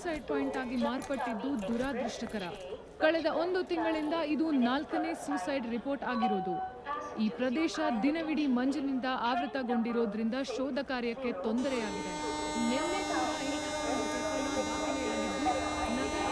Suicide point ಆಗಿ ಮಾರ್ಪಟ್ಟಿದ್ದು ದುರಾದೃಷ್ಟಕರ. ಕಳೆದ 1 ತಿಂಗಳಿಂದ ಇದು 4ನೇ ಸೂಸೈಡ್ ರಿಪೋರ್ಟ್ ಆಗಿರೋದು. ಈ ಪ್ರದೇಶ ದಿನವಿಡೀ ಮಂಜಿನಿಂದ ಆವೃತಗೊಂಡಿರೋದ್ರಿಂದ ಶೋಧ ಕಾರ್ಯಕ್ಕೆ ತೊಂದರೆಯಾಗಿದೆ. ನಿನ್ನೆ ಕೂಡ ಇಂತಹ ಒಂದು ಪ್ರಕರಣ ದಾಖಲೆಯಾಗಿದ್ದು,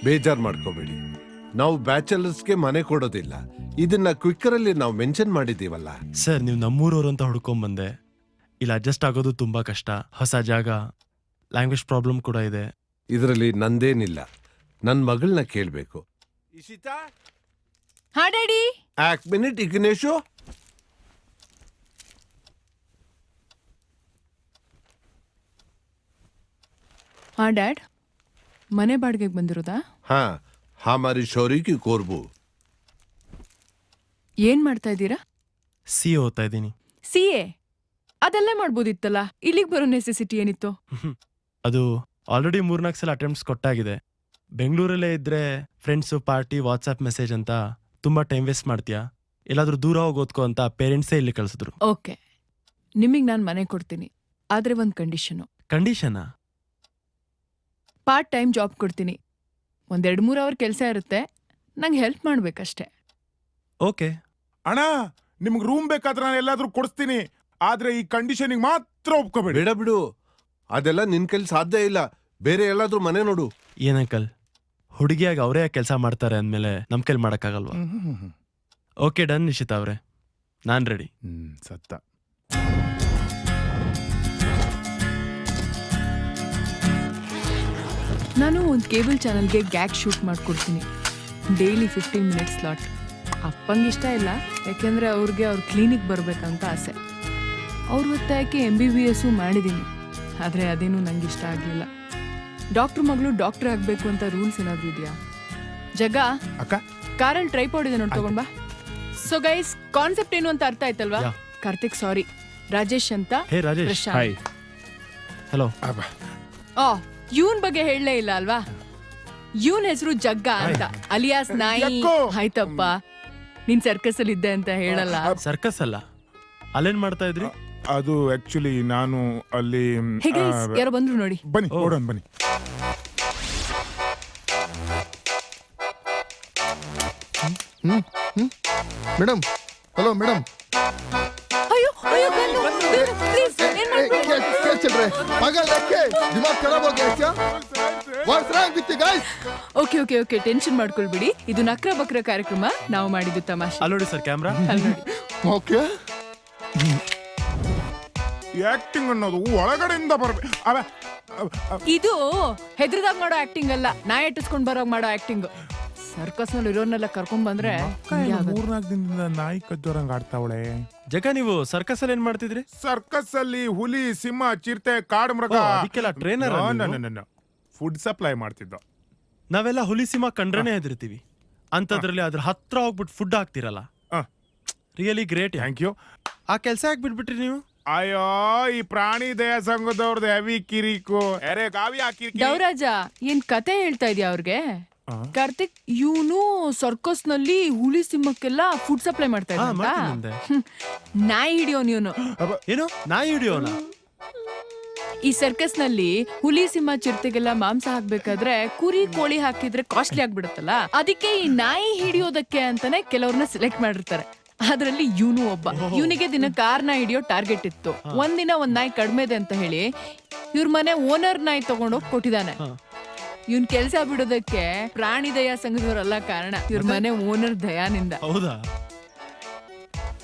ಬೇಜಾರ್ ಮಾಡ್ಕೋಬೇಡಿ, ನಾವು ಬ್ಯಾಚಲರ್ಸ್ಗೆ ಮನೆ ಕೊಡೋದಿಲ್ಲ. ಇದನ್ನ ಕ್ವಿಕ್ಕರಲ್ಲಿ ನಾವು ಮೆನ್ಷನ್ ಮಾಡಿದೀವಲ್ಲ. ಸರ್, ನೀವು ನಮ್ಮೂರವ್ರು ಅಂತ ಹುಡ್ಕೊಂಬಂದೆ. ಇಲ್ಲಿ ಅಡ್ಜಸ್ಟ್ ಆಗೋದು ತುಂಬಾ ಕಷ್ಟ. ಹೊಸ ಜಾಗ, ಲ್ಯಾಂಗ್ವೇಜ್ ಪ್ರಾಬ್ಲಮ್ ಕೂಡ ಇದೆ. ಇದರಲ್ಲಿ ನಂದೇನಿಲ್ಲ, ನನ್ನ ಮಗಳನ್ನ ಕೇಳ್ಬೇಕು. ಇಶಿತಾ, ಹಾ ಡ್ಯಾಡಿ. ಮಿನಿಟ್ ಇಗ್ನೇಶು. ಹಾ ಡ್ಯಾಡ್, ಮನೆ ಬಾಡಿಗೆಗೆ ಬಂದಿರೋದಾ? ಹಾ, ಹಮಾರಿ ಶೌರಿ ಕಿ ಕೋರ್ಬು. ಏನ್ ಮಾಡ್ತಾ ಇದ್ದೀರಾ? ಸಿ ಓದ್ತಾ ಇದ್ದೀನಿ. CA? ಅದೆಲ್ಲ ಮಾಡ್ಬೋದಿತ್ತಲ್ಲ, ಇಲ್ಲಿಗೆ ಬರೋ ನೆಸೆಸಿಟಿ ಏನಿತ್ತು? ಅದು ಆಲ್ರೆಡಿ 3-4 ಸಲ ಅಟೆಂಪ್ಟ್ಸ್ ಕೊಟ್ಟಾಗಿದೆ. ಬೆಂಗಳೂರಲ್ಲೇ ಇದ್ರೆ ಫ್ರೆಂಡ್ಸು, ಪಾರ್ಟಿ, ವಾಟ್ಸ್ಆಪ್ ಮೆಸೇಜ್ ಅಂತ ತುಂಬಾ ಟೈಮ್ ವೇಸ್ಟ್ ಮಾಡ್ತೀಯಾ, ಎಲ್ಲಾದ್ರೂ ದೂರ ಹೋಗಿ ಓದ್ಕೋ ಅಂತ ಪೇರೆಂಟ್ಸೇ ಇಲ್ಲಿ ಕಳಿಸಿದ್ರು. ಓಕೆ, ನಿಮಗೆ ನಾನು ಮನೆ ಕೊಡ್ತೀನಿ, ಆದ್ರೆ ಒಂದು ಕಂಡೀಷನು. ಕಂಡೀಷನಾ? ಪಾರ್ಟ್ ಟೈಮ್ ಜಾಬ್ ಕೊಡ್ತೀನಿ. 1-2-3 ಅವರ್ ಕೆಲಸ ಇರುತ್ತೆ, ನಂಗೆ ಹೆಲ್ಪ್ ಮಾಡ್ಬೇಕಷ್ಟೆ. ಓಕೆ ಅಣ್ಣ, ನಿಮ್ಗೆ ರೂಮ್ ಬೇಕಾದ್ರೆ ನಾನು ಎಲ್ಲಾದ್ರೂ ಕೊಡಿಸ್ತೀನಿ, ಆದ್ರೆ ಈ ಕಂಡೀಷನಿಗೆ ಮಾತ್ರ ಒಪ್ಕೋಬೇಡಿ. ಬೇಡ ಬಿಡು, ಅದೆಲ್ಲ ನಿನ್ ಕೈಲಿ ಸಾಧ್ಯ ಇಲ್ಲ. ಬೇರೆ ಎಲ್ಲಾದ್ರೂ ಮನೆ ನೋಡು. ಏನಂಕಲ್, ಹುಡುಗಿಯಾಗಿ ಅವರೇ ಕೆಲಸ ಮಾಡ್ತಾರೆ ಅಂದಮೇಲೆ ನಮ್ ಕೈಲಿ ಮಾಡಕ್ಕಾಗಲ್ವಾ? ಓಕೆ ಡನ್ ನಿಶಿತಾ ಅವ್ರೆ, ನಾನ್ ರೆಡಿ. ಸತ್ತ. ನಾನು ಒಂದು ಕೇಬಲ್ ಚಾನಲ್ಗೆ ಗ್ಯಾಗ್ ಶೂಟ್ ಮಾಡ್ಕೊಡ್ತೀನಿ. Daily 15 minutes slot. ಅಪ್ಪಂಗೆ ಇಷ್ಟ ಇಲ್ಲ, ಯಾಕೆಂದರೆ ಅವ್ರಿಗೆ ಅವ್ರ ಕ್ಲಿನಿಕ್ ಬರಬೇಕಂತ ಆಸೆ. ಅವ್ರ ಒತ್ತಾಯಕ್ಕೆ MBBS ಮಾಡಿದ್ದೀನಿ, ಆದರೆ ಅದೇನೂ ನಂಗೆ ಇಷ್ಟ ಆಗಲಿಲ್ಲ. ಡಾಕ್ಟ್ರ್ ಮಗಳು ಡಾಕ್ಟ್ರ್ ಆಗಬೇಕು ಅಂತ ರೂಲ್ಸ್ ಏನಾದರೂ ಇದೆಯಾ? ಜಗ ಅಕ್ಕ, ಕಾರಲ್ಲಿ ಟ್ರೈಪಾಡ್ ಇದೆ ನೋಡಿ, ತಗೊಂಡ್ಬಾ. ಸೊ ಗೈಸ್, ಕಾನ್ಸೆಪ್ಟ್ ಏನು ಅಂತ ಅರ್ಥ ಆಯ್ತಲ್ವಾ? ಕಾರ್ತಿಕ್ ಸಾರಿ, ರಾಜೇಶ್ ಅಂತ. ಹೇ ರಾಜೇಶ್. ಹಾಯ್. ಹಲೋ. ಇವನ್ ಬಗ್ಗೆ ಹೇಳಲೇ ಇಲ್ಲ ಅಲ್ವಾ? ಇವನ್ ಹೆಸರು ಜಗ್ಗ ಅಂತ, ಅಲಿಯಾಸ್ ನಾಯಿ. ಆಯ್ತಪ್ಪ, ನೀನ್ ಸರ್ಕಸ್ ಅಲ್ಲಿ ಇದ್ದೆ ಅಂತ ಹೇಳಲ್ಲ. ಸರ್ಕಸ್ ಅಲ್ಲ, ಅಲ್ಲೇನ್ ಮಾಡ್ತಾ ಇದ್ರಿ? ಅದು ಆಕ್ಚುಲಿ ನಾನು ಅಲ್ಲಿ ಯಾರೋ ಬಂದ್ರು ನೋಡಿ. ಬನ್ನಿ ನೋಡೋಣ, ಬನ್ನಿ. ಮೇಡಮ್ ಹಲೋ ಮೇಡಮ್ ಅಯ್ಯೋ ಅಯ್ಯೋ ಪ್ಲೀಸ್ ಏನ್ ಮಾಡ್ಬೇಡಿ. क्या चल रहा है पागल है क्या दिमाग खराब हो गया क्या what's wrong with you guys okay okay okay tension ಮಾಡ್ಕೊಳ್ಬಿಡಿ. ಇದು ನಕ್ರ ಬಕ್ರ ಕಾರ್ಯಕ್ರಮ, ನಾವು ಮಾಡಿದ್ದು ತಮಾಷೆ. ಅಲ್ಲಿ ನೋಡಿ ಸರ್ ಕ್ಯಾಮ್ರಾ. ಅಲ್ಲ್ ನೋಡಿ. ಓಕೆ ಆಕ್ಟಿಂಗ್ ಅನ್ನೋದು ಒಳಗಡೆಯಿಂದ ಬರ್ಬೇಕು. ಇದು ಹೆದರ್ದಾಗ ಮಾಡೋ ಆಕ್ಟಿಂಗ್ ಅಲ್ಲ, ನಾಯಿ ಇಟ್ಟಿಸ್ಕೊಂಡ್ ಬರೋಗ್ ಮಾಡೋ ಆಕ್ಟಿಂಗ್. ಸರ್ಕಸ್ ನಲ್ಲಿ ಇರೋರ್ನೆಲ್ಲ ಕರ್ಕೊಂಡ್ ಬಂದ್ರೆ ಹಿಂಗೆ ಆಗೋದು. 3-4 ದಿನದಿಂದ ನಾಯಿ ಕದ್ದೋರಂಗ್ ಆಡ್ತಾವಳೆ. ಜಗ ನೀವು ಸರ್ಕಸ್ ಅಲ್ಲಿ ಏನ್ ಮಾಡ್ತಿದ್ರಿ? ಸರ್ಕಸ್ ಅಲ್ಲಿ ಹುಲಿ, ಸಿಂಹ, ಚಿರತೆ, ಕಾಡು ಮೃಗ, ಓ, ಅದಕ್ಕೆಲ್ಲ ಟ್ರೈನರ್ ಫುಡ್ ಸಪ್ಲೈ ಮಾಡ್ತಿದ್ದೋ. ನಾವೆಲ್ಲ ಹುಲಿ ಸಿಂಹ ಕಂಡ್ರೇನೆ ಹೆದರ್ತೀವಿ, ಅಂತದ್ರಲ್ಲಿ ಅದ್ರ ಹತ್ರ ಹೋಗ್ಬಿಟ್ಟು ಫುಡ್ ಹಾಕ್ತಿರಲ್ಲ. Really great. Thank you. ಆ ಕೆಲಸ ಯಾಕೆ ಬಿಟ್ಬಿಟ್ರಿ ನೀವು? ಅಯ್ಯೋ ಈ ಪ್ರಾಣಿ ದಯಾ ಸಂಘದವ್ರದ್ದು ಹೆವಿ ಕಿರಿಕು. ಅರೆ ಕಾವ್ಯ ಕಿರಿಕಿ. ದೇವರಾಜ ಏನ್ ಕತೆ ಹೇಳ್ತಾ ಇದೀಯ ಅವ್ರಿಗೆ? ಕಾರ್ತಿಕ್ ಇವನು ಸರ್ಕಸ್ ನಲ್ಲಿ ಹುಲಿ ಸಿಂಹಕ್ಕೆಲ್ಲ ಫುಡ್ ಸಪ್ಲೈ ಮಾಡ್ತಾ ಹಾ, ಇದ್ದ. ಮಾಡ್ತೀನಿ ಮುಂದೆ. ನಾಯಿ ಹಿಡಿಯೋನ್ ಇವನು. ಏನು ನಾಯಿ ಹಿಡಿಯೋಣ? ಈ ಸರ್ಕಸ್ ನಲ್ಲಿ ಹುಲಿ ಸಿಂಹ ಚಿರತೆಗೆಲ್ಲ ಮಾಂಸ ಹಾಕ್ಬೇಕಾದ್ರೆ ಕುರಿ ಕೋಳಿ ಹಾಕಿದ್ರೆ ಕಾಸ್ಟ್ಲಿ ಆಗ್ಬಿಡುತ್ತಲ್ಲ, ಅದಕ್ಕೆ ಈ ನಾಯಿ ಹಿಡಿಯೋದಕ್ಕೆ ಅಂತಾನೆ ಕೆಲವ್ರನ್ನ ಸೆಲೆಕ್ಟ್ ಮಾಡಿರ್ತಾರೆ. ಅದ್ರಲ್ಲಿ ಇವನು ಒಬ್ಬ. ಇವನಿಗೆ ದಿನಕ್ಕೆ 6 ನಾಯಿ ಹಿಡಿಯೋ ಟಾರ್ಗೆಟ್ ಇತ್ತು. ಒಂದಿನ ಒಂದ್ ನಾಯಿ ಕಡಿಮೆ ಇದೆ ಅಂತ ಹೇಳಿ ಇವ್ರ ಮನೆ ಓನರ್ ನಾಯಿ ತಗೊಂಡೋಗಿ ಕೊಟ್ಟಿದ್ದಾನೆ. ಇವನ್ ಕೆಲ್ಸ ಬಿಡೋದಕ್ಕೆ ಪ್ರಾಣಿ ದಯಾ ಸಂಘದವರಲ್ಲ ಕಾರಣ, ಇವ್ರ ಮನೆ ಓನರ್ ದಯಾನಿಂದ. ಹೌದಾ?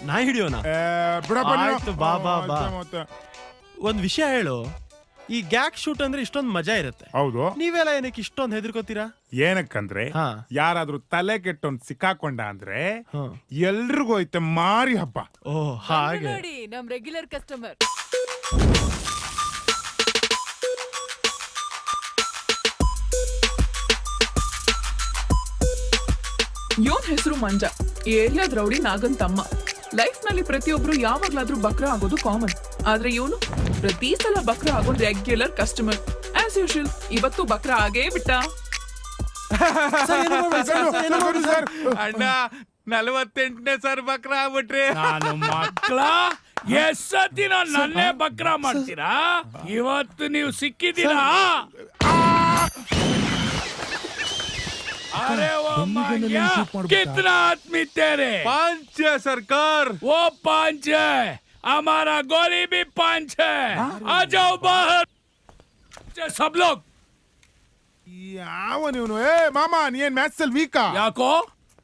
ನಾಯಿ ಹಿಡಿಯೋಣ? ಆಯ್ತು, ಬಾ ಬಾ ಬಾ. ಒಂದ್ ವಿಷಯ ಹೇಳು, ಈ ಗ್ಯಾಗ್ ಶೂಟ್ ಅಂದ್ರೆ ಇಷ್ಟೊಂದ್ ಮಜಾ ಇರುತ್ತೆ. ಹೌದು. ನೀವೆಲ್ಲ ಏನಕ್ಕೆ ಇಷ್ಟೊಂದ್ ಹೆದರ್ಕೋತೀರಾ? ಏನಕ್ಕಂದ್ರೆ ಹಾ. ಯಾರಾದ್ರೂ ತಲೆ ಕೆಟ್ಟೊಂದ್ ಸಿಕ್ಕಾಕೊಂಡ ಅಂದ್ರೆ ಎಲ್ರಿಗೂ ಐತೆ ಮಾರಿ ಹಬ್ಬ. ಓ ಹಾಗೆ. ನೋಡಿ ನಮ್ ರೆಗ್ಯುಲರ್ ಕಸ್ಟಮರ್. ಇವನ್ ಹೆಸರು ಮಂಜ, ಏರಿಯಾದ ರೌಡಿ ನಾಗನ್ ತಮ್ಮ. ಲೈಫ್ ನಲ್ಲಿ ಪ್ರತಿಯೊಬ್ರು ಯಾವಾಗ್ಲಾದ್ರೂ ಬಕ್ರ ಆಗೋದು ಕಾಮನ್, ಆದ್ರೆ ಇವನು ಪ್ರತಿ ಸಲ ಬಕ್ರ ಆಗೋ ರೆಗ್ಯುಲರ್ ಕಸ್ಟಮರ್. ಆಸ್ ಯೂಶುವಲ್ ಇವತ್ತು ಬಕ್ರ ಆಗೇ ಬಿಟ್ಟ. ಅಣ್ಣ 48ನೇ ಸರ್ ಬಕ್ರ ಆಗ್ಬಿಟ್ರಿ. ನಾನು ಮಕ್ಕಳ ಎಷ್ಟತಿ ನನ್ನೇ ಬಕ್ರ ಮಾಡ್ತೀರಾ? ಇವತ್ತು ನೀವು ಸಿಕ್ಕಿದ್ದೀರಾ? अरे वो मांग्या कितना आदमी तेरे? 5 है सरकार। वो 5 है, हमारा गोली भी 5 है। आ जाओ बाहर सब लोग। ಯಾವ ನೀನು? ಏ ಮಾಮ, ನೀನ್ ಮ್ಯಾಥ್ಸ್ ಅಲ್ಲಿ ವೀಕಾ? ಯಾಕೋ?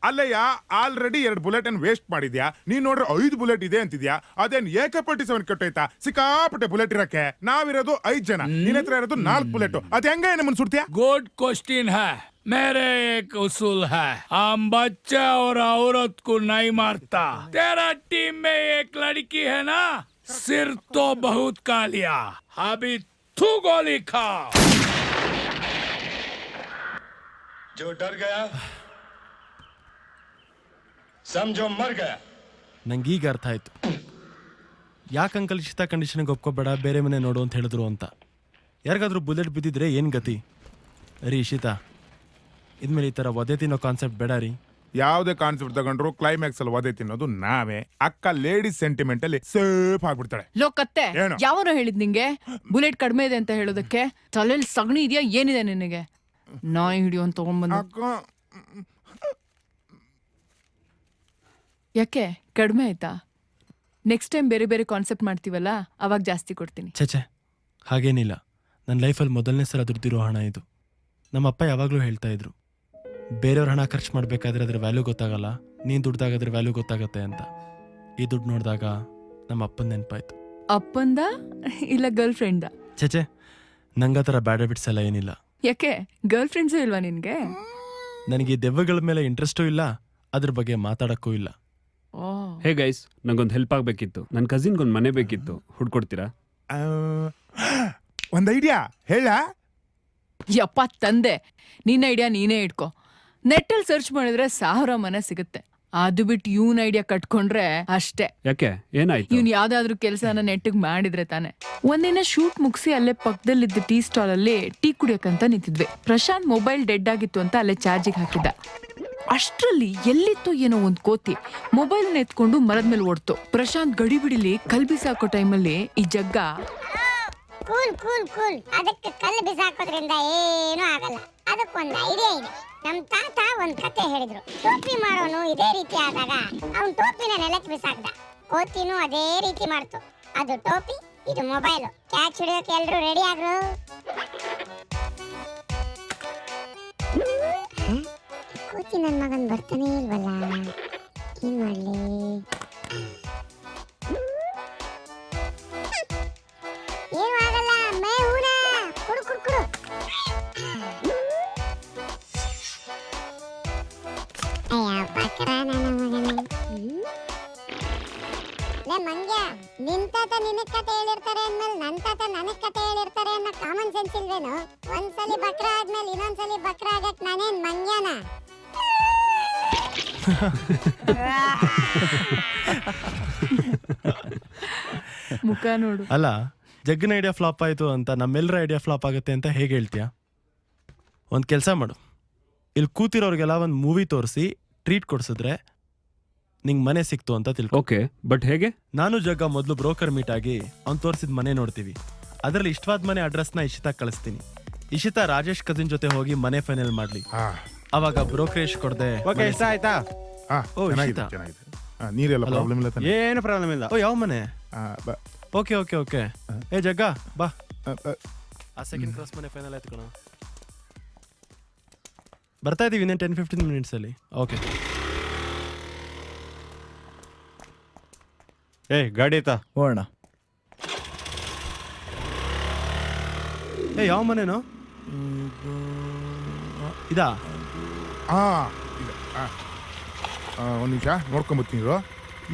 ಅಲ್ಲಯ್ಯ, ಆಲ್ರೆಡಿ 2 ಬುಲೆಟ್ ಅನ್ನು ವೇಸ್ಟ್ ಮಾಡಿದ್ಯಾ. ನೀನ್ ನೋಡ್ರೆ 5 ಬುಲೆಟ್ ಇದೆ ಅಂತಿದ್ಯಾ. ಅದೇನ್ AK-47 ಕಟ್ಟೋಯ್ತಾ? ಸಿಕ್ಕಾಪಟ್ಟೆ ಬುಲೆಟ್ ಇರಕ್ಕೆ. ನಾವಿರೋದು 5 ಜನ, ನಿನ್ನ ಹತ್ರ ಇರೋದು 4 ಬುಲೆಟ್. ಅದ್ ಹೆಂಗ ನಮ್ಮನ್ ಸುಡ್ತೀಯಾ? गुड क्वेश्चन है। मेरे एक उसूल है, हम बच्चे और औरत को नहीं मारता। तेरा टीम में एक लड़की है ना, सिर तो बहुत खा लिया, अभी तू गोली खा। जो डर गया समझो मर गया। ನಂಗೆ ಈಗ ಅರ್ಥ ಆಯ್ತು ಯಾಕೆ ಅಂಕಲ್ ಇಷ್ಟ ಕಂಡೀಷನ್ಗೆ ಒಪ್ಕೋಬೇಡ, ಬೇರೆ ಮನೆ ನೋಡು ಅಂತ ಹೇಳಿದ್ರು ಅಂತ. ಯಾರಿಗಾದ್ರೂ ಬುಲೆಟ್ ಬಿದ್ದಿದ್ರೆ ಏನ್ ಗತಿ? ರೀ ಇಶಿತಾ, ಇದ್ಮೇಲೆ ಈ ತರ ಒದೆ ತಿನ್ನೋ ಕಾನ್ಸೆಪ್ಟ್ ಬೇಡ ರೀ. ಯಾವ್ದೇ ಕಾನ್ಸೆಪ್ಟ್ ತಗೊಂಡ್ರು ಕ್ಲೈಮ್ಯಾಕ್ಸ್ ಅಲ್ಲಿ ಒದೆ ತಿನ್ನೋದು ನಾವೇ. ಅಕ್ಕ ಲೇಡೀಸ್ ಸೆಂಟಿಮೆಂಟ್ ಅಲ್ಲಿ ಸೇಫ್ ಆಗ್ಬಿಡ್ತಾಳೆ. ಲೋಕತ್ತೆ ಏನು? ಯಾವನೋ ಹೇಳಿದ್ ನಿಂಗೆ ಬುಲೆಟ್ ಕಡಿಮೆ ಇದೆ ಅಂತ ಹೇಳೋದಕ್ಕೆ? ತಲೆಯಲ್ಲಿ ಸಗಣಿ ಇದೆಯಾ ಏನಿದೆ ನಿನಗೆ? ನಾಯಿ ಹಿಡಿಯೋ ಅಂತ ತಗೊಂಡ್ಬಂದು. ಅಕ್ಕ ಯಾಕೆ ಕಡಿಮೆ ಆಯ್ತಾ? ನೆಕ್ಸ್ಟ್ ಟೈಮ್ ಬೇರೆ ಬೇರೆ ಕಾನ್ಸೆಪ್ಟ್ ಮಾಡ್ತೀವಲ್ಲ, ಅವಾಗ ಜಾಸ್ತಿ ಕೊಡ್ತೀನಿ. ಛೆ ಹಾಗೇನಿಲ್ಲ. ನನ್ನ ಲೈಫಲ್ಲಿ ಮೊದಲನೇ ಸಲ ದುಡ್ದಿರೋ ಹಣ ಇದು. ನಮ್ಮಪ್ಪ ಯಾವಾಗಲೂ ಹೇಳ್ತಾ ಇದ್ರು, ಬೇರೆಯವ್ರ ಹಣ ಖರ್ಚು ಮಾಡಬೇಕಾದ್ರೆ ಅದ್ರ ವ್ಯಾಲ್ಯೂ ಗೊತ್ತಾಗಲ್ಲ, ನೀನು ದುಡ್ದಾಗ ಅದ್ರ ವ್ಯಾಲ್ಯೂ ಗೊತ್ತಾಗತ್ತೆ ಅಂತ. ಈ ದುಡ್ಡು ನೋಡಿದಾಗ ನಮ್ಮ ಅಪ್ಪನ ನೆನಪಾಯ್ತು. ಅಪ್ಪಂದ ಇಲ್ಲ ಗರ್ಲ್ ಫ್ರೆಂಡ? ಛೆ ನಂಗೆ ಆ ಥರ ಬ್ಯಾಡ್ ಹ್ಯಾಬಿಟ್ಸ್ ಎಲ್ಲ ಏನಿಲ್ಲ. ಯಾಕೆ ಗರ್ಲ್ ಫ್ರೆಂಡ್ಸು ಇಲ್ವಾ ನಿನ್ಗೆ? ನನಗೆ ಈ ದೆವ್ವಗಳ ಮೇಲೆ ಇಂಟ್ರೆಸ್ಟೂ ಇಲ್ಲ, ಅದ್ರ ಬಗ್ಗೆ ಮಾತಾಡೋಕ್ಕೂ ಇಲ್ಲ. ಹೇ ಗೈಸ್, ನಂಗೊಂದು ಹೆಲ್ಪ್ ಆಗಬೇಕಿತ್ತು. ನನ್ನ ಕಸಿನ್ಗೊಂದು ಮನೆ ಬೇಕಿತ್ತು, ಹುಡ್ಕೊಡ್ತೀರಾ? ಒಂದ್ ಐಡಿಯಾ ಹೇಳ. ಯಪ್ಪ ತಂದೆ, ನಿನ್ನ ಐಡಿಯಾ ನೀನೇ ಇಟ್ಕೋ. ನೆಟ್ಟಲ್ಲಿ ಸರ್ಚ್ ಮಾಡಿದ್ರೆ 1000 ಮನೆ ಸಿಗುತ್ತೆ. ಅದು ಬಿಟ್ಟು ಇವನ್ ಐಡಿಯಾ ಕಟ್ಕೊಂಡ್ರೆ ಅಷ್ಟೇ. ಯಾಕೆ, ಏನಾಯ್ತು? ಇವ್ನ್ ಯಾವ್ದಾದ್ರು ಕೆಲಸನ ನೆಟ್ಟಿಗೆ ಮಾಡಿದ್ರೆ ತಾನೆ. ಒಂದಿನ ಶೂಟ್ ಮುಗಿಸಿ ಅಲ್ಲೇ ಪಕ್ಕದಲ್ಲಿದ್ದ ಟೀ ಸ್ಟಾಲ್ ಅಲ್ಲಿ ಟೀ ಕುಡಿಯಕ್ಕಂತ ನಿಂತಿದ್ವಿ. ಪ್ರಶಾಂತ್ ಮೊಬೈಲ್ ಡೆಡ್ ಆಗಿತ್ತು ಅಂತ ಅಲ್ಲೇ ಚಾರ್ಜಿಗೆ ಹಾಕಿದ್ದ. ಅಷ್ಟ್ರಲ್ಲಿ ಎಲ್ಲಿತ್ತೋ ಏನೋ ಒಂದ್ ಕೋತಿ ಮೊಬೈಲ್ ಎತ್ಕೊಂಡು ಮರದ ಮೇಲೆ ಓಡ್ತು. ಪ್ರಶಾಂತ್ ಗಡಿ ಬಿಡಿಲಿ ಕಲ್ ಬಿಸಾಕೋ ಟೈಮಲ್ಲಿ ಈ ಜಗ್ಗ ಕೂಲ್ ಅದಕ್ಕೆ ಕಲ್ಲು ಬಿಸಾಕೋದ್ರಿಂದ ಏನೂ ಆಗಲ್ಲ. ಅದಕ್ಕೊಂದು ಐಡಿಯಾ ಇದೆ. ನಮ್ ತಾತ ಒಂದ್ ಕತೆ ಹೇಳಿದ್ರು. ಟೋಪಿ ಮಾರೋನು ಇದೇ ರೀತಿ ಆದಾಗ ಅವನ್ ಟೋಪಿನ ನೆಲಕ್ಕೆ ಬಿಸಾಕ್ದ. ಕೋತಿನೂ ಅದೇ ರೀತಿ ಮಾಡ್ತು. ಅದು ಟೋಪಿ, ಇದು ಮೊಬೈಲ್. ಕ್ಯಾಚ್ ಹಿಡಿಯೋಕೆ ಎಲ್ರು ರೆಡಿ ಆಗ್ರು. ಕೋತಿ ನನ್ ಮಗನ್ ಬರ್ತಾನೆ ಇಲ್ವಲ್ಲ, ಏನ್ ಮಾಡ್ಲಿ? ಏನು ಆಗಲ್ಲ, ಮೇ ಹೂನ ಕುಡು ಕುಡು ಕುಡು. ಅಯ್ಯ ಬಕ್ರ ನನ್ನ ಮಗನೇ. ಲೇ ಮಂಗ್ಯ, ನಿನ್ ತಾತ ನಿನಗ್ ಕತೆ ಹೇಳಿರ್ತಾರೆ ಅಂದ್ಮೇಲೆ ನನ್ ತಾತ ನನಗ್ ಕತೆ ಹೇಳಿರ್ತಾರೆ ಅನ್ನೋ ಕಾಮನ್ ಸೆನ್ಸ್ ಇಲ್ವೇನು? ಒಂದ್ಸಲಿ ಬಕ್ರ ಆದ್ಮೇಲೆ ಇನ್ನೊಂದ್ಸಲಿ ಬಕ್ರ ಆಗಕ್ ನಾನೇನ್ ಮಂಗ್ಯನ? ಮುಖ ನೋಡು. ಅಲ್ಲ, ಜಗ್ಗನ ಐಡಿಯಾ ಫ್ಲಾಪ್ ಆಯ್ತು ಅಂತ ನಮ್ಮೆಲ್ಲರ ಐಡಿಯಾ ಫ್ಲಾಪ್ ಆಗುತ್ತೆ ಅಂತ ಹೇಗೆ ಹೇಳ್ತೀಯಾ? ಒಂದು ಕೆಲಸ ಮಾಡು, ಇಲ್ಲಿ ಕೂತಿರೋರಿಗೆಲ್ಲ ಒಂದು ಮೂವಿ ತೋರಿಸಿ ಟ್ರೀಟ್ ಕೊಡ್ಸಿದ್ರೆ ನಿಂಗೆ ಮನೆ ಸಿಕ್ತು ಅಂತ ತಿಳ್ಕೊ. ಓಕೆ, ಬಟ್ ಹೇಗೆ? ನಾನು ಜಗ್ಗ ಮೊದಲು ಬ್ರೋಕರ್ ಮೀಟ್ ಆಗಿ ಅವ್ನು ತೋರಿಸಿದ ಮನೆ ನೋಡ್ತೀವಿ. ಅದರಲ್ಲಿ ಇಷ್ಟವಾದ ಮನೆ ಅಡ್ರೆಸ್ನ ಇಶಿತಾ ಕಳಿಸ್ತೀನಿ. ಇಶಿತಾ ರಾಜೇಶ್ ಕಸಿನ್ ಜೊತೆ ಹೋಗಿ ಮನೆ ಫೈನಲ್ ಮಾಡ್ಲಿ. ಅವಾಗ ಬ್ರೋಕರೇಜ್ ಕೊಡದೆ ಇಷ್ಟ ಆಯ್ತಾ? ಇಶಿತಾ ನೀರೆಲ್ಲ ಪ್ರಾಬ್ಲಮ್ ಇಲ್ಲ ತಾನೆ? ಏನು ಪ್ರಾಬ್ಲಮ್ ಇಲ್ಲ. ಓ, ಯಾವ ಮನೆ? Okay okay okay. ಏ ಜಗ್ಗ ಬಾ, ಆ ಸೆಕೆಂಡ್ ಕ್ಲಾಸ್ ಮನೆ ಫೈನಲ್ ಆಯ್ತು ಕಣ. ಬರ್ತಾ ಇದೀವಿ ಇನ್ನೇನು 10-15 ಮಿನಿಟ್ಸಲ್ಲಿ. ಓಕೆ. ಗಾಡಿ ಆಯ್ತಾ? ಹೋಗೋಣ. ಯಾವ ಮನೆನೋ ಇದಾ? ಒಂದು ನಿಮಿಷ ನೋಡ್ಕೊಂಬತ್ತೀನಿ.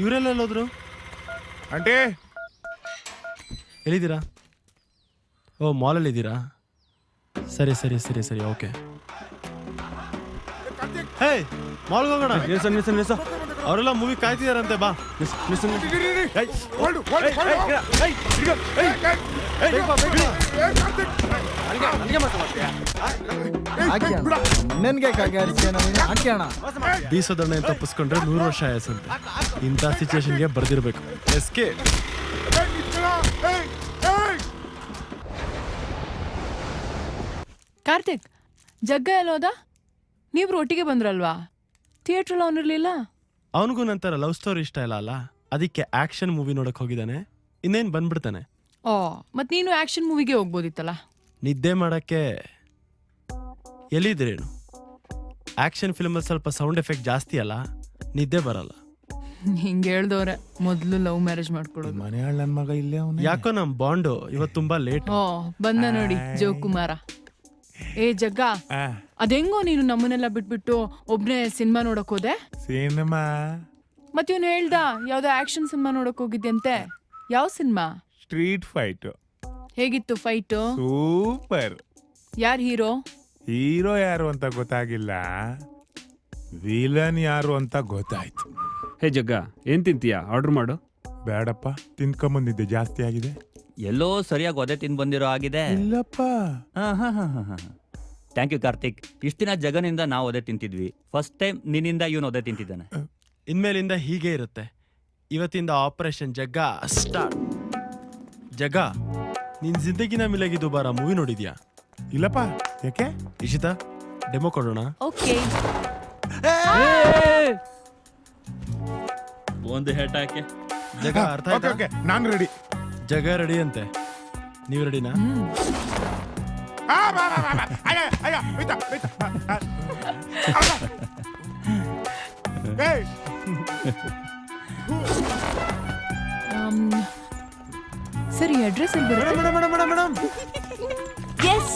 ಇವರೆಲ್ಲ ಎಲ್ಲೋದ್ರು? ಆಂಟಿ ಎಲ್ಲಿದ್ದೀರಾ? ಓ, ಮಾಲಲ್ಲಿ ಇದ್ದೀರಾ? ಸರಿ ಸರಿ ಸರಿ ಸರಿ ಓಕೆ. ಹೇ, ಮಾಲ್ಗೆ ಹೋಗೋಣ. ಅವರೆಲ್ಲ ಮೂವಿ ಕಾಯ್ತಿದಾರಂತೆ, ಬಾ. ಬೀಸೋದನ್ನ ತಪ್ಪಿಸ್ಕೊಂಡ್ರೆ 100 ವರ್ಷ ಆಯಸ್ಸಂತೆ. ಇಂಥ ಸಿಚುವೇಶನ್ಗೆ ಬರ್ದಿರ್ಬೇಕು. ಎಸ್ಕೆ ಕಾರ್ತಿಕ್, ಜಗ್ಗ ಎಲ್ಲೋದ? ನೀವ್ರು ಒಟ್ಟಿಗೆ ಬಂದ್ರಲ್ವಾ? ಥಿಯೇಟ್ರಲ್ಲಿ ಅವನಿರ್ಲಿಲ್ಲ? ಅವನಿಗೂ ನಂತರ ಲವ್ ಸ್ಟೋರಿ ಇಷ್ಟ ಇಲ್ಲ ಅಲ್ಲ, ಅದಕ್ಕೆ ಆಕ್ಷನ್ ಮೂವಿ ನೋಡಕ್ ಹೋಗಿದ್ದಾನೆ. ಇನ್ನೇನು ಬಂದ್ಬಿಡ್ತಾನೆ. ಓ, ಮತ್ ನೀನು ಆಕ್ಷನ್ ಮೂವಿಗೆ ಹೋಗ್ಬೋದಿತ್ತಲ್ಲ. ನಿದ್ದೆ ಮಾಡಕ್ಕೆ ಎಲ್ಲಿದ್ರೇನು? ಆಕ್ಷನ್ ಫಿಲ್ಮಲ್ಲಿ ಸ್ವಲ್ಪ ಸೌಂಡ್ ಎಫೆಕ್ಟ್ ಜಾಸ್ತಿ ಅಲ್ಲ, ನಿದ್ದೆ ಬರಲ್ಲ. ಹಿಂಗೆ ಹೇಳ್ದವ್ರೆ ಮೊದ್ಲು ಲವ್ ಮ್ಯಾರೇಜ್ ಮಾಡ್ಕೊಡೋದು. ಮನೆ ನನ್ ಮಗ ಇಲ್ಲೇ ಅವನು. ಯಾಕೋ ನಮ್ ಬಾಂಡು ಇವತ್ತು ತುಂಬಾ ಲೇಟ್. ಓ, ಬಂದ ನೋಡಿ ಜೋಕುಮಾರ. ಏ ಜಗ್ಗ, ಅದೆಂಗೋ ನೀನು ನಮ್ಮನ್ನೆಲ್ಲ ಬಿಟ್ಬಿಟ್ಟು ಒಬ್ನೇ ಸಿನಿಮಾ ನೋಡಕ್ ಹೋದೆ? ಸಿನಿಮಾ ಮತ್ ಇವ್ನು ಹೇಳ್ದ ಯಾವ್ದೋ ಆಕ್ಷನ್ ಸಿನಿಮಾ ನೋಡಕ್ ಹೋಗಿದ್ಯಂತೆ. ಯಾವ ಸಿನಿಮಾ? Street fight. ಹೇಗಿತ್ತು ಫೈಟ್? ಸೂಪರ್. ಯಾರ್ ಹೀರೋ? ಹೀರೋ ಯಾರು ಅಂತ ಗೊತ್ತಾಗಿಲ್ಲ, ವಿಲನ್ ಯಾರು ಅಂತ ಗೊತ್ತಾಯ್ತು. ಹೇ ಜಗ್ಗ, ಏನ್ ತಿಂತೀಯಾ? ಆರ್ಡರ್ ಮಾಡು. ಬೇಡಪ್ಪ, ತಿನ್ಕೊಂಬಂದಿದ್ದೆ, ಜಾಸ್ತಿ ಆಗಿದೆ. ಎಲ್ಲೋ ಸರಿಯಾಗಿ ಒದೆ ತಿಂದು ಬಂದಿರೋ ಆಗಿದೆ. ಇಲ್ಲಪ್ಪ. Thank you Karthik. ಇಷ್ಟ ದಿನ ಜಗನಿಂದ ನಾವು ಒದೆ ತಿಂತಿದ್ವಿ, ಫಸ್ಟ್ ಟೈಮ್ ನಿನ್ನಿಂದ ಇವನು ಒದೆ ತಿಂತಿದ್ದಾನೆ. ಇನ್ಮೇಲಿಂದ ಹೀಗೆ ಇರುತ್ತೆ. ಇವತ್ತಿಂದ ಆಪರೇಷನ್ ಜಗ್ಗ ಸ್ಟಾರ್ಟ್. ಜಗ್ಗ, ನಿನ್ ಜಿಂದಗಿನ ಮಿಲಗಿ ದುಬಾರ ಮೂವಿ ನೋಡಿದ್ಯಾ? ಇಲ್ಲಪ್ಪ, ಯಾಕೆ? ಇಶಿತಾ, ಡೆಮೋ ಕೊಡೋಣ? ಓಕೆ. ಒಂದು ಹೆಟ್ ಹಾಕಿ. ಜಗ ಅರ್ಥ ಆಯ್ತಾ? ನಾನು ರೆಡಿ. ಜಗ ರೆಡಿ ಅಂತೆ, ನೀವು ರೆಡಿನಾ? ಸರಿ, ಅಡ್ರೆಸ್ ಎಲ್ಲಿ ಬರುತ್ತೆ? Madam S.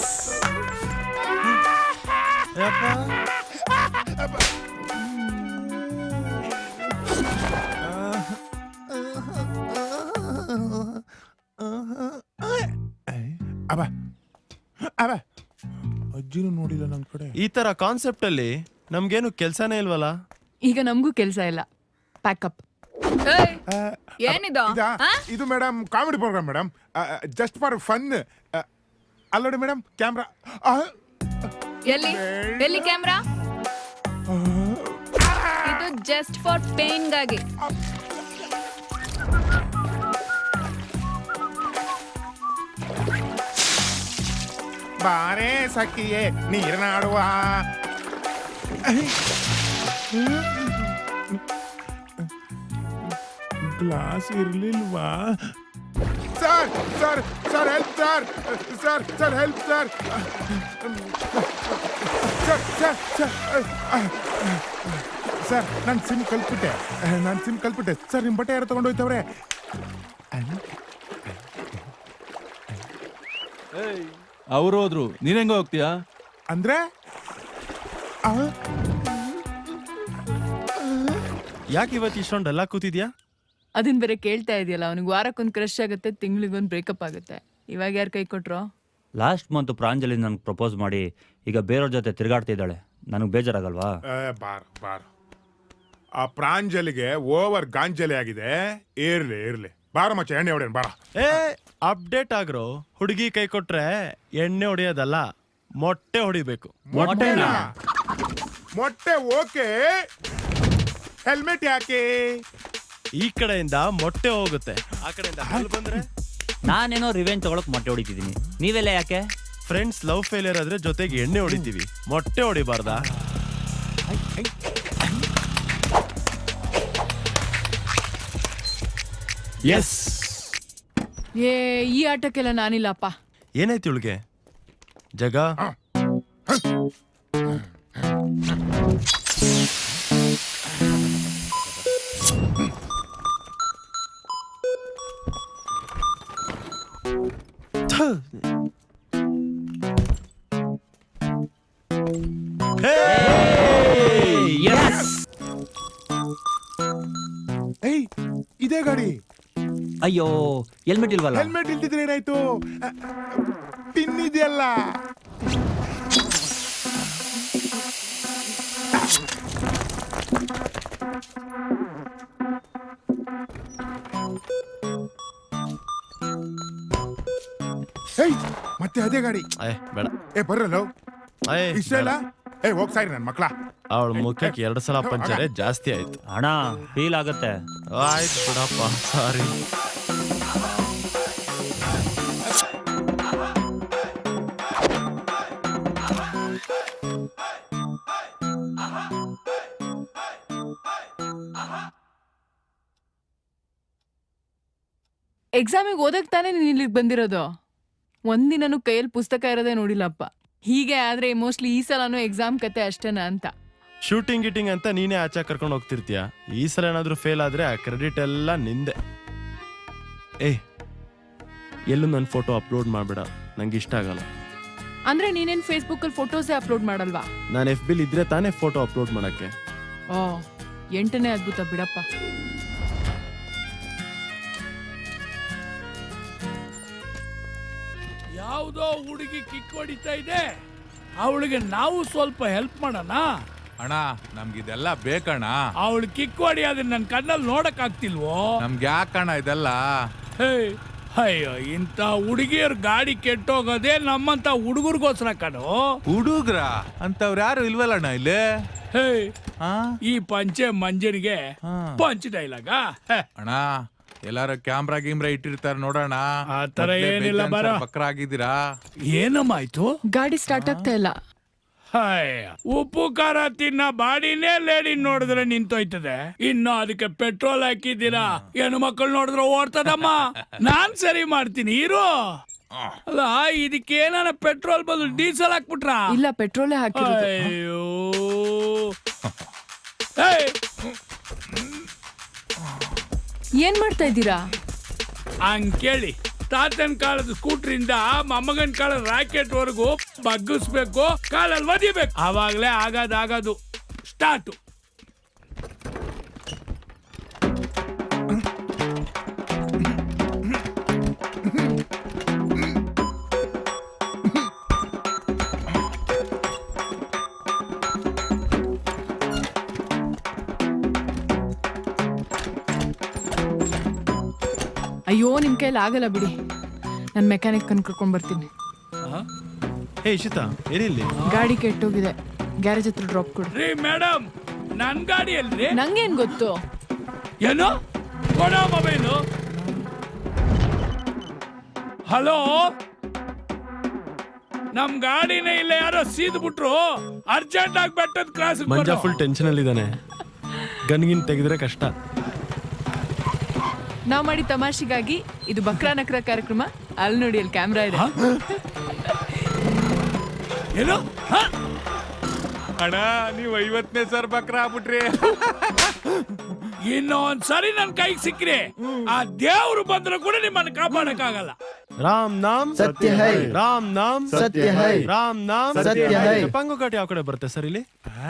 ಅಜ್ಜಿನೂ ನೋಡಿಲ್ಲ ನಮ್ ಕಡೆ. ಈ ತರ ಕಾನ್ಸೆಪ್ಟ್ ಅಲ್ಲಿ ನಮ್ಗೇನು ಕೆಲ್ಸನೇ ಇಲ್ವಲ್ಲ. ಈಗ ನಮಗೂ ಕೆಲಸ ಇಲ್ಲ. ಪ್ಯಾಕಪ್. ಏನಿದು? ಇದು madam comedy program madam, just for fun. ಅಲ್ಲೋಡಿ ಮೇಡಮ್, ಕ್ಯಾಮ್ರಾ ಎಲ್ಲಿ ಎಲ್ಲಿ ಕ್ಯಾಮ್ರಾ? ಇದು ಜಸ್ಟ್ ಫಾರ್ ಪೇನ್ಗಾಗಿ. ಬಾರೇ ಸಖಿಯೇ ನೀರನಾಡುವ. ಗ್ಲಾಸ್ ಇರ್ಲಿಲ್ವಾ? Sir sir sir help sir sir sir help sir sir sir sir ನಾನು ಸಿಮ್ ಕಲ್ಪಿಟ್ಟೆ ಸರ್ ನಿಮ್ಮ ಬಟ್ಟೆ ಯಾರು ತಗೊಂಡೋಯ್ತವ್ರೆ? ಅವ್ರು ಹೋದ್ರು, ನೀನ್ ಹೆಂಗ ಹೋಗ್ತೀಯಾ? ಅಂದ್ರೆ ಯಾಕೆ ಇವತ್ತು ಇಷ್ಟೊಂಡೆಲ್ಲ ಕೂತಿದ್ಯಾ? ಅದನ್ ಬೇರೆ ಕೇಳ್ತಾ ಇದೆಯಲ್ಲ, ಅವನಿಗೆ ವಾರಕ್ಕೊಂದು ಕ್ರಶ್ ಆಗುತ್ತೆ, ತಿಂಗಳಿಗೊಂದು ಬ್ರೇಕಪ್ ಆಗುತ್ತೆ. ಇವಾಗ ಯಾರು ಕೈ ಕೊಟ್ರು? ಲಾಸ್ಟ್ ಮಂತ್ ಪ್ರಾಂಜಲಿ ನನಗೆ ಪ್ರಪೋಸ್ ಮಾಡಿ ಈಗ ಬೇರೆಯವ್ರ ಜೊತೆ ತಿರುಗಾಡ್ತಿದ್ದಾಳೆ. ನನಗೆ ಬೇಜಾರಾಗಲ್ವಾ? ಬಾರ್ ಆ ಪ್ರಾಂಜಲಿಗೆ ಓವರ್ ಗಾಂಜಲಿ ಆಗಿದೆ. ಇರ್ಲಿ ಬಾರ ಮಚ್ಚ, ಎಣ್ಣೆ ಹೊಡೆಯನ್ ಬಾರ. Update agro. ಹುಡುಗಿ ಕೈ ಕೊಟ್ರೆ ಎಣ್ಣೆ ಹೊಡೆಯೋದಲ್ಲ, ಮೊಟ್ಟೆ ಹೊಡಿಬೇಕು. ಮೊಟ್ಟೆ ಓಕೆ, ಹೆಲ್ಮೆಟ್ ಯಾಕೆ? ಈ ಕಡೆಯಿಂದ ಮೊಟ್ಟೆ ಹೋಗುತ್ತೆ, ಆ ಕಡೆಯಿಂದ ಹಾಲು ಬಂದ್ರೆ ನಾನೇನೋ ರಿವೆಂಜ್ ತಗೊಳಕ್ ಮೊಟ್ಟೆ ಹೊಡಿತಿದ್ದೀನಿ, ನೀವೆಲ್ಲ ಯಾಕೆ? ಫ್ರೆಂಡ್ಸ್ ಲವ್ ಫೇಲಿಯರ್ ಆದ್ರೆ ಜೊತೆಗೆ ಎಣ್ಣೆ ಹೊಡಿತೀವಿ, ಮೊಟ್ಟೆ ಹೊಡಿಬಾರ್ದಾ? ಎಸ್. ಈ ಆಟಕ್ಕೆಲ್ಲ ನಾನಿಲ್ಲಪ್ಪ. ಏನಾಯ್ತು ಇವಳಿಗೆ? ಜಗ ಇದೇ ಗಾಡಿ. ಅಯ್ಯೋ ಹೆಲ್ಮೆಟ್ ಇಲ್ವಲ್ಲ? ಹೆಲ್ಮೆಟ್ ಇಲ್ದಿದ್ರೆ ಏನಾಯ್ತು? ಪಿನ್ ಇದೆಯಲ್ಲ. ಮತ್ತೆ ಅದೇ ಗಾಡಿ. ಬೇಡ ಬರ್ರಲ್ಲ ಇಷ್ಟೆಲ್ಲ. ಹೋಗ್ ಸಾರಿ ನನ್ ಮಕ್ಳ. ಅವಳ ಮುಖಕ್ಕೆ 2 ಸಲ ಪಂಚರೆ ಜಾಸ್ತಿ ಆಯ್ತು. ಅಣ್ಣ ಫೀಲ್ ಆಗತ್ತೆ. ಆಯ್ತು ಬಿಡಪ್ಪ, ಸಾರಿ. ಎಕ್ಸಾಮಿಗೆ ಓದಕ್ ತಾನೇ ನೀನ್ ಇಲ್ಲಿಗೆ ಬಂದಿರೋದು? ಒಂದಿನೂ ಕೈಯಲ್ಲಿ ಪುಸ್ತಕ ಇರೋದೇ ನೋಡಿಲ್ಲಪ್ಪ. ಹೀಗೆ ಆದ್ರೆ ಮೋಸ್ಟ್ಲಿ ಈ ಸಲನೂ ಎಕ್ಸಾಮ್ ಕತೆ ಅಷ್ಟೇನಾ ಅಂತ. ಶೂಟಿಂಗ್ ಗಿಟಿಂಗ್ ಅಂತ ನೀನೇ ಆಚೆ ಕರ್ಕೊಂಡು ಹೋಗ್ತಿರ್ತೀಯ. ಈ ಸಲ ಏನಾದ್ರೂ ಫೇಲ್ ಆದ್ರೆ ಆ ಕ್ರೆಡಿಟ್ ಎಲ್ಲ ನಿಂದೆ. ಎಲ್ಲೂ ನನ್ನ ಫೋಟೋ ಅಪ್ಲೋಡ್ ಮಾಡ್ಬೇಡ, ನಂಗೆ ಇಷ್ಟ ಆಗಲ್ಲ. ಅಂದ್ರೆ ನೀನೇನ್ ಫೇಸ್ಬುಕ್ ಅಲ್ಲಿ ಫೋಟೋಸೇ ಅಪ್ಲೋಡ್ ಮಾಡಲ್ವಾ? ನಾನು FB ಇದ್ರೆ ತಾನೇ ಫೋಟೋ ಅಪ್ಲೋಡ್ ಮಾಡಕ್ಕೆ. 8ನೇ ಅದ್ಭುತ ಬಿಡಪ್ಪ. ಯಾವುದೋ ಹುಡುಗಿ ಕಿಕ್ ಹೊಡಿತಾ ಇದೆ, ಅವಳಿಗೆ ನಾವು ಸ್ವಲ್ಪ ಹೆಲ್ಪ್ ಮಾಡೋಣ. ಅಣ್ಣ ನಮ್ಗಿದೆಲ್ಲ ಬೇಕಣ್ಣ. ಅವಳು ಕಿಕ್ ಹೊಡಿ ಅದನ್ನ ನನ್ನ ಕಣ್ಣಲ್ಲಿ ನೋಡಕ್ ಆಗ್ತಿಲ್ವೋ? ನಮ್ಗೆ ಯಾಕಣ್ಣ ಇದೆಲ್ಲ? ಅಯ್ಯೋ, ಇಂಥ ಹುಡುಗಿಯರ್ ಗಾಡಿ ಕೆಟ್ಟೋಗೋದೇ ನಮ್ಮಂತ ಹುಡುಗರಿಗೋಸ್ಕರ ಕಣೋ. ಹುಡುಗ್ರ ಅಂತವ್ರು ಯಾರು ಇಲ್ವಲ್ಲಣ್ಣ ಇಲ್ಲಿ? ಈ ಪಂಚೆ ಮಂಜನಿಗೆ ಪಂಚ್ ಡೈಲಾಗ. ಅಣ್ಣ ಎಲ್ಲಾರು ಕ್ಯಾಮ್ರಾ ಗೀಮ್ರಾ ಇಟ್ಟಿರ್ತಾರ ನೋಡೋಣ. ಆ ತರ ಏನಿಲ್ಲ, ಬರ ಬಕ್ರ ಆಗಿದ್ದೀರಾ? ಏನಮ್ಮಾಯ್ತು? ಗಾಡಿ ಸ್ಟಾರ್ಟ್ ಆಗ್ತಾ ಇಲ್ಲ. ಉಪ್ಪು ಖಾರ ತಿನ್ನ ಬಾಡಿನೇ ಲೇಡಿ ನೋಡಿದ್ರೆ ನಿಂತೋಯ್ತದೆ, ಇನ್ನು ಅದಕ್ಕೆ ಪೆಟ್ರೋಲ್ ಹಾಕಿದ್ದೀರಾ? ಹೆಣ್ಣು ಮಕ್ಕಳು ನೋಡಿದ್ರೆ ಓಡ್ತದಮ್ಮ. ನಾನ್ ಸರಿ ಮಾಡ್ತೀನಿ ಇರು. ಅಲ್ಲ, ಇದಕ್ಕೇನ ಪೆಟ್ರೋಲ್ ಬದಲು ಡೀಸೆಲ್ ಹಾಕ್ಬಿಟ್ರ? ಇಲ್ಲ, ಪೆಟ್ರೋಲೇ ಹಾಕಿರೋದು. ಅಯ್ಯೋ, ಏನ್ ಮಾಡ್ತಾ ಇದ್ದೀರಾ? ಹಂಗ್ ಕೇಳಿ, ತಾತನ್ ಕಾಲದ ಸ್ಕೂಟ್ರಿಂದ ಮೊಮ್ಮಗನ್ ಕಾಲದ ರಾಕೆಟ್ ವರೆಗೂ ಬಗ್ಗಿಸ್ಬೇಕು, ಕಾಲಲ್ಲಿ ಒದಿಬೇಕು, ಆವಾಗ್ಲೇ ಆಗೋದು. ಸ್ಟಾರ್ಟು. ಅಯ್ಯೋ, ನಿಮ್ ಕೈಲಿ ಆಗಲ್ಲ ಬಿಡಿ, ನಾನು ಮೆಕ್ಯಾನಿಕ್ ಕರ್ಕೊಂಡ್ ಬರ್ತೀನಿ. ಇಶಿತಾ ಏನಿಲ್ಲಿ? ಗಾಡಿ ಕೆಟ್ಟೋಗಿದೆ, ಗ್ಯಾರೇಜ್ ಹತ್ರ ಡ್ರಾಪ್ ಕೊಡ್ರಿ. ಮೇಡಮ್, ನನ್ ಗಾಡಿ ಅಲ್ರಿ? ನಂಗೇನ್ ಗೊತ್ತು? ಏನು ಕೊಡ ಮೊಬೈಲು. ಹಲೋ ನಮ್ ಗಾಡಿನೇ ಇಲ್ಲ ಯಾರೋ ಸೀದ್ ಬಿಟ್ರು ಅರ್ಜೆಂಟ್ ಆಗಿ ಬೆಟ್ಟದ ಕ್ರಾಸ್ ಮಂಜ ಫುಲ್ ಟೆನ್ಷನ್ ಅಲ್ಲಿ ಇದ್ದಾನೆ. ಗನ್ಗಿನ್ ತೆಗೆದ್ರೆ ಕಷ್ಟ. ನಾವ್ ಮಾಡಿ ತಮಾಷೆಗಾಗಿ ಇದು ಬಕ್ರಾ ನಕ್ರ ಕಾರ್ಯಕ್ರಮ. ಅಲ್ಲಿ ನೋಡಿ, ಅಲ್ಲಿ ಕ್ಯಾಮ್ರಾ ಇದೆ. ಏನು ಅಣ್ಣ ನೀವು 50ನೇ ಸರ್ ಬಕ್ರ ಆಗ್ಬಿಟ್ರಿ. ಇನ್ನೊಂದ್ಸರಿ ನನ್ ಕೈಗೆ ಸಿಕ್ಕ್ರಿ ಆ ದೇವ್ರು ಬಂದ್ರು ಕೂಡ ನಿಮ್ಮನ್ನ ಕಾಪಾಡಕ್ಕಾಗಲ್ಲ. ರಾಮ್ ನಾಮ್ ಸತ್ಯ ಹೈ. ರಾಮ್ ನಾಮ್ ಸತ್ಯ ಹೈ. ರಾಮ್ ನಾಮ್ ಸತ್ಯ ಹೈ. ಪಂಗು ಘಾಟ್ ಯಾವ ಕಡೆ ಬರುತ್ತೆ ಸರ್ ಇಲ್ಲಿ?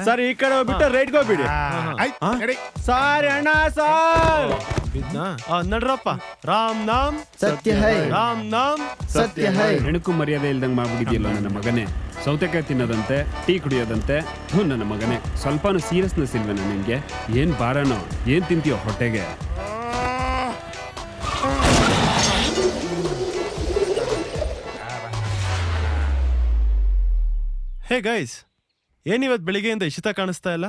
ಸರ್ ಈ ಕಡೆ ಹೋಗ್ಬಿಟ್ಟು ರೈಟ್ಗೆ ಹೋಗ್ಬಿಡಿ. ಸಾರಿ ಅಣ್ಣ ಸಾರ್ ಬಿದ್ನಾ? ನಡ್ರಪ್ಪ. ರಾಮ್ ನಾಮ್ ಸತ್ಯ ಹೈ. ರಾಮ್ ನಾಮ್ ಸತ್ಯ ಹೈ. ಹೆಣಕು ಮರ್ಯಾದೆ ಇಲ್ದಂಗೆ ಮಾಡ್ಬಿಟ್ಟಿದ್ಯಲ್ಲ ನನ್ನ ಮಗನೇ. ಸೌತೆಕಾಯಿ ತಿನ್ನೋದಂತೆ, ಟೀ ಕುಡಿಯೋದಂತೆ. ನನ್ನ ಮಗನೇ, ಸ್ವಲ್ಪನೂ ಸೀರಿಯಸ್ನೆಸ್ ಇಲ್ವೇನ ನಿನ್ಗೆ? ಏನ್ ಬಾರನೋ, ಏನ್ ತಿಂತೀಯೋ ಹೊಟ್ಟೆಗೆ? ಹೇ ಗೈಸ್, ಏನಿವತ್ ಬೆಳಿಗ್ಗೆಯಿಂದ ಇಶಿತಾ ಕಾಣಿಸ್ತಾ ಇಲ್ಲ?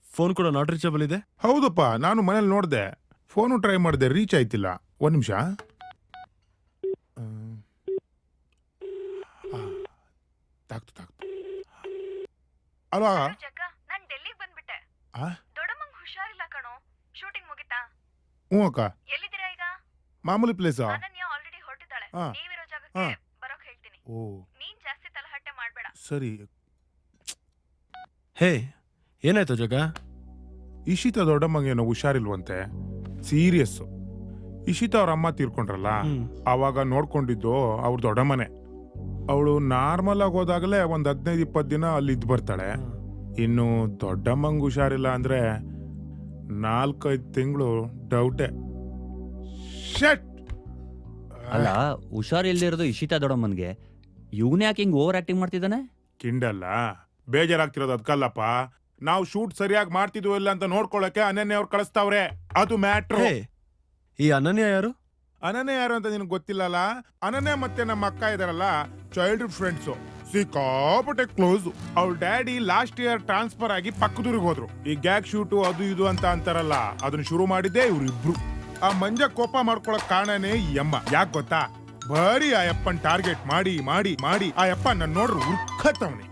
ಫೋನ್ ಕೂಡ ನಾಟ್ ರೀಚಬಲ್ ಇದೆ. ಹೌದಪ್ಪ, ನಾನು ಮನೇಲಿ ನೋಡ್ದೆ, ಫೋನು ಟ್ರೈ ಮಾಡಿದೆ, ರೀಚ್ ಆಯ್ತಿಲ್ಲ. ಒಂದ್ ನಿಮಿಷ. ಅಲ್ವಾ? ನಾನ್ ಡೆಲ್ಲಿಗೆ ಬಂದ್ಬಿಟ್ಟೆ. ದೊಡ್ಡಮ್ಮಂಗ್ ಹುಷಾರಿಲ್ಲ ಕಣೋ. ಶೂಟಿಂಗ್ ಮುಗಿತಾ? ಹ್ಞೂ ಅಕ್ಕ. ಎಲ್ಲಿದ್ದೀರಾ ಈಗ? ಮಾಮೂಲಿ ಪ್ಲೇಸ್. ಅನನ್ಯ ಆಲ್ರೆಡಿ ಹೊರಟಿದ್ದಾಳೆ. ನೀವಿರೋ ಜಾಗಕ್ಕೆ ಬರೋಕ್ ಹೇಳ್ತೀನಿ. ನೀನ್ ಜಾಸ್ತಿ ತಲಹಟ್ಟೆ ಮಾಡ್ಬೇಡ. ಸರಿ. ಹೇ, ಏನಾಯ್ತು ಜಗ? ಇಶಿತಾ ದೊಡ್ಡಮ್ಮಂಗೇನೋ ಹುಷಾರಿಲ್ವಂತೆ, ಸೀರಿಯಸ್. ಇಶಿತಾ ಅವ್ರ ಅಮ್ಮ ತೀರ್ಕೊಂಡ್ರಲ್ಲ, ಅವಾಗ ನೋಡ್ಕೊಂಡಿದ್ದು ಅವ್ರ ದೊಡ್ಡಮ್ಮನೆ. ಅವಳು ನಾರ್ಮಲ್ ಆಗಿ ಹೋದಾಗಲೇ ಒಂದ್ 15-20 ದಿನ ಅಲ್ಲಿ ಇದ್ದು ಬರ್ತಾಳೆ. ಇನ್ನು ದೊಡ್ಡಮ್ಮಂಗ್ ಹುಷಾರಿಲ್ಲ ಅಂದ್ರೆ 4-5 ತಿಂಗಳು ಡೌಟೆ. ಅಲ್ಲ, ಹುಷಾರಿಲ್ದಿರೋದು ಇಶಿತಾ ದೊಡ್ಡಮ್ಮನ್ಗೆ. ಇವನೇ ಯಾಕೆ ಹಿಂಗ್ ಓವರ್ ಆಕ್ಟಿಂಗ್ ಮಾಡ್ತಿದ್ದಾನೆ? ಕಿಂಡಲ್ಲ, ಬೇಜಾರಾಗ್ತಿರೋದು ಅದಕ್ಕಲ್ಲಪ್ಪ. ನಾವು ಶೂಟ್ ಸರಿಯಾಗಿ ಮಾಡ್ತಿದ್ವು ಇಲ್ಲ ಅಂತ ನೋಡ್ಕೊಳಕ್ಕೆ ಅನನ್ಯ ಅವ್ರು ಕಳಿಸ್ತಾವ್ರೆ. ಅದು ಮ್ಯಾಟ್ರು. ಈ ಅನನ್ಯ ಯಾರು? ಅನನ್ಯ ಯಾರು ಅಂತ ನಿನಗೆ ಗೊತ್ತಿಲ್ಲಲ್ಲ? ಅನನ್ಯ ಮತ್ತೆ ನಮ್ಮ ಅಕ್ಕ ಇದಾರಲ್ಲ, ಚೈಲ್ಡ್ಹುಡ್ ಫ್ರೆಂಡ್ಸು, ಸಿಕ್ಕಾಪಟ್ಟೆ ಕ್ಲೋಸ್. ಅವ್ರ ಡ್ಯಾಡಿ ಲಾಸ್ಟ್ ಇಯರ್ ಟ್ರಾನ್ಸ್ಫರ್ ಆಗಿ ಪಕ್ಕದೂರಿಗೆ ಹೋದ್ರು. ಈ ಗ್ಯಾಗ್ ಶೂಟು ಅದು ಇದು ಅಂತ ಅಂತಾರಲ್ಲ, ಅದನ್ನ ಶುರು ಮಾಡಿದ್ದೆ ಇವ್ರಿಬ್ರು. ಆ ಮಂಜ ಕೋಪ ಮಾಡ್ಕೊಳಕ್ ಕಾರಣನೇ ಈ ಅಮ್ಮ. ಯಾಕೆ ಗೊತ್ತಾ? ಬರೀ ಆ ಅಪ್ಪನ್ ಟಾರ್ಗೆಟ್ ಮಾಡಿ ಮಾಡಿ ಮಾಡಿ ಆ ಅಪ್ಪ ನನ್ನ ನೋಡ್ರು ಉರ್ಕತ್ತವನೆ.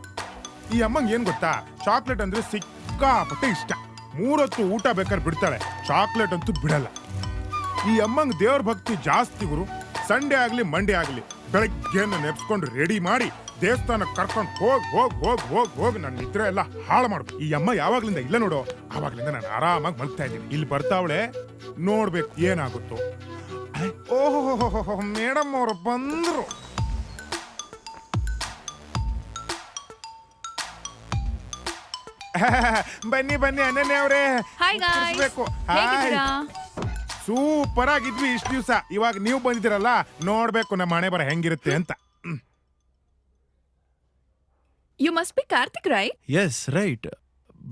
ಈ ಅಮ್ಮಂಗೆ ಏನ್ ಗೊತ್ತಾ? ಚಾಕ್ಲೇಟ್ ಅಂದ್ರೆ ಸಿಕ್ಕಾಪಟ್ಟೆ ಇಷ್ಟ. 3 ಹೊತ್ತು ಊಟ ಬೇಕಾದ್ರೆ ಬಿಡ್ತಾಳೆ, ಚಾಕ್ಲೇಟ್ ಅಂತೂ ಬಿಡಲ್ಲ. ಈ ಅಮ್ಮಂಗ್ ದೇವ್ರ ಭಕ್ತಿ ಜಾಸ್ತಿ ಗುರು. ಸಂಡೇ ಆಗ್ಲಿ ಮಂಡೇ ಆಗ್ಲಿ ಬೆಳಗ್ಗೆ ನೆಪ್ಸ್ಕೊಂಡು ರೆಡಿ ಮಾಡಿ ದೇವಸ್ಥಾನಕ್ಕೆ ಕರ್ಕೊಂಡು ಹೋಗ್ ನನ್ನ ನಿದ್ರೆ ಎಲ್ಲ ಹಾಳು ಮಾಡ್ಬೇಕು. ಈ ಅಮ್ಮ ಯಾವಾಗ್ಲಿಂದ ಇಲ್ಲ ನೋಡು, ಆವಾಗ್ಲಿಂದ ನಾನು ಆರಾಮಾಗಿ ಮಲ್ಗ್ತಾ ಇದ್ದೀನಿ. ಇಲ್ಲಿ ಬರ್ತಾವಳೆ, ನೋಡ್ಬೇಕು ಏನಾಗುತ್ತೋ. ಓಹೋ, ಮೇಡಮ್ ಅವರು ಬಂದ್ರು. ಬನ್ನಿ ಬನ್ನಿ ಅನನ್ಯ ಅವರೇ. ಸೂಪರ್ ಆಗಿದ್ವಿ ಇಷ್ಟು ದಿವಸ. ಇವಾಗ ನೀವು ಬಂದಿದ್ದೀರಲ್ಲ, ನೋಡ್ಬೇಕು ನಮ್ಮ ಹಣೆ ಬರ ಹೆಂಗಿರುತ್ತೆ ಅಂತ. You must be Karthik, right? Yes right.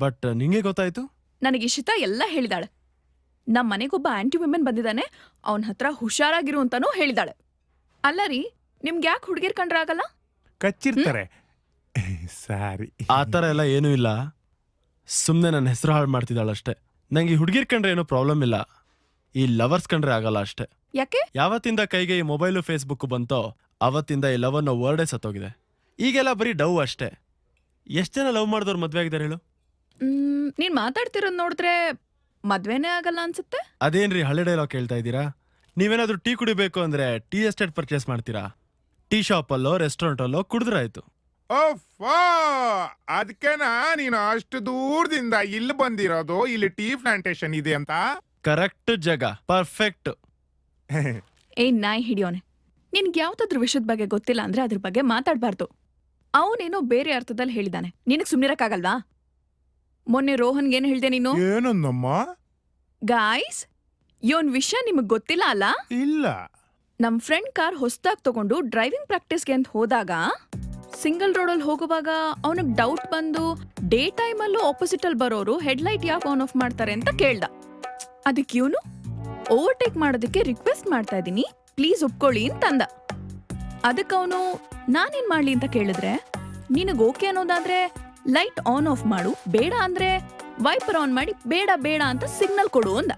But ನಿಂಗೆ ಗೊತ್ತಾಯ್ತು? ನನಗೆ ಇಶಿತಾ ಎಲ್ಲ ಹೇಳಿದಾಳೆ. ನಮ್ಮ ಮನೆಗೊಬ್ಬ ಆಂಟಿ ವಿಮೆನ್ ಬಂದಿದ್ದಾನೆ, ಅವನ ಹತ್ರ ಹುಷಾರಾಗಿರು ಅಂತಾನೂ ಹೇಳಿದಾಳೆ. ಅಲ್ಲ ರೀ, ನಿಮ್ಗೆ ಯಾಕೆ ಹುಡುಗಿರ್ ಕಂಡ್ರೆ ಆಗಲ್ಲ? ಕಚ್ಚಿರ್ತಾರೆ. ಸಾರಿ, ಆ ಥರ ಎಲ್ಲ ಏನೂ ಇಲ್ಲ. ಸುಮ್ಮನೆ ನನ್ನ ಹೆಸರು ಹಾಳು ಮಾಡ್ತಿದ್ದಾಳಷ್ಟೇ. ನಂಗೆ ಈ ಹುಡುಗಿರ್ ಕಂಡ್ರೆ ಏನೂ ಪ್ರಾಬ್ಲಮ್ ಇಲ್ಲ, ಈ ಲವರ್ಸ್ ಕಂಡ್ರೆ ಆಗಲ್ಲ ಅಷ್ಟೇ. ಯಾಕೆ? ಯಾವತ್ತಿಂದ ಕೈಗೆ ಈ ಮೊಬೈಲು ಫೇಸ್ಬುಕ್ ಬಂತೋ ಅವತ್ತಿಂದ ಈ ಲವ್ ಅನ್ನೋ ವರ್ಡೇ ಸತ್ತೋಗಿದೆ. ಈಗೆಲ್ಲ ಬರೀ ಡವ್ ಅಷ್ಟೇ. ಎಷ್ಟು ಜನ ಲವ್ ಮಾಡಿದವ್ರು ಮದ್ವೆ ಆಗಿದ್ದಾರೆ ಹೇಳು? ನೀನ್ ಮಾತಾಡ್ತಿರೋದ್ ನೋಡಿದ್ರೆ ಮದ್ವೆನೇ ಆಗಲ್ಲ ಅನ್ಸುತ್ತೆ. ಅದೇನ್ರಿ ಹಳೆ ಡೈಲಾಗ್ ಕೇಳ್ತಾ ಇದ್ದೀರಾ? ನೀವೇನಾದ್ರೂ ಟೀ ಕುಡಿಬೇಕು ಅಂದ್ರೆ ಟೀ ಎಸ್ಟೇಟ್ ಪರ್ಚೇಸ್ ಮಾಡ್ತೀರಾ? ಟೀ ಶಾಪಲ್ಲೋ ರೆಸ್ಟೋರೆಂಟಲ್ಲೋ ಕುಡಿದ್ರಾಯ್ತು. ಅದಕ್ಕೆನಾ ನೀನು ಅಷ್ಟು ದೂರದಿಂದ ಇಲ್ಲಿ ಬಂದಿರೋದು? ಇಲ್ಲಿ ಟೀ ಪ್ಲಾಂಟೇಶನ್ ಇದೆ ಅಂತ. ಕರೆಕ್ಟ್ ಜಗ, ಪರ್ಫೆಕ್ಟ್. ಏ ನಾಯಿ ಹಿಡಿಯೋನೆ, ನಿನ್ಗೆ ಯಾವ್ದಾದ್ರು ವಿಷಯದ ಬಗ್ಗೆ ಗೊತ್ತಿಲ್ಲ ಅಂದ್ರೆ ಅದ್ರ ಬಗ್ಗೆ ಮಾತಾಡ್ಬಾರ್ದು. ಅವನೇನೋ ಬೇರೆ ಅರ್ಥದಲ್ಲಿ ಹೇಳಿದಾನೆ, ನಿನಗ್ ಸುಮ್ನಿರಕ್ಕಾಗಲ್ವಾ? ಮೊನ್ನೆ ರೋಹನ್ಗೆ ಏನ್ ಹೇಳ್ದೆ ನೀನು? ಏನನ್ನಮ್ಮ? ಗಾಯ್ಸ್, ಇವನ್ ವಿಷಯ ನಿಮಗ್ ಗೊತ್ತಿಲ್ಲ ಅಲ್ಲ? ಇಲ್ಲ. ನಮ್ ಫ್ರೆಂಡ್ ಕಾರ್ ಹೊಸದಾಗ್ ತಗೊಂಡು ಡ್ರೈವಿಂಗ್ ಪ್ರಾಕ್ಟೀಸ್ಗೆ ಅಂತ ಹೋದಾಗ ಸಿಂಗಲ್ ರೋಡಲ್ಲಿ ಹೋಗುವಾಗ ಅವನಿಗೆ ಡೌಟ್ ಬಂದು ಡೇ ಟೈಮಲ್ಲೂ ಆಪೋಸಿಟ್ ಅಲ್ಲಿ ಬರೋರು ಹೆಡ್ಲೈಟ್ ಯಾಕೆ ಆನ್ ಆಫ್ ಮಾಡ್ತಾರೆ ಅಂತ ಕೇಳ್ದ. ಅದಕ್ಕೆ ಇವನು ಓವರ್ಟೇಕ್ ಮಾಡೋದಕ್ಕೆ ರಿಕ್ವೆಸ್ಟ್ ಮಾಡ್ತಾ ಇದ್ದೀನಿ, ಪ್ಲೀಸ್ ಒಪ್ಕೊಳ್ಳಿ ಅಂತಂದ. ಅದಕ್ಕೆ ಅವನು ನಾನೇನ್ ಮಾಡ್ಲಿ ಅಂತ ಕೇಳಿದ್ರೆ, ನಿನಗ್ ಓಕೆ ಅನ್ನೋದಾದ್ರೆ ಲೈಟ್ ಆನ್ ಆಫ್ ಮಾಡು, ಬೇಡ ಅಂದ್ರೆ ವೈಪರ್ ಆನ್ ಮಾಡಿ ಬೇಡ ಬೇಡ ಅಂತ ಸಿಗ್ನಲ್ ಕೊಡು ಅಂದ.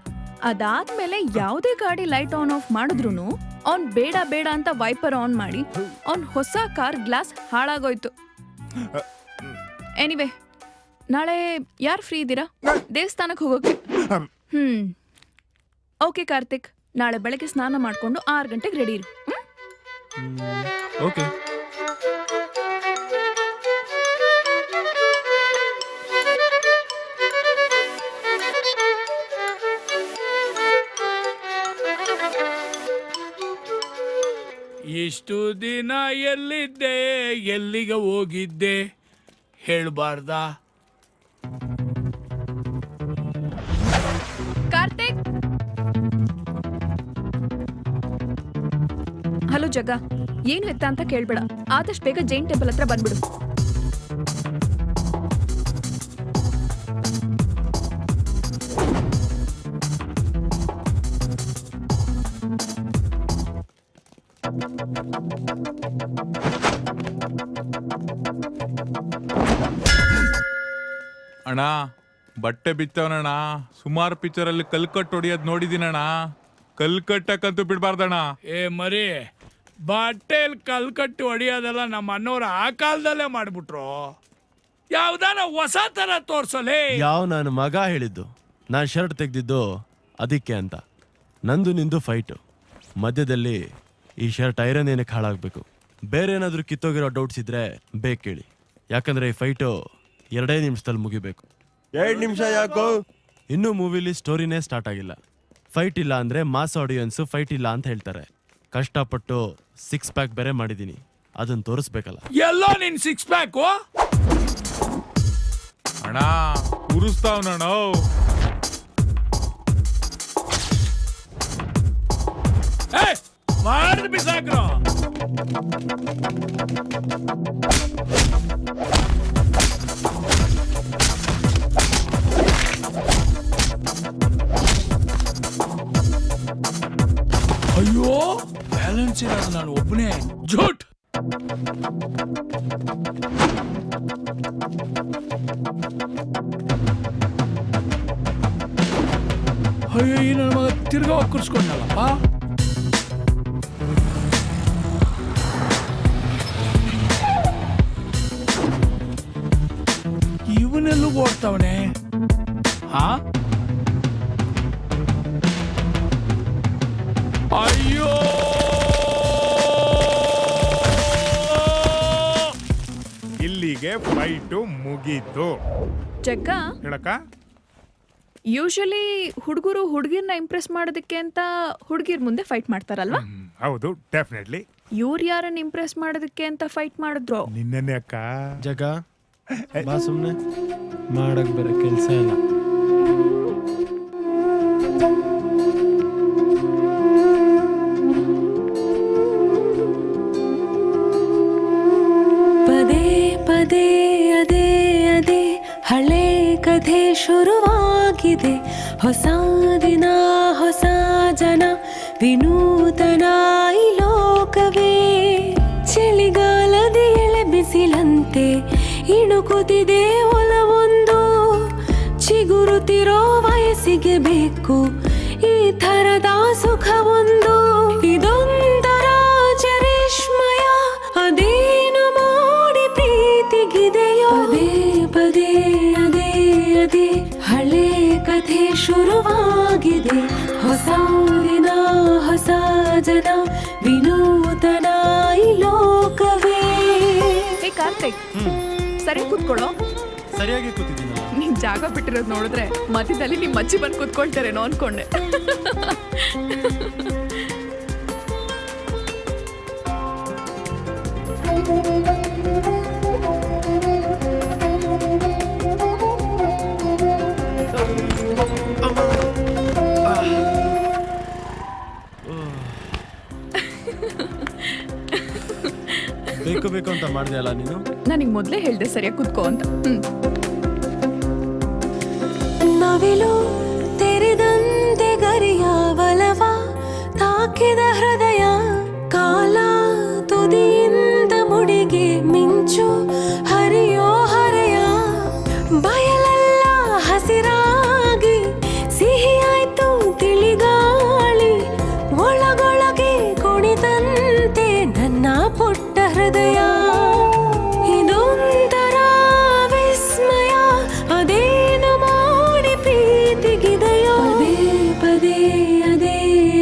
ಅದಾದ್ಮೇಲೆ ಯಾವುದೇ ಗಾಡಿ ಲೈಟ್ ಆನ್ ಆಫ್ ಮಾಡಿದ್ರು ಅವ್ನ್ ಬೇಡ ಬೇಡ ಅಂತ ವೈಪರ್ ಆನ್ ಮಾಡಿ ಅವ್ನ್ ಹೊಸ ಕಾರ್ ಗ್ಲಾಸ್ ಹಾಳಾಗೋಯ್ತು. ಎನಿವೆ, ನಾಳೆ ಯಾರು ಫ್ರೀ ಇದ್ದೀರಾ ದೇವಸ್ಥಾನಕ್ಕೆ ಹೋಗೋಕೆ? ಓಕೆ ಕಾರ್ತಿಕ್, ನಾಳೆ ಬೆಳಗ್ಗೆ ಸ್ನಾನ ಮಾಡ್ಕೊಂಡು 6 ಗಂಟೆಗೆ ರೆಡಿ ಇರು. ಓಕೆ. ಇಷ್ಟು ದಿನ ಎಲ್ಲಿದ್ದೆ, ಎಲ್ಲಿಗೆ ಹೋಗಿದ್ದೆ ಹೇಳ್ಬಾರ್ದಾ? ಕಾರ್ತಿಕ್, ಹಲೋ ಜಗ, ಏನು ಎತ್ತ ಅಂತ ಕೇಳ್ಬೇಡ, ಆದಷ್ಟು ಬೇಗ ಜೈನ್ ಟೆಂಪಲ್ ಹತ್ರ ಬಂದ್ಬಿಡು. ಅಣ್ಣ ಬಟ್ಟೆ ಬಿತ್ತವನಣ್ಣ, ಸುಮಾರು ಪಿಕ್ಚರಲ್ಲಿ ಕಲ್ಕಟ್ಟು ಹೊಡಿಯೋದ್ ನೋಡಿದೀನಣ್ಣ. ಕಲ್ಕಟ್ಟಕ್ಕಂತೂ ಬಿಡ್ಬಾರ್ದಣ್ಣ. ಏ ಮರಿ, ಬಟ್ಟೆಲ್ ಕಲ್ಕಟ್ಟು ಹೊಡಿಯೋದೆಲ್ಲ ನಮ್ಮ ಅಣ್ಣವ್ರ ಆ ಕಾಲದಲ್ಲೇ ಮಾಡ್ಬಿಟ್ರು. ಯಾವ್ದಾನ ಹೊಸ ತರ ತೋರ್ಸಲೇ. ಯಾವ ನನ್ನ ಮಗ ಹೇಳಿದ್ದು ನಾನು ಶರ್ಟ್ ತೆಗ್ದಿದ್ದು ಅದಕ್ಕೆ ಅಂತ. ನಂದು ನಿಂದು ಫೈಟು, ಮಧ್ಯದಲ್ಲಿ ಈ ಶರ್ಟ್ ಐರನ್ ಏನಕ್ಕೆ ಹಾಳಾಗಬೇಕು? ಬೇರೆ ಏನಾದರೂ ಕಿತ್ತೋಗಿರೋ ಡೌಟ್ಸ್ ಇದ್ರೆ ಬೇಕು ಕೇಳಿ, ಯಾಕಂದ್ರೆ ಈ ಫೈಟು 2 ನಿಮಿಷದಲ್ಲಿ ಮುಗಿಬೇಕು. 2 ನಿಮಿಷ ಯಾಕೋ? ಇನ್ನೂ ಮೂವಿಲಿ ಸ್ಟೋರಿನೇ ಸ್ಟಾರ್ಟ್ ಆಗಿಲ್ಲ. ಫೈಟ್ ಇಲ್ಲ ಅಂದ್ರೆ ಮಾಸ್ ಆಡಿಯನ್ಸು ಫೈಟ್ ಇಲ್ಲ ಅಂತ ಹೇಳ್ತಾರೆ. ಕಷ್ಟಪಟ್ಟು 6 ಪ್ಯಾಕ್ ಬೇರೆ ಮಾಡಿದ್ದೀನಿ, ಅದನ್ನ ತೋರಿಸ್ಬೇಕಲ್ಲ. ಎಲ್ಲೋ ನಿನ್ 6 ಪ್ಯಾಕು ಅಣ್ಣ ಉರಿಸ್ತಾವನಣ್ಣ. ಮಾಡಿದ್ ಬಿಸಾಕ್ರು. ಅಯ್ಯೋ, ಬ್ಯಾಲೆನ್ಸ್ ಇರೋದು ನಾನು ಒಬ್ಬನೇ. ಜೋಟ್ ಅಯ್ಯೋ, ಈ ನನ್ನ ಮಗ ತಿರ್ಗಾ ಕುರ್ಸ್ಕೊಂಡಲ್ಲಪ್ಪ. ಇವನೆಲ್ಲೂ ಓಡ್ತಾವನೆ. ಹಾ, ಅಯ್ಯೋ, ಇಲ್ಲಿಗೆ ಫೈಟು ಮುಗೀತು. ಜಗ್ಗ, ಹೇಳಕ್ಕ, ಯೂಶಲಿ ಹುಡುಗರು ಹುಡುಗಿರ್ನ ಇಂಪ್ರೆಸ್ ಮಾಡೋದಕ್ಕೆ ಅಂತ ಹುಡುಗಿರ್ ಮುಂದೆ ಫೈಟ್ ಮಾಡ್ತಾರಲ್ವಾ? ಹೌದು, ಡೆಫಿನೆಟ್ಲಿ. ಇವ್ರು ಯಾರನ್ನ ಇಂಪ್ರೆಸ್ ಮಾಡೋದಕ್ಕೆ ಅಂತ ಫೈಟ್ ಮಾಡಿದ್ರು? ನಿನ್ನೆ ಅಕ್ಕ. ಜಗ ಬಾ, ಸುಮ್ಮನೆ ಮಾಡಕ್ ಬರೋ ಕೆಲಸ ಇಲ್ಲ. ಪದೇ ಪದೇ ಅದೇ ಅದೇ ಹಳೆ ಕಥೆ ಶುರುವಾಗಿದೆ. ಹೊಸ ದಿನ, ಹೊಸ ಜನ, ವಿನೂತನ ಈ ಲೋಕವೇ. ಚಳಿಗಾಲದ ಎಳೆ ಬಿಸಿಲಂತೆ ಇಣುಕುತ್ತಿದೆ ಒಲವೊಂದು. ಚಿಗುರುತ್ತಿರೋ ವಯಸ್ಸಿಗೆ ಬೇಕು ಈ ಥರದ ಸುಖವೊಂದು. ಇದೊಂದರ ಚರಿಷ್ಮಯ, ಅದೇನು ಮಾಡಿ ಪ್ರೀತಿಗಿದೆಯೋ. ಪದೇ ಪದೇ ಅದೇ ಅದೇ ಹಳೆ ಕಥೆ ಶುರುವಾಗಿದೆ. ಹೊಸ ದಿನ, ಹೊಸ ಜನ, ವಿನೂತನ ಈ ಲೋಕವೇ. ಹೇ ಕಾರ್ತಿಕ್, ಸರಿ ಕೂತ್ಕೊಳ್ಳೋ. ಸರಿಯಾಗಿ ಕೂತಿದ್ದೀನಿ. ನೀನ್ ಜಾಗ ಬಿಟ್ಟಿರೋದು ನೋಡಿದ್ರೆ ಮಧ್ಯದಲ್ಲಿ ನಿಮ್ ಮಚ್ಚಿ ಬಂದು ಕೂತ್ಕೊಳ್ತಾರೇನೋ ಅನ್ಕೊಂಡೆ. ಬೇಕು ಬೇಕು ಅಂತ ಮಾಡಿದೆ ಅಲ್ಲ ನೀನು. ನನಗೆ ಮೊದಲೇ ಹೇಳ್ದೆ ಸರಿಯಾಗಿ ಕೂತ್ಕೋ ಅಂತ. ನವಿಲು ತೆರೆದಂತೆ ಗರಿಯ ಒಲವ ತಾಕಿದ ಹೃದಯ. ಕಾಲ ತುದಿಯಿಂದ ಮುಡಿಗೆ ಮಿಂಚು ಹರಿಯೋ ಹರೆಯ. ಬಯಲೆಲ್ಲ ಹಸಿರಾಗಿ ಸಿಹಿಯಾಯ್ತು ತಿಳಿಗಾಳಿ. ಒಳಗೊಳಗೆ ಪುಟ್ಟ ಹೃದಯ ಇದೊಂದರ ವಿಸ್ಮಯ ಅದೇನು ಮಾಡಿ ಪ್ರೀತಿಗಿದೆಯ ಪದೇ ಪದೇ ಅದೇ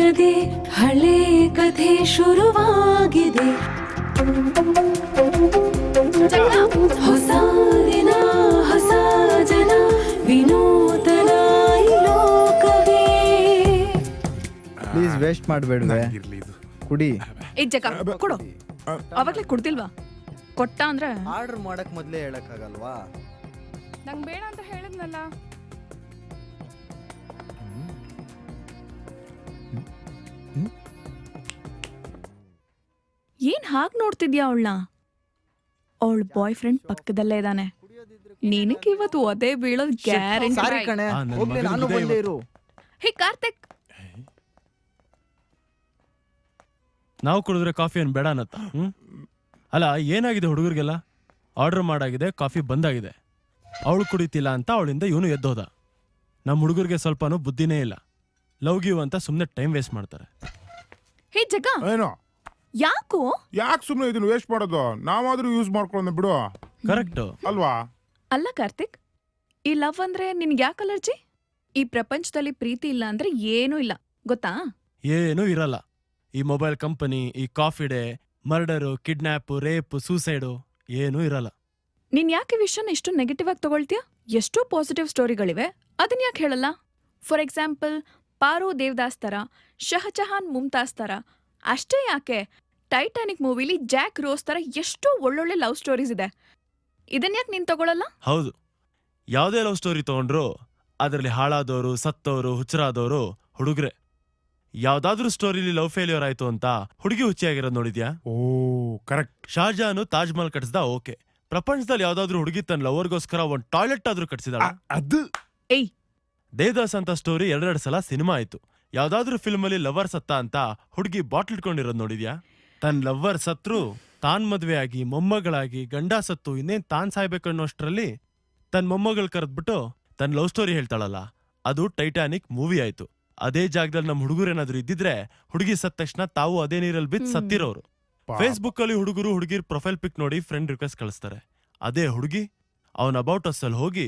ಅದೇ ಹಳೆ ಕಥೆ ಶುರುವಾಗಿದೆ ಹೊಸ ದಿನ ಹೊಸ ಜನ ವಿನೂತನ ಈ ಲೋಕವೇ. ಪ್ಲೀಸ್ ವೇಸ್ಟ್ ಮಾಡಬೇಡ್ವೆ, ಕುಡಿ. ಕೊಡು, ಅವಾಗ್ಲೇ ಕುಡ್ದಿಲ್ವಾ? ಕೊಟ್ಟ ಅಂದ್ರೆ ಆರ್ಡರ್ ಮಾಡಕ್ ಮೊದ್ಲೇ ಹೇಳಕ್ಕಾಗಲ್ವಾ? ನಂಗೆ ಬೇಡ ಅಂತ ಹೇಳಿದ್ನಲ್ಲ. ಏನ್ ಹಾಗ್ ನೋಡ್ತಿದ್ಯಾ ಅವಳನ್ನ? ಅವಳ ಬಾಯ್ ಫ್ರೆಂಡ್ ಪಕ್ಕದಲ್ಲೇ ಇದ್ದಾನೆ. ನಿನಗೆ ಇವತ್ತು ಒದೆ ಬೀಳೋದ್ ಗ್ಯಾರಂಟಿ. ಸಾರಿ ಕಣೆ, ಹೋಗ್ಲಿ ನಾನು ಬಂದೇ ಇರು. ಹೇ ಕಾರ್ತಿಕ್, ನಾವು ಕುಡಿದ್ರೆ ಕಾಫಿ ಏನು ಬೇಡ ಅನ್ನತ್ತ? ಅಲ್ಲ, ಏನಾಗಿದೆ ಹುಡುಗರಿಗೆಲ್ಲ? ಆರ್ಡರ್ ಮಾಡಾಗಿದೆ, ಕಾಫಿ ಬಂದಾಗಿದೆ. ಅವಳು ಕುಡಿತಿಲ್ಲ ಅಂತ ಅವಳಿಂದ ಇವನು ಎದ್ದೋದ. ನಮ್ಮ ಹುಡುಗರಿಗೆ ಸ್ವಲ್ಪನೂ ಬುದ್ಧಿನೇ ಇಲ್ಲ. ಲವ್ ಗಿವ್ ಅಂತ ಸುಮ್ಮನೆ ಟೈಮ್ ವೇಸ್ಟ್ ಮಾಡ್ತಾರೆ. ಹೇ ಜಗ, ಏನೋ ಯಾಕೆ ಸುಮ್ಮನೆ ಇದನ್ನ ವೇಸ್ಟ್ ಮಾಡೋದು? ನಾವಾದ್ರೂ ಯೂಸ್ ಮಾಡ್ಕೊಳ್ಳೋಣ ಬಿಡು. ಕರೆಕ್ಟ್ ಅಲ್ವಾ? ಅಲ್ಲ ಕಾರ್ತಿಕ್, ಈ ಲವ್ ಅಂದ್ರೆ ನಿನ್ಗೆ ಯಾಕೆ ಅಲರ್ಜಿ? ಈ ಪ್ರಪಂಚದಲ್ಲಿ ಪ್ರೀತಿ ಇಲ್ಲ ಅಂದ್ರೆ ಏನೂ ಇಲ್ಲ, ಗೊತ್ತಾ? ಏನೂ ಇರಲ್ಲ. ಈ ಮೊಬೈಲ್ ಕಂಪನಿ, ಈ coffee day, murder, kidnap, rape, suicide ಏನೂ ಇರಲ್ಲ. ನೀನ್ ಯಾಕೆ ವಿಷಯನ ಇಷ್ಟು ನೆಗೆಟಿವ್ ಆಗಿ ತಗೊಳ್ತೀಯ? ಎಷ್ಟೋ ಪಾಸಿಟಿವ್ ಸ್ಟೋರಿಗಳಿವೆ, ಅದನ್ನ ಯಾಕೆ ಹೇಳಲ್ಲ? ಫಾರ್ ಎಕ್ಸಾಂಪಲ್, ಪಾರು ದೇವದಾಸ್ ತರ, ಶಹಜಹಾನ್ ಮುಮ್ತಾಜ್ ತರ. ಅಷ್ಟೇ ಯಾಕೆ, ಟೈಟಾನಿಕ್ ಮೂವಿಲಿ ಜಾಕ್ ರೋಸ್ ತರ ಎಷ್ಟೋ ಒಳ್ಳೊಳ್ಳೆ ಲವ್ ಸ್ಟೋರೀಸ್ ಇದೆ. ಇದನ್ ಯಾಕೆ ನೀನ್ ತಗೊಳಲ್ಲ? ಹೌದು, ಯಾವುದೇ ಲವ್ ಸ್ಟೋರಿ ತಗೊಂಡ್ರು ಅದರಲ್ಲಿ ಹಾಳಾದವರು, ಸತ್ತವರು, ಹುಚ್ಚರಾದವರು ಹುಡುಗ್ರೆ. ಯಾವ್ದಾದ್ರೂ ಸ್ಟೋರಿಲಿ ಲವ್ ಫೇಲ್ಯೂರ್ ಆಯ್ತು ಅಂತ ಹುಡುಗಿ ಹುಚ್ಚಿಯಾಗಿರೋದು ನೋಡಿದ್ಯಾ? ಓ ಕರೆಕ್ಟ್. ಶಾಜಾನು ತಾಜ್ ಮಹಲ್ ಕಟ್ಸ್ದ, ಓಕೆ. ಪ್ರಪಂಚದಲ್ಲಿ ಯಾವ್ದಾದ್ರೂ ಹುಡುಗಿ ತನ್ನ ಲವರ್ಗೋಸ್ಕರ ಒಂದ್ ಟಾಯ್ಲೆಟ್ ಆದ್ರೂ ಕಟ್ಸಿದಾಳ? ಅದು ದೇವದಾಸ್ ಅಂತ ಸ್ಟೋರಿ 2 ಸಲ ಸಿನಿಮಾ ಆಯ್ತು. ಯಾವ್ದಾದ್ರೂ ಫಿಲ್ಮ್ ಅಲ್ಲಿ ಲವರ್ ಸತ್ತ ಅಂತ ಹುಡುಗಿ ಬಾಟ್ಲ್ ಇಟ್ಕೊಂಡಿರೋದು ನೋಡಿದ್ಯಾ? ತನ್ನ ಲವರ್ ಸತ್ರು ತಾನ್ ಮದ್ವೆ ಆಗಿ ಮೊಮ್ಮಗಳಾಗಿ, ಗಂಡ ಸತ್ತು ಇನ್ನೇನ್ ತಾನ್ ಸಾಯ್ಬೇಕು ಅನ್ನೋಷ್ಟ್ರಲ್ಲಿ ತನ್ನ ಮೊಮ್ಮಗಳು ಕರೆದ್ಬಿಟ್ಟು ತನ್ನ ಲವ್ ಸ್ಟೋರಿ ಹೇಳ್ತಾಳಲ್ಲ, ಅದು ಟೈಟಾನಿಕ್ ಮೂವಿ ಆಯ್ತು. ಅದೇ ಜಾಗದಲ್ಲಿ ನಮ್ಮ ಹುಡುಗರೇನಾದ್ರೂ ಇದ್ದಿದ್ರೆ ಹುಡುಗಿ ಸತ್ತ ತಕ್ಷಣ ತಾವು ಅದೇ ನೀರಲ್ಲಿ ಬಿದ್ದು ಸತ್ತಿರೋರು. ಫೇಸ್ಬುಕ್ ಅಲ್ಲಿ ಹುಡುಗರು ಹುಡುಗಿರ್ ಪ್ರೊಫೈಲ್ ಪಿಕ್ ನೋಡಿ ಫ್ರೆಂಡ್ ರಿಕ್ವೆಸ್ಟ್ ಕಳಿಸ್ತಾರೆ. ಅದೇ ಹುಡುಗಿ ಅವನ್ ಅಬೌಟ್ ಅಸ್ ಅಲ್ಲಿ ಹೋಗಿ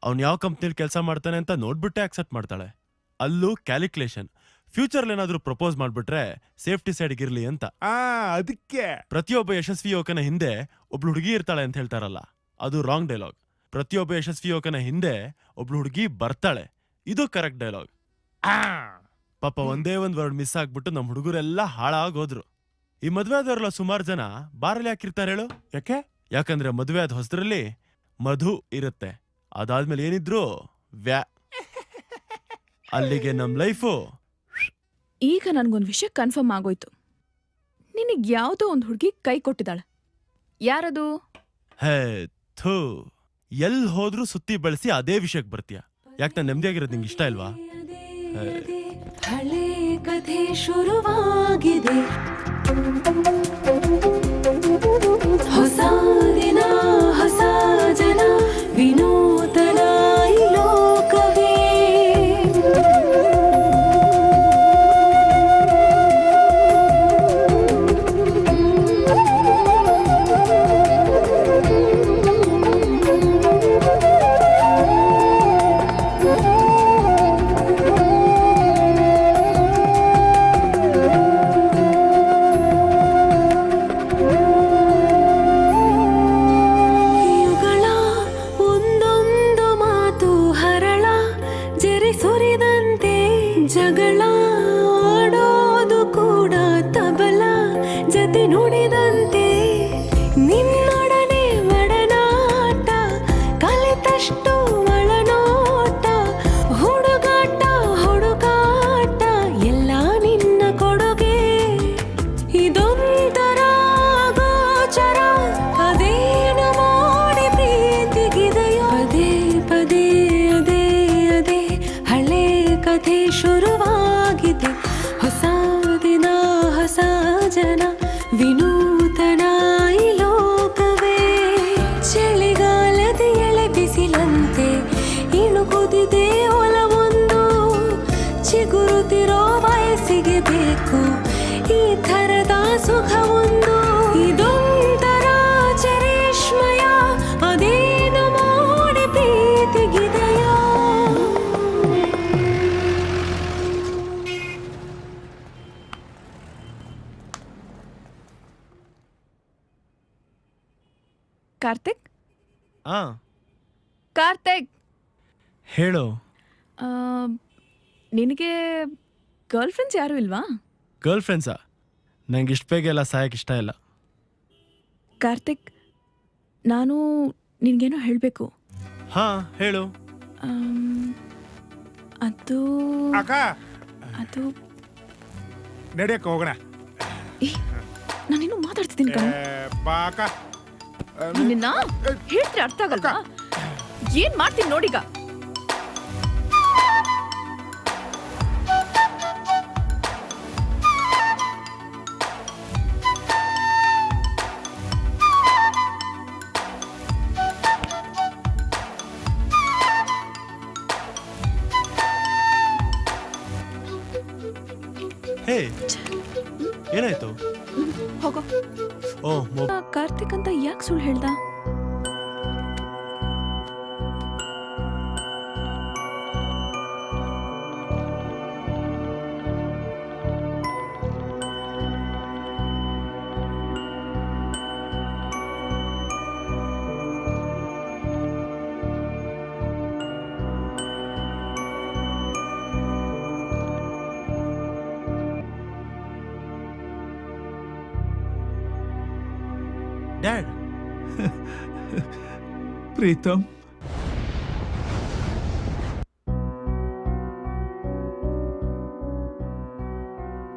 ಅವ್ನ್ ಯಾವ ಕಂಪ್ನಿಲಿ ಕೆಲಸ ಮಾಡ್ತಾನೆ ಅಂತ ನೋಡ್ಬಿಟ್ಟೆ ಅಕ್ಸೆಪ್ಟ್ ಮಾಡ್ತಾಳೆ. ಅಲ್ಲೂ ಕ್ಯಾಲ್ಕುಲೇಷನ್. ಫ್ಯೂಚರ್ ಏನಾದ್ರೂ ಪ್ರಪೋಸ್ ಮಾಡ್ಬಿಟ್ರೆ ಸೇಫ್ಟಿ ಸೈಡ್ ಇರ್ಲಿ ಅಂತ. ಅದಕ್ಕೆ ಪ್ರತಿಯೊಬ್ಬ ಯಶಸ್ವಿ ಯುವಕನ ಹಿಂದೆ ಒಬ್ಳು ಹುಡುಗಿ ಇರ್ತಾಳೆ ಅಂತ ಹೇಳ್ತಾರಲ್ಲ, ಅದು ರಾಂಗ್ ಡೈಲಾಗ್. ಪ್ರತಿಯೊಬ್ಬ ಯಶಸ್ವಿ ಯುವಕನ ಹಿಂದೆ ಒಬ್ಳು ಹುಡುಗಿ ಬರ್ತಾಳೆ, ಇದು ಕರೆಕ್ಟ್ ಡೈಲಾಗ್. ಪಾಪ ಒಂದೇ ಒಂದ್ ವರ್ಡ್ ಮಿಸ್ ಆಗ್ಬಿಟ್ಟು ನಮ್ ಹುಡುಗರೆಲ್ಲ ಹಾಳಾಗೋದ್ರು. ಈ ಮದ್ವೆ ಆದವ್ರಲ್ಲ ಸುಮಾರು ಜನ ಬಾರಲ್ಲಿ ಹಾಕಿರ್ತಾರೆ ಹೇಳು? ಯಾಕಂದ್ರೆ ಮದ್ವೆ ಆದ ಹೊಸದ್ರಲ್ಲಿ ಮಧು ಇರುತ್ತೆ, ಅದಾದ್ಮೇಲೆ ಏನಿದ್ರು ವ್ಯಾ. ಅಲ್ಲಿಗೆ ನಮ್ ಲೈಫು. ಈಗ ನನ್ಗೊಂದ್ ವಿಷಯ ಕನ್ಫರ್ಮ್ ಆಗೋಯ್ತು. ನಿನಗ್ ಯಾವ್ದೋ ಒಂದ್ ಹುಡುಗಿ ಕೈ ಕೊಟ್ಟಿದ್ದಾಳೆ. ಯಾರದು? ಹೇ ಥೂ, ಎಲ್ ಹೋದ್ರೂ ಸುತ್ತಿ ಬಳಸಿ ಅದೇ ವಿಷಯಕ್ಕೆ ಬರ್ತೀಯ. ಯಾಕೆ ನಾನು ನೆಮ್ಮದಿಯಾಗಿರೋದು ನಿಂಗೆ ಇಷ್ಟ ಇಲ್ವಾ? ಹಳೆ ಕಥೆ ಶುರುವಾಗಿದೆ, ಹೊಸ ದಿನ ಹೊಸ ಜನ ವಿನೂತನ ಈ ಲೋಕವೇ. ಜಗಳ ಆಡೋದು ಕೂಡ ತಬಲ ಜತೆ ನುಡಿದಂತೆ, ನಿನ್ನೊಡನೆ ಒಡನಾಟ ಕಲಿತಷ್ಟು ಒಳನೋಟ, ಹುಡುಗಾಟ ಹುಡುಗಾಟ ಎಲ್ಲ ನಿನ್ನ ಕೊಡುಗೆ. ಇದೊಂಥರ ಗೋಚರ, ಅದೇನು ಮಾಡಿ ಪ್ರೀತಿಗಿದೆಯೋ? ಪದೇ ಪದೇ ಅದೇ ಅದೇ ಹಳೆ ಕಥೆ ಶುರುವಾಗಿದೆ, ಹೊಸ ದಿನ ಹೊಸ ಜನ ವಿನೂತನ ಈ ಲೋಕವೇ. ಚಳಿಗಾಲದ ಎಳೆ ಬಿಸಿಲಂತೆ ಇಣುಕುದಿದೆ ಒಲವೊಂದು, ಚಿಗುರುತ್ತಿರೋ ವಯಸ್ಸಿಗೆ ಬೇಕು ಈ ಥರದ ಸುಖವೊಂದು. ಈ ಕಾರ್ತಿಕ್ ಆ ಕಾರ್ತಿಕ್ ಹೇಳು. ನಿನಗೆ ಗರ್ಲ್ ಫ್ರೆಂಡ್ಸ್ ಯಾರು ಇಲ್ವಾ? ಗರ್ಲ್ ಫ್ರೆಂಡ್ಸಾ? ನಂಗೆ ಇಷ್ಟ ಬೇಗ ಎಲ್ಲ ಸಾಯಕ್ಕೆ ಇಷ್ಟ ಇಲ್ಲ. ಕಾರ್ತಿಕ್, ನಾನು ನಿನಗೇನೋ ಹೇಳಬೇಕು. ಹಾ ಹೇಳು. ಅದು ಅಕ್ಕ ಅದು ನಡಿಯಕ್ಕ ಹೋಗೋಣ. ನಾನಿನ್ನೂ ಮಾತಾಡ್ತಿದ್ದೀನಿ ಕಣೋ. ಬಾ ಅಕ್ಕ. ನಿನ್ನ ಹೇಳ್ತಿದ್ರೆ ಅರ್ಥ ಆಗಲ್ವಾ? ಏನ್ ಮಾಡ್ತೀನಿ ನೋಡೀಗ. ಹೇ ಏನಾಯ್ತು? ಹೋಗೋ. ಕಾರ್ತಿಕ್ ಅಂತ ಯಾಕೆ ಸುಳ್ಳು ಹೇಳ್ದ? ಡ್ಯಾಡ್. ಪ್ರೀತಮ್,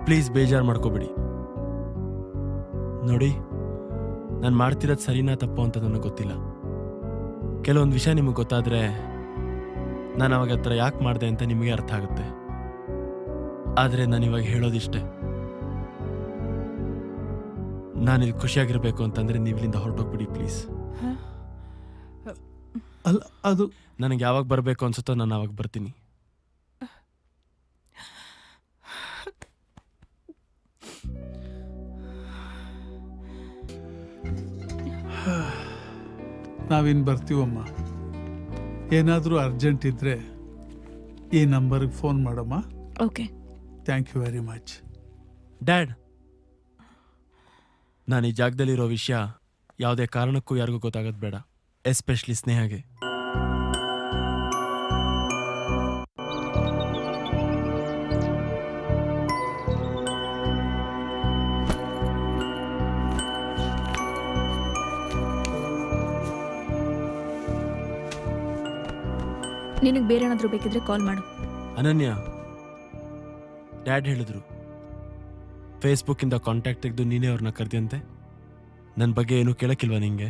ಪ್ಲೀಸ್ ಬೇಜಾರು ಮಾಡ್ಕೋಬೇಡಿ. ನೋಡಿ, ನಾನು ಮಾಡ್ತಿರೋದು ಸರಿನಾ ತಪ್ಪು ಅಂತ ನನಗೆ ಗೊತ್ತಿಲ್ಲ. ಕೆಲವೊಂದು ವಿಷಯ ನಿಮಗೆ ಗೊತ್ತಾದರೆ ನಾನು ಅವಾಗ ಹತ್ರ ಯಾಕೆ ಮಾಡಿದೆ ಅಂತ ನಿಮಗೆ ಅರ್ಥ ಆಗುತ್ತೆ. ಆದರೆ ನಾನು ಇವಾಗ ಹೇಳೋದಿಷ್ಟೇ, ನಾನಿಲ್ಲಿ ಖುಷಿಯಾಗಿರ್ಬೇಕು ಅಂತಂದ್ರೆ ನೀವು ಇಲ್ಲಿಂದ ಹೊರಟೋಗ್ಬಿಡಿ ಪ್ಲೀಸ್. ಅಲ್ಲ, ಅದು ನನಗೆ ಯಾವಾಗ ಬರಬೇಕು ಅನ್ಸುತ್ತೋ ನಾನು ಅವಾಗ ಬರ್ತೀನಿ. ನಾವಿನ್ ಬರ್ತೀವಮ್ಮ. ಏನಾದರೂ ಅರ್ಜೆಂಟ್ ಇದ್ರೆ ಈ ನಂಬರ್ಗೆ ಫೋನ್ ಮಾಡಮ್ಮ. Okay, thank you very much. Dad, ನಾನು ಈ ಜಾಗದಲ್ಲಿರೋ ವಿಷಯ ಯಾವುದೇ ಕಾರಣಕ್ಕೂ ಯಾರಿಗೂ ಗೊತ್ತಾಗೋದು ಬೇಡ, ಎಸ್ಪೆಷಲಿ ಸ್ನೇಹಗೆ. ನಿನಗೆ ಬೇರೆ ಏನಾದರೂ ಬೇಕಿದ್ರೆ ಕಾಲ್ ಮಾಡು. ಅನನ್ಯ, ಡ್ಯಾಡ್ ಹೇಳಿದ್ರು ಫೇಸ್ಬುಕ್ಕಿಂದ ಕಾಂಟ್ಯಾಕ್ಟ್ ತೆಗೆದು ನೀನೇ ಅವ್ರನ್ನ ಕರೆದಿಯಂತೆ. ನನ್ನ ಬಗ್ಗೆ ಏನೂ ಕೇಳಕ್ಕಿಲ್ವಾ ನಿಂಗೆ?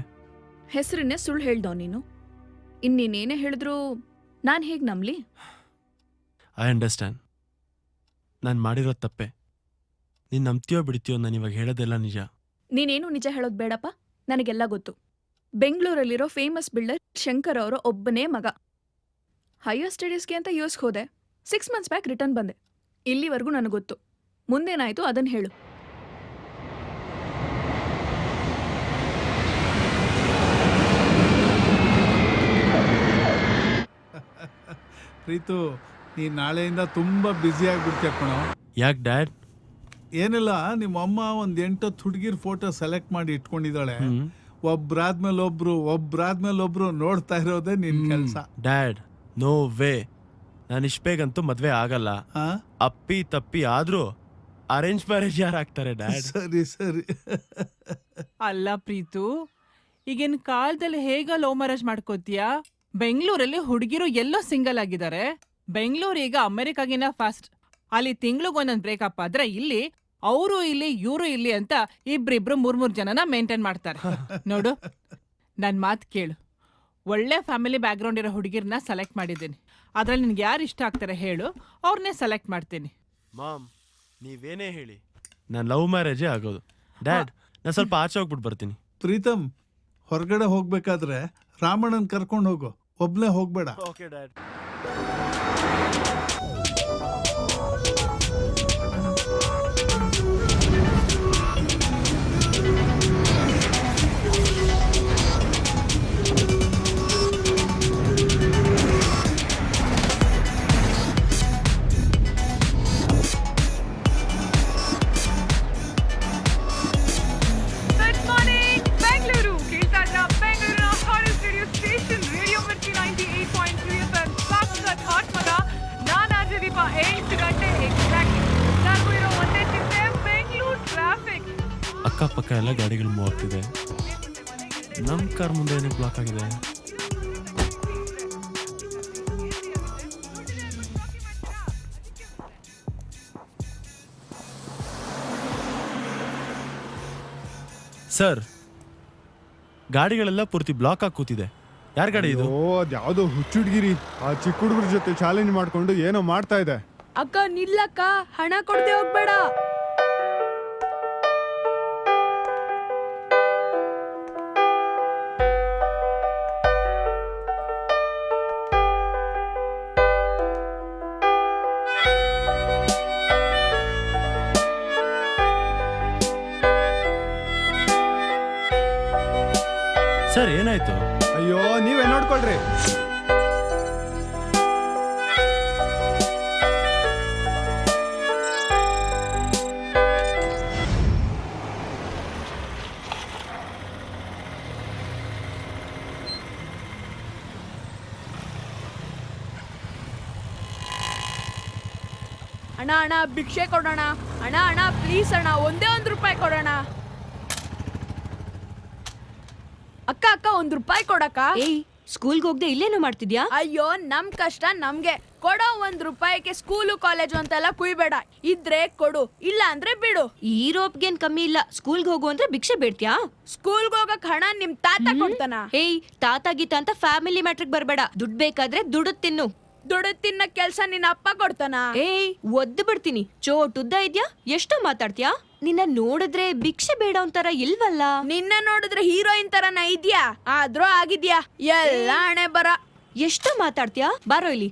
ಹೆಸರನ್ನೇ ಸುಳ್ಳು ಹೇಳ್ದವ್ ನೀನು. ಇನ್ನೇನೇ ಹೇಳಿದ್ರು ನಾನು ಹೇಗೆ ನಂಬಲಿ? I understand. ನಾನು ಮಾಡಿರೋದು ತಪ್ಪೆ. ನೀನು ನಂಬ್ತೀಯೋ ಬಿಡ್ತೀಯೋ, ನಾನು ಇವಾಗ ಹೇಳೋದೆಲ್ಲ ನಿಜ. ನೀನೇನು ನಿಜ ಹೇಳೋದು ಬೇಡಪ್ಪ, ನನಗೆಲ್ಲ ಗೊತ್ತು. ಬೆಂಗಳೂರಲ್ಲಿರೋ ಫೇಮಸ್ ಬಿಲ್ಡರ್ ಶಂಕರ್ ಅವರ ಒಬ್ಬನೇ ಮಗ. ಹೈಯರ್ ಸ್ಟಡೀಸ್ಗೆ ಅಂತ ಯೂಸ್ಗೆ ಹೋದೆ. 6 months ಬ್ಯಾಕ್ ರಿಟರ್ನ್ ಬಂದೆ. ಇಲ್ಲಿವರೆಗೂ ನನಗೆ ಗೊತ್ತು. ಮುಂದೇನಾಯ್ತು ಅದನ್ನು ಹೇಳು. ಪ್ರೀತು, ನೀನು ನಾಳೆಯಿಂದ ತುಂಬ ಬ್ಯುಸಿ ಆಗಿಬಿಡ್ತೀಯ ಕಣೋ. ಯಾಕೆ ಡ್ಯಾಡ್? ಏನಿಲ್ಲ, ನಿಮ್ಮ ಅಮ್ಮ ಒಂದು 8 ಹುಡುಗಿರ್ ಫೋಟೋ ಸೆಲೆಕ್ಟ್ ಮಾಡಿ ಇಟ್ಕೊಂಡಿದ್ದಾಳೆ. ಒಬ್ರಾದ್ಮೇಲೆ ಒಬ್ರು ನೋಡ್ತಾ ಇರೋದೇ ನಿನ್ ಕೆಲಸ. Dad, no way. ನಾನು ಇಷ್ಟ ಬೇಗಂತೂ ಮದ್ವೆ ಆಗಲ್ಲ. ಅಪ್ಪಿ ತಪ್ಪಿ ಆದ್ರೂ ಅರೇಂಜ್ ಮ್ಯಾರೇಜ್ ಯಾರು ಆಗ್ತಾರೆ ಡ್ಯಾಡ್? ಸರಿ. ಅಲ್ಲ ಪ್ರೀತು, ಈಗಿನ ಕಾಲದಲ್ಲಿ ಹೇಗ ಲವ್ ಮ್ಯಾರೇಜ್ ಮಾಡ್ಕೋತೀಯಾ? ಬೆಂಗಳೂರಲ್ಲಿ ಹುಡುಗಿರು ಎಲ್ಲೋ ಸಿಂಗಲ್ ಆಗಿದ್ದಾರೆ. ಬೆಂಗಳೂರು ಈಗ ಅಮೆರಿಕಾಗಿನ ಫಾಸ್ಟ್. ಅಲ್ಲಿ ತಿಂಗ್ಳಿಗೊಂದೊಂದು ಬ್ರೇಕಪ್ ಆದ್ರೆ ಇಲ್ಲಿ ಅವರು ಇಲ್ಲಿ ಇವರು ಇಲ್ಲಿ ಅಂತ ಇಬ್ರಿಬ್ರು 3 ಜನನ ಮೇಂಟೈನ್ ಮಾಡ್ತಾರೆ. ನೋಡು, ನನ್ ಮಾತು ಕೇಳು. ಒಳ್ಳೆ ಫ್ಯಾಮಿಲಿ ಬ್ಯಾಕ್ಗ್ರೌಂಡ್ ಇರೋ ಹುಡುಗಿರ್ನ ಸೆಲೆಕ್ಟ್ ಮಾಡಿದ್ದೀನಿ. ಅದ್ರಲ್ಲಿ ನಿನ್ಗೆ ಯಾರು ಇಷ್ಟ ಆಗ್ತಾರೆ ಹೇಳು, ಅವ್ರನ್ನೇ ಸೆಲೆಕ್ಟ್ ಮಾಡ್ತೀನಿ. ಮಾಮ್, ನೀವೇನೇ ಹೇಳಿ, ನಾನು ಲವ್ ಮ್ಯಾರೇಜೇ ಆಗೋದು. ಡ್ಯಾಡ್, ನಾನು ಸ್ವಲ್ಪ ಆಚೆ ಹೋಗ್ಬಿಟ್ಟು ಬರ್ತೀನಿ. ಪ್ರೀತಮ್, ಹೊರಗಡೆ ಹೋಗ್ಬೇಕಾದ್ರೆ ರಾಮಣ್ಣನ್ ಕರ್ಕೊಂಡು ಹೋಗು, ಒಬ್ನೇ ಹೋಗ್ಬೇಡ. Okay dad. Good morning Bengaluru. ಕೇಳ್ತಾ ಇದ್ರ ಬೆಂಗಳೂರು 8 ಗಂಟೆ ಎಕ್ಸಾಕ್ಟ್. ನಾನು ಇರೋ ಒಂದೇ ಚಿಂತೆ ಬೆಂಗಳೂರು ಟ್ರಾಫಿಕ್. ಅಕ್ಕಪಕ್ಕ ಎಲ್ಲ ಗಾಡಿಗಳು ಮೂವ್ ಆಗ್ತಿದೆ. ನಮ್ಮ ಕಾರ್ ಮುಂದೆ ಏನಕ್ಕೆ ಬ್ಲಾಕ್ ಆಗಿದೆ? ಸರ್, ಗಾಡಿಗಳೆಲ್ಲ ಪೂರ್ತಿ ಬ್ಲಾಕ್ ಆಗಿ ಕೂತಿದೆ. ಯಾರ ಗಾಡಿ ಇದು? ಅದ್ಯಾವುದೋ ಹುಚ್ಚುಡ್ಗಿರಿ ಆ ಚಿಕ್ಕ ಹುಡುಗರ ಜೊತೆ ಚಾಲೆಂಜ್ ಮಾಡ್ಕೊಂಡು ಏನೋ ಮಾಡ್ತಾ ಇದೆ. ಅಕ್ಕ ನಿಲ್ಲಕ್ಕ, ಹಣ ಕೊಡದೆ ಹೋಗ್ಬೇಡ. ಸರ್ ಏನಾಯ್ತು? ಅಯ್ಯೋ ನೀವೇ ನೋಡ್ಕೊಳ್ರಿ. ಅಣ್ಣ ಅಣ್ಣ ಭಿಕ್ಷೆ ಕೊಡೋಣ. ಅಣ್ಣ ಅಣ್ಣ ಪ್ಲೀಸ್ ಅಣ್ಣ, ಒಂದೇ ₹1 ಕೊಡೋಣ. ಅಕ್ಕ ಅಕ್ಕ ₹1 ಕೊಡಕ್ಕ. ಏಯ್, ಸ್ಕೂಲ್ಗೆ ಹೋಗದೆ ಇಲ್ಲೇನು ಮಾಡ್ತಿದ್ಯಾ? ಅಯ್ಯೋ ನಮ್ ಕಷ್ಟ ನಮ್ಗೆ ಕೊಡೋ. ₹1 ಸ್ಕೂಲು ಕಾಲೇಜು ಅಂತೆಲ್ಲ ಕುಯ್ಬೇಡ. ಇದ್ರೆ ಕೊಡು, ಇಲ್ಲ ಅಂದ್ರೆ ಬಿಡು. ಈ ರೋಪ್ಗೇನ್ ಕಮ್ಮಿ ಇಲ್ಲ. ಸ್ಕೂಲ್ಗೆ ಹೋಗು ಅಂದ್ರೆ ಭಿಕ್ಷೆ ಬೇಡ್ತ್ಯಾ? ಸ್ಕೂಲ್ಗೆ ಹೋಗಕ್ ಹಣ ನಿಮ್ ತಾತ ಕೊಡ್ತಾನ? ಏಯ್, ತಾತ ಗೀತ ಅಂತ ಫ್ಯಾಮಿಲಿ ಮ್ಯಾಟ್ರಿಕ್ ಬರ್ಬೇಡ. ದುಡ್ಡು ಬೇಕಾದ್ರೆ ದುಡ್ಡು ತಿನ್ನು. ದುಡ್ಡು ತಿನ್ನ ಕೆಲ್ಸ ನಿನ್ನ ಅಪ್ಪ ಕೊಡ್ತಾನ? ಏಯ್, ಒದ್ದು ಬಿಡ್ತೀನಿ. ಚೋಟುದ್ದ ಇದ್ಯಾ? ಎಷ್ಟೋ ಮಾತಾಡ್ತೀಯಾ? ನಿನ್ನ ನೋಡಿದ್ರೆ ಭಿಕ್ಷೆ ಬೇಡ ಒಂಥರ ಇಲ್ವಲ್ಲ? ನಿನ್ನ ನೋಡಿದ್ರೆ ಹೀರೋಯಿನ್ ತರನ ಇದ್ಯಾ? ಆದ್ರೂ ಆಗಿದ್ಯಾ? ಎಲ್ಲ ಹಣೆ ಬರ. ಎಷ್ಟೋ ಮಾತಾಡ್ತೀಯಾ? ಬಾರೋ ಇಲ್ಲಿ.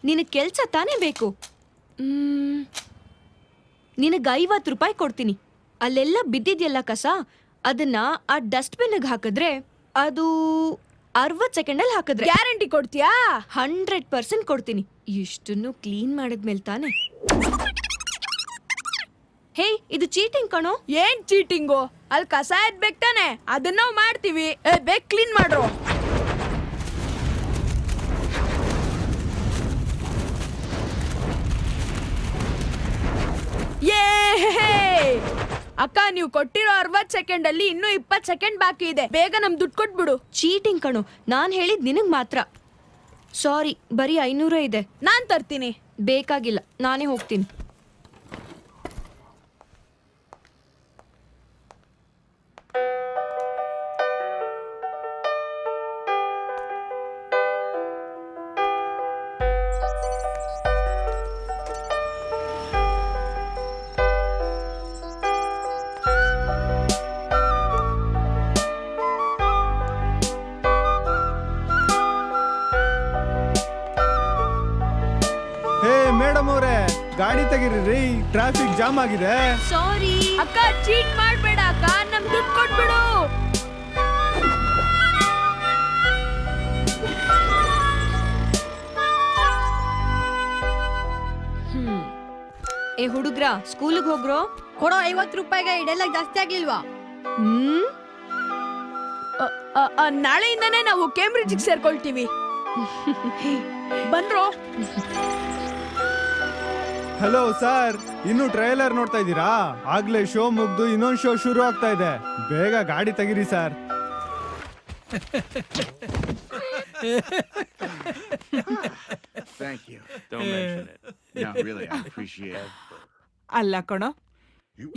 ನಿನಗ್ ಕೆಲ್ಸ ತಾನೇ ಬೇಕು. ನಿನಗ್ ₹50 ಕೊಡ್ತೀನಿ. ಅಲ್ಲೆಲ್ಲ ಬಿದ್ದಿದ್ಯಲ್ಲ ಕಸ, ಅದನ್ನ ಆ ಡಸ್ಟ್ಬಿನ್ಗೆ ಹಾಕಿದ್ರೆ ಅದು 60 ಸೆಕೆಂಡಲ್ಲಿ ಹಾಕಿದ್ರೆ ಗ್ಯಾರಂಟಿ ಕೊಡ್ತೀಯಾ? 100% ಕೊಡ್ತೀನಿ. ಇಷ್ಟನ್ನು ಕ್ಲೀನ್ ಮಾಡಿದ್ಮೇಲೆ ತಾನೆ. ಹೇ, ಇದು ಚೀಟಿಂಗ್ ಕಣೋ. ಏನ್ ಚೀಟಿಂಗು? ಅಲ್ಲಿ ಕಸ ಎದ್ಬೇಕು ತಾನೆ, ಅದನ್ನ ನಾವು ಮಾಡ್ತೀವಿ. ಬೇಕ್ ಕ್ಲೀನ್ ಮಾಡ್ರು. ಅಕ್ಕ, ನೀವು ಕೊಟ್ಟಿರೋ 60 ಸೆಕೆಂಡ್ ಅಲ್ಲಿ ಇನ್ನೂ 20 ಸೆಕೆಂಡ್ ಬಾಕಿ ಇದೆ. ಬೇಗ ನಮ್ ದುಡ್ಡು ಕೊಟ್ಬಿಡು. ಚೀಟಿಂಗ್ ಕಣೋ. ನಾನ್ ಹೇಳಿದ್ ನಿನಗ್ ಮಾತ್ರ. ಸಾರಿ, ಬರೀ 500 ಇದೆ. ನಾನ್ ತರ್ತೀನಿ. ಬೇಕಾಗಿಲ್ಲ, ನಾನೇ ಹೋಗ್ತೀನಿ. ಮೇಡಮ್ ಅವರೇ, ಗಾಡಿ ತೆಗೀರಿ, ಟ್ರಾಫಿಕ್ ಜಾಮ್ ಆಗಿದೆ. ಸಾರಿ ಅಕ್ಕ, ಚೀಟ್ ಮಾಡ್ಬೇಡ ಅಕ್ಕ, ನಮ್ ದುಡ್ಡು ಕೊಟ್ಬಿಡು. ಏ ಹುಡುಗ್ರ, ಸ್ಕೂಲಿಗೆ ಹೋಗ್ರೋ. ಕೊಡೋ ₹50 ಇದೆಲ್ಲ ಜಾಸ್ತಿ ಆಗ್ಲಿಲ್ವಾ? ನಾಳೆಯಿಂದಾನೇ ನಾವು ಕೇಂಬ್ರಿಡ್ಜ್ ಸೇರ್ಕೊಳ್ತೀವಿ. ಬನ್ರೋ. ಹಲೋ ಸರ್, ಇನ್ನು ಟ್ರೈಲರ್ ನೋಡ್ತಾ ಇದ್ದೀರಾ? ಆಗ್ಲೇ ಶೋ ಮುಗ್ದು ಇನ್ನೊಂದು ಶೋ ಶುರು ಆಗ್ತಾ ಇದೆ. ಬೇಗ ಗಾಡಿ ತೆಗೀರಿ sir. Thank you. Don't mention it. No, really, I appreciate it. ಅಲ್ಲ ಕಣೋ,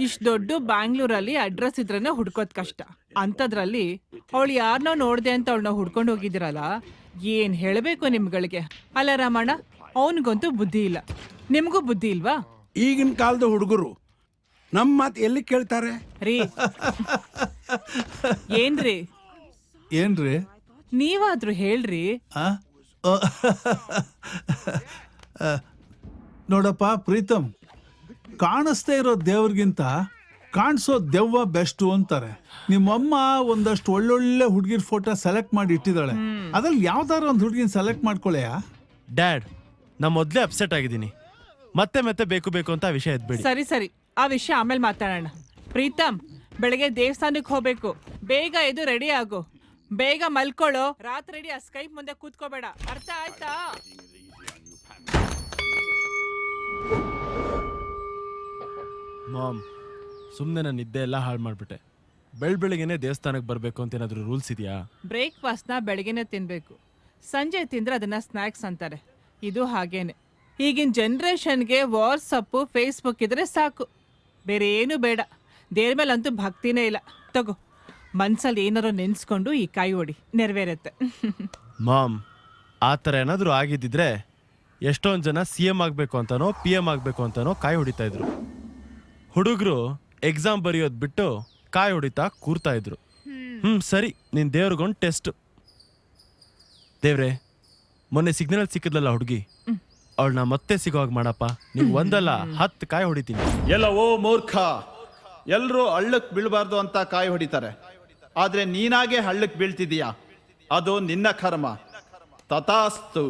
ಇಷ್ಟು ದೊಡ್ಡ ಬ್ಯಾಂಗ್ಳೂರಲ್ಲಿ ಅಡ್ರೆಸ್ ಇದ್ರೇನೆ ಹುಡ್ಕೋದ್ ಕಷ್ಟ. ಅಂತದ್ರಲ್ಲಿ ಅವಳು ಯಾರನ್ನೋ ನೋಡ್ದೆ ಅಂತ ಅವಳನ್ನ ಹುಡ್ಕೊಂಡು ಹೋಗಿದ್ದೀರಲ್ಲ, ಏನ್ ಹೇಳಬೇಕು ನಿಮ್ಗಳಿಗೆ? ಅಲ್ಲ ರಾಮಣ್ಣ, ಅವನಿಗಂತೂ ಬುದ್ಧಿ ಇಲ್ಲ, ನಿಮ್ಗೂ ಬುದ್ಧಿ ಇಲ್ವಾ? ಈಗಿನ ಕಾಲದ ಹುಡುಗರು ನಮ್ಮ ಮಾತು ಎಲ್ಲಿ ಕೇಳ್ತಾರೆ? ರೀ ಏನ್ರಿ ಏನ್ರಿ? ನೀವಾದ್ರೂ ಹೇಳ್ರಿ. ನೋಡಪ್ಪ ಪ್ರೀತಮ್, ಕಾಣಿಸ್ತಾ ಇರೋ ದೇವ್ರಿಗಿಂತ ಕಾಣಿಸೋ ದೆವ್ವ ಬೆಸ್ಟು ಅಂತಾರೆ. ನಿಮ್ಮಮ್ಮ ಒಂದಷ್ಟು ಒಳ್ಳೊಳ್ಳೆ ಹುಡುಗಿರ್ ಫೋಟೋ ಸೆಲೆಕ್ಟ್ ಮಾಡಿ ಇಟ್ಟಿದ್ದಾಳೆ. ಅದ್ರಲ್ಲಿ ಯಾವ್ದಾರ ಒಂದು ಹುಡುಗಿನ ಸೆಲೆಕ್ಟ್ ಮಾಡ್ಕೊಳ್ಳೆಯಾ? ಡ್ಯಾಡ್, ನಾ ಮೊದಲೇ ಅಪ್ಸೆಟ್ ಆಗಿದ್ದೀನಿ. ಮತ್ತೆ ಮತ್ತೆ ಬೇಕು ಬೇಕು ಅಂತ ಆ ವಿಷಯ ಎದ್ಬೇಡಿ. ಸರಿ ಸರಿ, ಆ ವಿಷಯ ಆಮೇಲೆ ಮಾತಾಡೋಣ. ಪ್ರೀತಮ್, ಬೆಳಗ್ಗೆ ದೇವಸ್ಥಾನಕ್ಕೆ ಹೋಗ್ಬೇಕು. ಬೇಗ ಎದ್ದು ರೆಡಿ ಆಗು. ಬೇಗ ಮಲ್ಕೊಳ್ಳೋ. ರಾತ್ರಿ ಆ ಸ್ಕೈಪ್ ಮುಂದೆ ಕೂತ್ಕೋಬೇಡ, ಅರ್ಥ ಆಯ್ತಾ? ಮಾಮ್, ಸುಮ್ಮನೆ ನನ್ನ ನಿದ್ದೆ ಎಲ್ಲ ಹಾಳು ಮಾಡಿಬಿಟ್ಟೆ. ಬೆಳಗ್ಗೆನೆ ದೇವಸ್ಥಾನಕ್ಕೆ ಬರಬೇಕು ಅಂತ ಏನಾದರೂ ರೂಲ್ಸ್ ಇದೆಯಾ? ಬ್ರೇಕ್ಫಾಸ್ಟ್ನ ಬೆಳಗ್ಗೆನೆ ತಿನ್ನಬೇಕು, ಸಂಜೆ ತಿಂದರೆ ಅದನ್ನು ಸ್ನ್ಯಾಕ್ಸ್ ಅಂತಾರೆ. ಇದು ಹಾಗೇನೆ. ಈಗಿನ ಜನ್ರೇಷನ್ಗೆ ವಾಟ್ಸಪ್ಪು ಫೇಸ್ಬುಕ್ ಇದ್ರೆ ಸಾಕು, ಬೇರೆ ಏನು ಬೇಡ. ದೇವ್ರ ಮೇಲಂತೂ ಭಕ್ತಿನೇ ಇಲ್ಲ. ತಗೋ, ಮನ್ಸಲ್ಲಿ ಏನಾರು ನೆನೆಸ್ಕೊಂಡು ಈ ಕಾಯಿ ಹೊಡಿ, ನೆರವೇರುತ್ತೆ. ಮಾಮ್, ಆ ಥರ ಏನಾದರೂ ಆಗಿದ್ದಿದ್ರೆ ಎಷ್ಟೊಂದು ಜನ CM ಆಗಬೇಕು ಅಂತನೋ PM ಆಗಬೇಕು ಅಂತನೋ ಕಾಯಿ ಹೊಡಿತಾ ಇದ್ರು. ಹುಡುಗರು ಎಕ್ಸಾಮ್ ಬರೆಯೋದು ಬಿಟ್ಟು ಕಾಯಿ ಹೊಡಿತಾ ಕೂರ್ತಾ ಇದ್ರು. ಸರಿ, ನಿನ್ನ ದೇವ್ರಿಗೊಂದು ಟೆಸ್ಟ್. ದೇವ್ರೆ, ಮೊನ್ನೆ ಸಿಗ್ನಲ್ ಸಿಕ್ಕಿದ್ಲಲ್ಲ ಹುಡುಗಿ, ಅವಳನ್ನ ಮತ್ತೆ ಸಿಗೋವಾಗ ಮಾಡಪ್ಪ. ನೀವು ಒಂದಲ್ಲ 10 ಕಾಯಿ ಹೊಡಿತೀನಿ. ಎಲ್ಲ ಓ ಮೂರ್ಖ, ಎಲ್ಲರೂ ಹಳ್ಳಕ್ಕೆ ಬೀಳಬಾರ್ದು ಅಂತ ಕಾಯಿ ಹೊಡಿತಾರೆ, ಆದ್ರೆ ನೀನಾಗೆ ಹಳ್ಳಕ್ಕೆ ಬೀಳ್ತಿದೀಯಾ, ಅದು ನಿನ್ನ ಕರ್ಮ. ತಥಾಸ್ತು.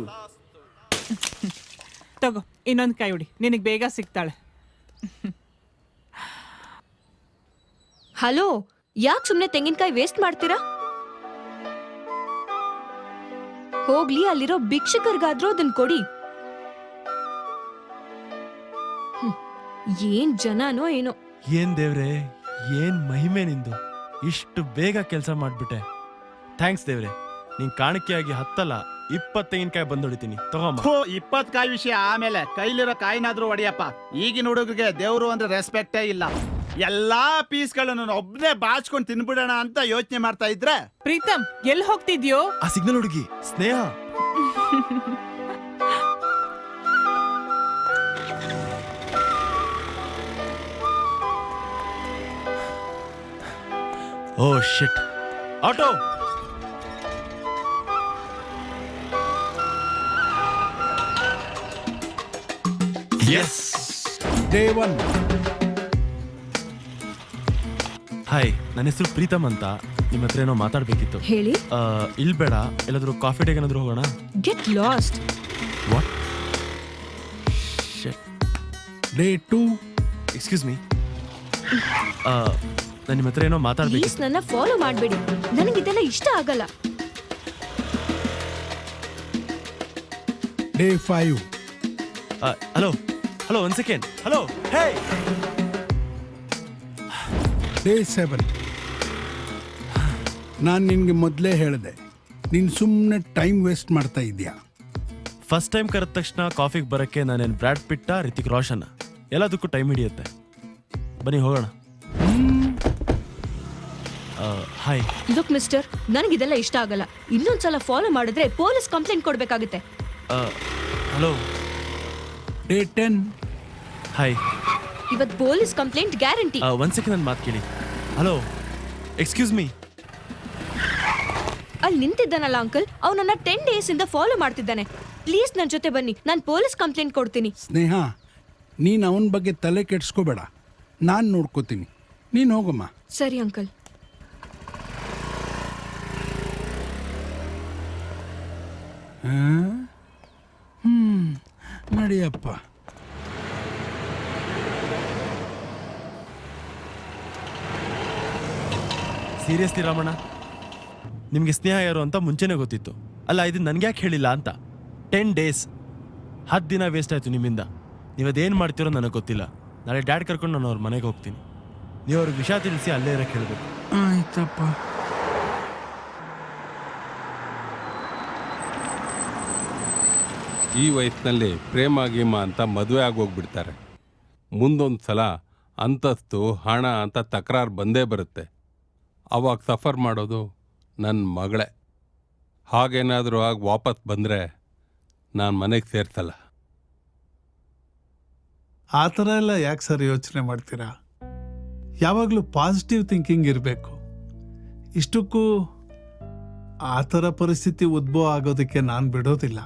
ತಗೋ, ಇನ್ನೊಂದು ಕಾಯಿ ಹೊಡಿ, ನಿನಗೆ ಬೇಗ ಸಿಗ್ತಾಳೆ. ಹಲೋ, ಯಾಕೆ ಸುಮ್ಮನೆ ತೆಂಗಿನಕಾಯಿ ವೇಸ್ಟ್ ಮಾಡ್ತೀರಾ? ಹೋಗ್ಲಿ, ಅಲ್ಲಿರೋ ಭಿಕ್ಷಕರಿಗಾದ್ರೂ ಅದನ್ನ ಕೊಡಿ. ಏನ್ ಜನನೋ ಏನೋ. ಏನ್ ದೇವ್ರೆ, ಏನ್ ಮಹಿಮೆ ನಿಂದು, ಇಷ್ಟು ಬೇಗ ಕೆಲಸ ಮಾಡ್ಬಿಟ್ಟೆ. ಥ್ಯಾಂಕ್ಸ್ ದೇವ್ರೆ. ನೀನ್ ಕಾಣಿಕೆಯಾಗಿ 10 ಅಲ್ಲ 20 ತೆಂಗಿನಕಾಯಿ ಬಂದೊಡಿತೀನಿ, ತಗೊಂಬ. 20 ಕಾಯಿ ವಿಷಯ ಆಮೇಲೆ, ಕೈಲಿರೋ ಕಾಯಿನಾದ್ರೂ ಹೊಡಿಯಪ್ಪ. ಈಗಿನ ಹುಡುಗರಿಗೆ ದೇವ್ರು ಅಂದ್ರೆ ರೆಸ್ಪೆಕ್ಟೇ ಇಲ್ಲ. ಎಲ್ಲಾ ಪೀಸ್ಗಳನ್ನು ಒಬ್ಬನೇ ಬಾಚ್ಕೊಂಡು ತಿನ್ಬಿಡೋಣ ಅಂತ ಯೋಚನೆ ಮಾಡ್ತಾ ಇದ್ರೆ. ಪ್ರೀತಮ್, ಎಲ್ಲಿ ಹೋಗ್ತಿದ್ಯೋ? ಆ ಸಿಗ್ನಲ್ ಹುಡುಗಿ ಸ್ನೇಹ. ಓ ಶಿಟ್, ಆಟೋ. ಎಸ್. Day 1. ಹಾಯ್, ನನ್ನ ಹೆಸರು ಪ್ರೀತಮ್ ಅಂತ. ನಿಮ್ಮ ಹತ್ರ ಏನೋ ಮಾತಾಡ್ಬೇಕಿತ್ತು. ಹೇಳಿ. ಇಲ್ಲಿ ಬೇಡ, ಎಲ್ಲಾದ್ರೂ ಕಾಫಿ ಡೇಗೆ ಏನಾದ್ರು ಹೋಗೋಣ. Get lost. What? Shit. Day 2. Excuse me, ನಾನು ನಿಮ್ಮ ಹತ್ರ ಏನೋ ಮಾತಾಡ್ಬೇಕು. ಪ್ಲೀಸ್ ನನ್ನ ಫಾಲೋ ಮಾಡಬೇಡಿ, ನನಗಿದೆಲ್ಲ ಇಷ್ಟ ಆಗಲ್ಲ. Day 5. Hello hello, 1 second. Hello, hey. Day 7. ನಾನು ನಿನ್ಗೆ ಮೊದಲೇ ಹೇಳಿದೆ, ನೀನು ಸುಮ್ಮನೆ ಟೈಮ್ ವೇಸ್ಟ್ ಮಾಡ್ತಾ ಇದೀಯಾ. ಫಸ್ಟ್ ಟೈಮ್ ಕರೆದ ತಕ್ಷಣ ಕಾಫಿಗೆ ಬರೋಕ್ಕೆ ನಾನೇನು ಬ್ರ್ಯಾಡ್ ಪಿಟ್ಟ, ರಿತಿಕ್ ರೋಷನ್, ಎಲ್ಲದಕ್ಕೂ ಟೈಮ್ ಹಿಡಿಯುತ್ತೆ. ಬನ್ನಿ ಹೋಗೋಣ. ಹಾಯ್. ಲುಕ್ ಮಿಸ್ಟರ್, ನನಗಿದೆಲ್ಲ ಇಷ್ಟ ಆಗಲ್ಲ. ಇನ್ನೊಂದ್ಸಲ ಫಾಲೋ ಮಾಡಿದ್ರೆ ಪೊಲೀಸ್ ಕಂಪ್ಲೇಂಟ್ ಕೊಡ್ಬೇಕಾಗುತ್ತೆ. ಹಲೋ. Day 10. ಹಾಯ್. ಇವತ್ತು ಪೊಲೀಸ್ ಕಂಪ್ಲೇಂಟ್ ಗ್ಯಾರಂಟಿ. 1 ಸೆಕೆಂಡ್, ನನ್ನ ಮಾತು ಕೇಳಿ. Hello, excuse me. ಅಲ್ಲಿ ನಿಂತಿದ್ದಾನಲ್ಲ ಅಂಕಲ್, ಅವನನ್ನ 10 days ಇಂದ ಫಾಲೋ ಮಾಡ್ತಿದ್ದಾನೆ. ಪ್ಲೀಸ್ ನನ್ನ ಜೊತೆ ಬನ್ನಿ, ನಾನು ಪೊಲೀಸ್ ಕಂಪ್ಲೇಂಟ್ ಕೊಡ್ತೀನಿ. ಸ್ನೇಹ, ನೀನು ಅವನ ಬಗ್ಗೆ ತಲೆ ಕೆಡಿಸ್ಕೋಬೇಡ, ನಾನು ನೋಡ್ಕೋತೀನಿ. ನೀನು ಹೋಗಮ್ಮ. ಸರಿ ಅಂಕಲ್. ನಡಿಯಪ್ಪ. ಸೀರಿಯಸ್ಲಿ ರಾಮಣ್ಣ, ನಿಮಗೆ ಸ್ನೇಹ ಯಾರು ಅಂತ ಮುಂಚೆನೇ ಗೊತ್ತಿತ್ತು ಅಲ್ಲ? ಇದು ನನಗೆ ಯಾಕೆ ಹೇಳಿಲ್ಲ ಅಂತ. 10 days, 10 ದಿನ ವೇಸ್ಟ್ ಆಯಿತು ನಿಮ್ಮಿಂದ. ನೀವು ಅದೇನು ಮಾಡ್ತೀರೋ ನನಗೆ ಗೊತ್ತಿಲ್ಲ. ನಾಳೆ ಡ್ಯಾಡ್ ಕರ್ಕೊಂಡು ನಾನು ಅವ್ರ ಮನೆಗೆ ಹೋಗ್ತೀನಿ. ನೀವು ಅವ್ರಿಗೆ ವಿಷಯ ತಿಳಿಸಿ ಅಲ್ಲೇ ಇರೋಕ್ಕೆ ಹೇಳಬೇಕು. ಆಯ್ತಪ್ಪ. ಈ ವಯಸ್ಸಿನಲ್ಲಿ ಪ್ರೇಮ ಗೀಮ ಅಂತ ಮದುವೆ ಆಗೋಗ್ಬಿಡ್ತಾರೆ. ಮುಂದೊಂದು ಸಲ ಅಂತಸ್ತು ಹಣ ಅಂತ ತಕರಾರು ಬಂದೇ ಬರುತ್ತೆ. ಅವಾಗ ಸಫರ್ ಮಾಡೋದು ನನ್ನ ಮಗಳೇ. ಹಾಗೇನಾದರೂ ಆಗಿ ವಾಪಸ್ ಬಂದರೆ ನಾನು ಮನೆಗೆ ಸೇರ್ಸಲ್ಲ. ಆ ಥರ ಎಲ್ಲ ಯಾಕೆ ಸರ್ ಯೋಚನೆ ಮಾಡ್ತೀರಾ? ಯಾವಾಗಲೂ ಪಾಸಿಟಿವ್ ಥಿಂಕಿಂಗ್ ಇರಬೇಕು. ಇಷ್ಟಕ್ಕೂ ಆ ಥರ ಪರಿಸ್ಥಿತಿ ಉದ್ಭವ ಆಗೋದಕ್ಕೆ ನಾನು ಬಿಡೋದಿಲ್ಲ.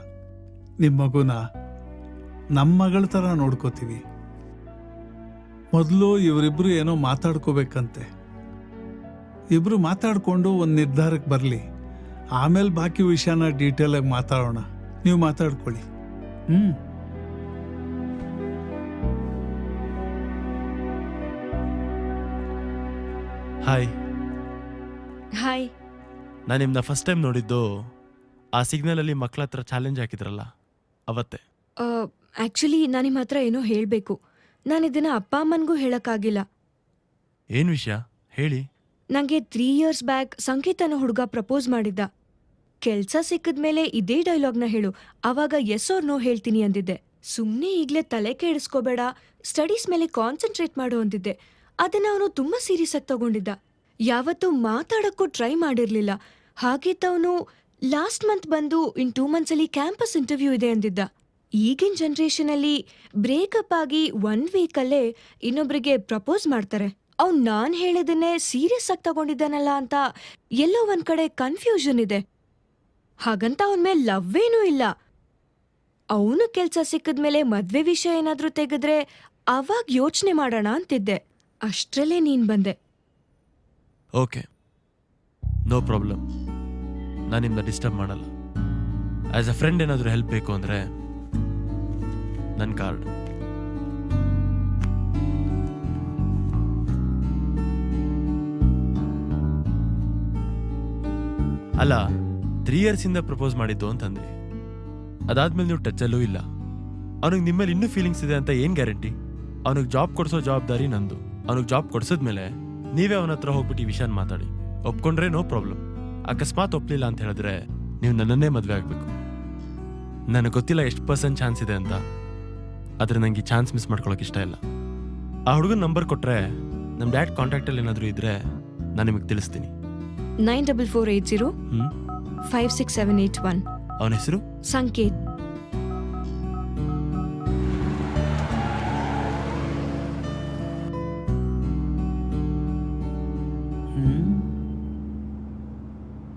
ನಿಮ್ಮ ಮಗುನ ನಮ್ಮ ಮಗಳ ಥರ ನೋಡ್ಕೋತೀವಿ. ಮೊದಲು ಇವರಿಬ್ರು ಏನೋ ಮಾತಾಡ್ಕೋಬೇಕಂತೆ. ಇಬ್ರು ಮಾತಾಡ್ಕೊಂಡು ಒಂದು ನಿರ್ಧಾರಕ್ಕೆ ಬರಲಿ, ಆಮೇಲೆ ಬಾಕಿ ವಿಷಯನ ಡೀಟೇಲಾಗಿ ಮಾತಾಡೋಣ. ನೀವು ಮಾತಾಡ್ಕೊಳ್ಳಿ. ಹಾಯ್. ಹಾಯ್. ನಾನು ನಿಮ್ಮನ್ನ ಫಸ್ಟ್ ಟೈಮ್ ನೋಡಿದ್ದು ಆ ಸಿಗ್ನಲಲ್ಲಿ ಮಕ್ಕಳ ಹತ್ರ ಚಾಲೆಂಜ್ ಹಾಕಿದ್ರಲ್ಲ ಅವತ್ತೇ. ಆ್ಯಕ್ಚುಲಿ ನಾನು ನಿಮ್ಮ ಹತ್ರ ಏನೋ ಹೇಳಬೇಕು. ನಾನು ಇದನ್ನ ಅಪ್ಪ ಅಮ್ಮನಿಗೂ ಹೇಳಕ್ಕಾಗಿಲ್ಲ. ಏನ್ ವಿಷಯ ಹೇಳಿ. ನಂಗೆ 3 years ಬ್ಯಾಕ್ ಸಂಕೇತ್ ಅನ್ನೋ ಹುಡುಗ ಪ್ರಪೋಸ್ ಮಾಡಿದ್ದ. ಕೆಲ್ಸ ಸಿಕ್ಕಿದ್ಮೇಲೆ ಇದೇ ಡೈಲಾಗ್ನ ಹೇಳು, ಅವಾಗ ಎಸ್ ಆರ್ ನೋ ಹೇಳ್ತೀನಿ ಅಂದಿದ್ದೆ. ಸುಮ್ನೆ ಈಗ್ಲೇ ತಲೆ ಕೆಡಿಸ್ಕೋಬೇಡ, ಸ್ಟಡೀಸ್ ಮೇಲೆ ಕಾನ್ಸಂಟ್ರೇಟ್ ಮಾಡು ಅಂದಿದ್ದೆ. ಅದನ್ನ ಅವನು ತುಂಬಾ ಸೀರಿಯಸ್ ಆಗಿ ತಗೊಂಡಿದ್ದ. ಯಾವತ್ತೂ ಮಾತಾಡಕ್ಕೂ ಟ್ರೈ ಮಾಡಿರ್ಲಿಲ್ಲ. ಹಾಗಿದ್ದವನು ಲಾಸ್ಟ್ ಮಂತ್ ಬಂದು ಇನ್ 2 months ಅಲ್ಲಿ ಕ್ಯಾಂಪಸ್ ಇಂಟರ್ವ್ಯೂ ಇದೆ ಅಂದಿದ್ದ. ಈಗಿನ ಜನರೇಷನ್ ಅಲ್ಲಿ ಬ್ರೇಕಪ್ ಆಗಿ 1 week ಅಲ್ಲೇ ಇನ್ನೊಬ್ರಿಗೆ ಪ್ರಪೋಸ್ ಮಾಡ್ತಾರೆ. ಅವ್ನು ನಾನ್ ಹೇಳಿದನ್ನೇ ಸೀರಿಯಸ್ ಆಗಿ ತಗೊಂಡಿದ್ದಾನಲ್ಲ ಅಂತ ಎಲ್ಲೋ ಒಂದ್ ಕಡೆ ಕನ್ಫ್ಯೂಷನ್ ಇದೆ. ಹಾಗಂತ ಅವನ್ ಮೇಲೆ ಲವ್ ಏನೂ ಇಲ್ಲ. ಅವನು ಕೆಲ್ಸ ಸಿಕ್ಕಿದ್ಮೇಲೆ ಮದ್ವೆ ವಿಷಯ ಏನಾದ್ರೂ ತೆಗೆದ್ರೆ ಅವಾಗ ಯೋಚನೆ ಮಾಡೋಣ ಅಂತಿದ್ದೆ. ಅಷ್ಟ್ರಲ್ಲೇ ನೀನ್ ಬಂದೆ. Okay, no problem. ನಾನು ನಿಮ್ಮನ್ನ ಡಿಸ್ಟರ್ಬ್ ಮಾಡಲ್ಲ. ಆಸ್ ಅ ಫ್ರೆಂಡ್ ಏನಾದರೂ ಹೆಲ್ಪ್ ಬೇಕು ಅಂದರೆ ನನ್ನ ಕಾರ್ಡ್. ಅಲ್ಲ, 3 years ಇಂದ ಪ್ರಪೋಸ್ ಮಾಡಿದ್ದು ಅಂತಂದ್ರಿ. ಅದಾದ್ಮೇಲೆ ನೀವು ಟಚ್ಚಲ್ಲೂ ಇಲ್ಲ. ಅವನಿಗೆ ನಿಮ್ಮಲ್ಲಿ ಇನ್ನೂ ಫೀಲಿಂಗ್ಸ್ ಇದೆ ಅಂತ ಏನು ಗ್ಯಾರಂಟಿ? ಅವನಿಗೆ ಜಾಬ್ ಕೊಡಿಸೋ ಜವಾಬ್ದಾರಿ ನಂದು. ಅವನಿಗೆ ಜಾಬ್ ಕೊಡಿಸಿದ್ಮೇಲೆ ನೀವೇ ಅವನ ಹತ್ರ ಹೋಗ್ಬಿಟ್ಟು ಈ ವಿಷಯನ ಮಾತಾಡಿ. ಒಪ್ಕೊಂಡ್ರೆ ನೋ ಪ್ರಾಬ್ಲಮ್. ಅಕಸ್ಮಾತ್ ಒಪ್ಲಿಲ್ಲ ಅಂತ ಹೇಳಿದ್ರೆ ನೀವು ನನ್ನನ್ನೇ ಮದುವೆ ಆಗಬೇಕು. ನನಗೆ ಗೊತ್ತಿಲ್ಲ ಎಷ್ಟು % ಚಾನ್ಸ್ ಇದೆ ಅಂತ, ಆದರೆ ನನಗೆ ಈ ಚಾನ್ಸ್ ಮಿಸ್ ಮಾಡ್ಕೊಳಕ್ಕೆ ಇಷ್ಟ ಇಲ್ಲ. ಆ ಹುಡುಗನ ನಂಬರ್ ಕೊಟ್ಟರೆ ನಮ್ಮ ಡ್ಯಾಡ್ ಕಾಂಟ್ಯಾಕ್ಟಲ್ಲಿ ಏನಾದರೂ ಇದ್ದರೆ ನಾನು ನಿಮಗೆ ತಿಳಿಸ್ತೀನಿ. 9448 56781. ಅವನ ಹೆಸರು ಸಂಕೇತ್.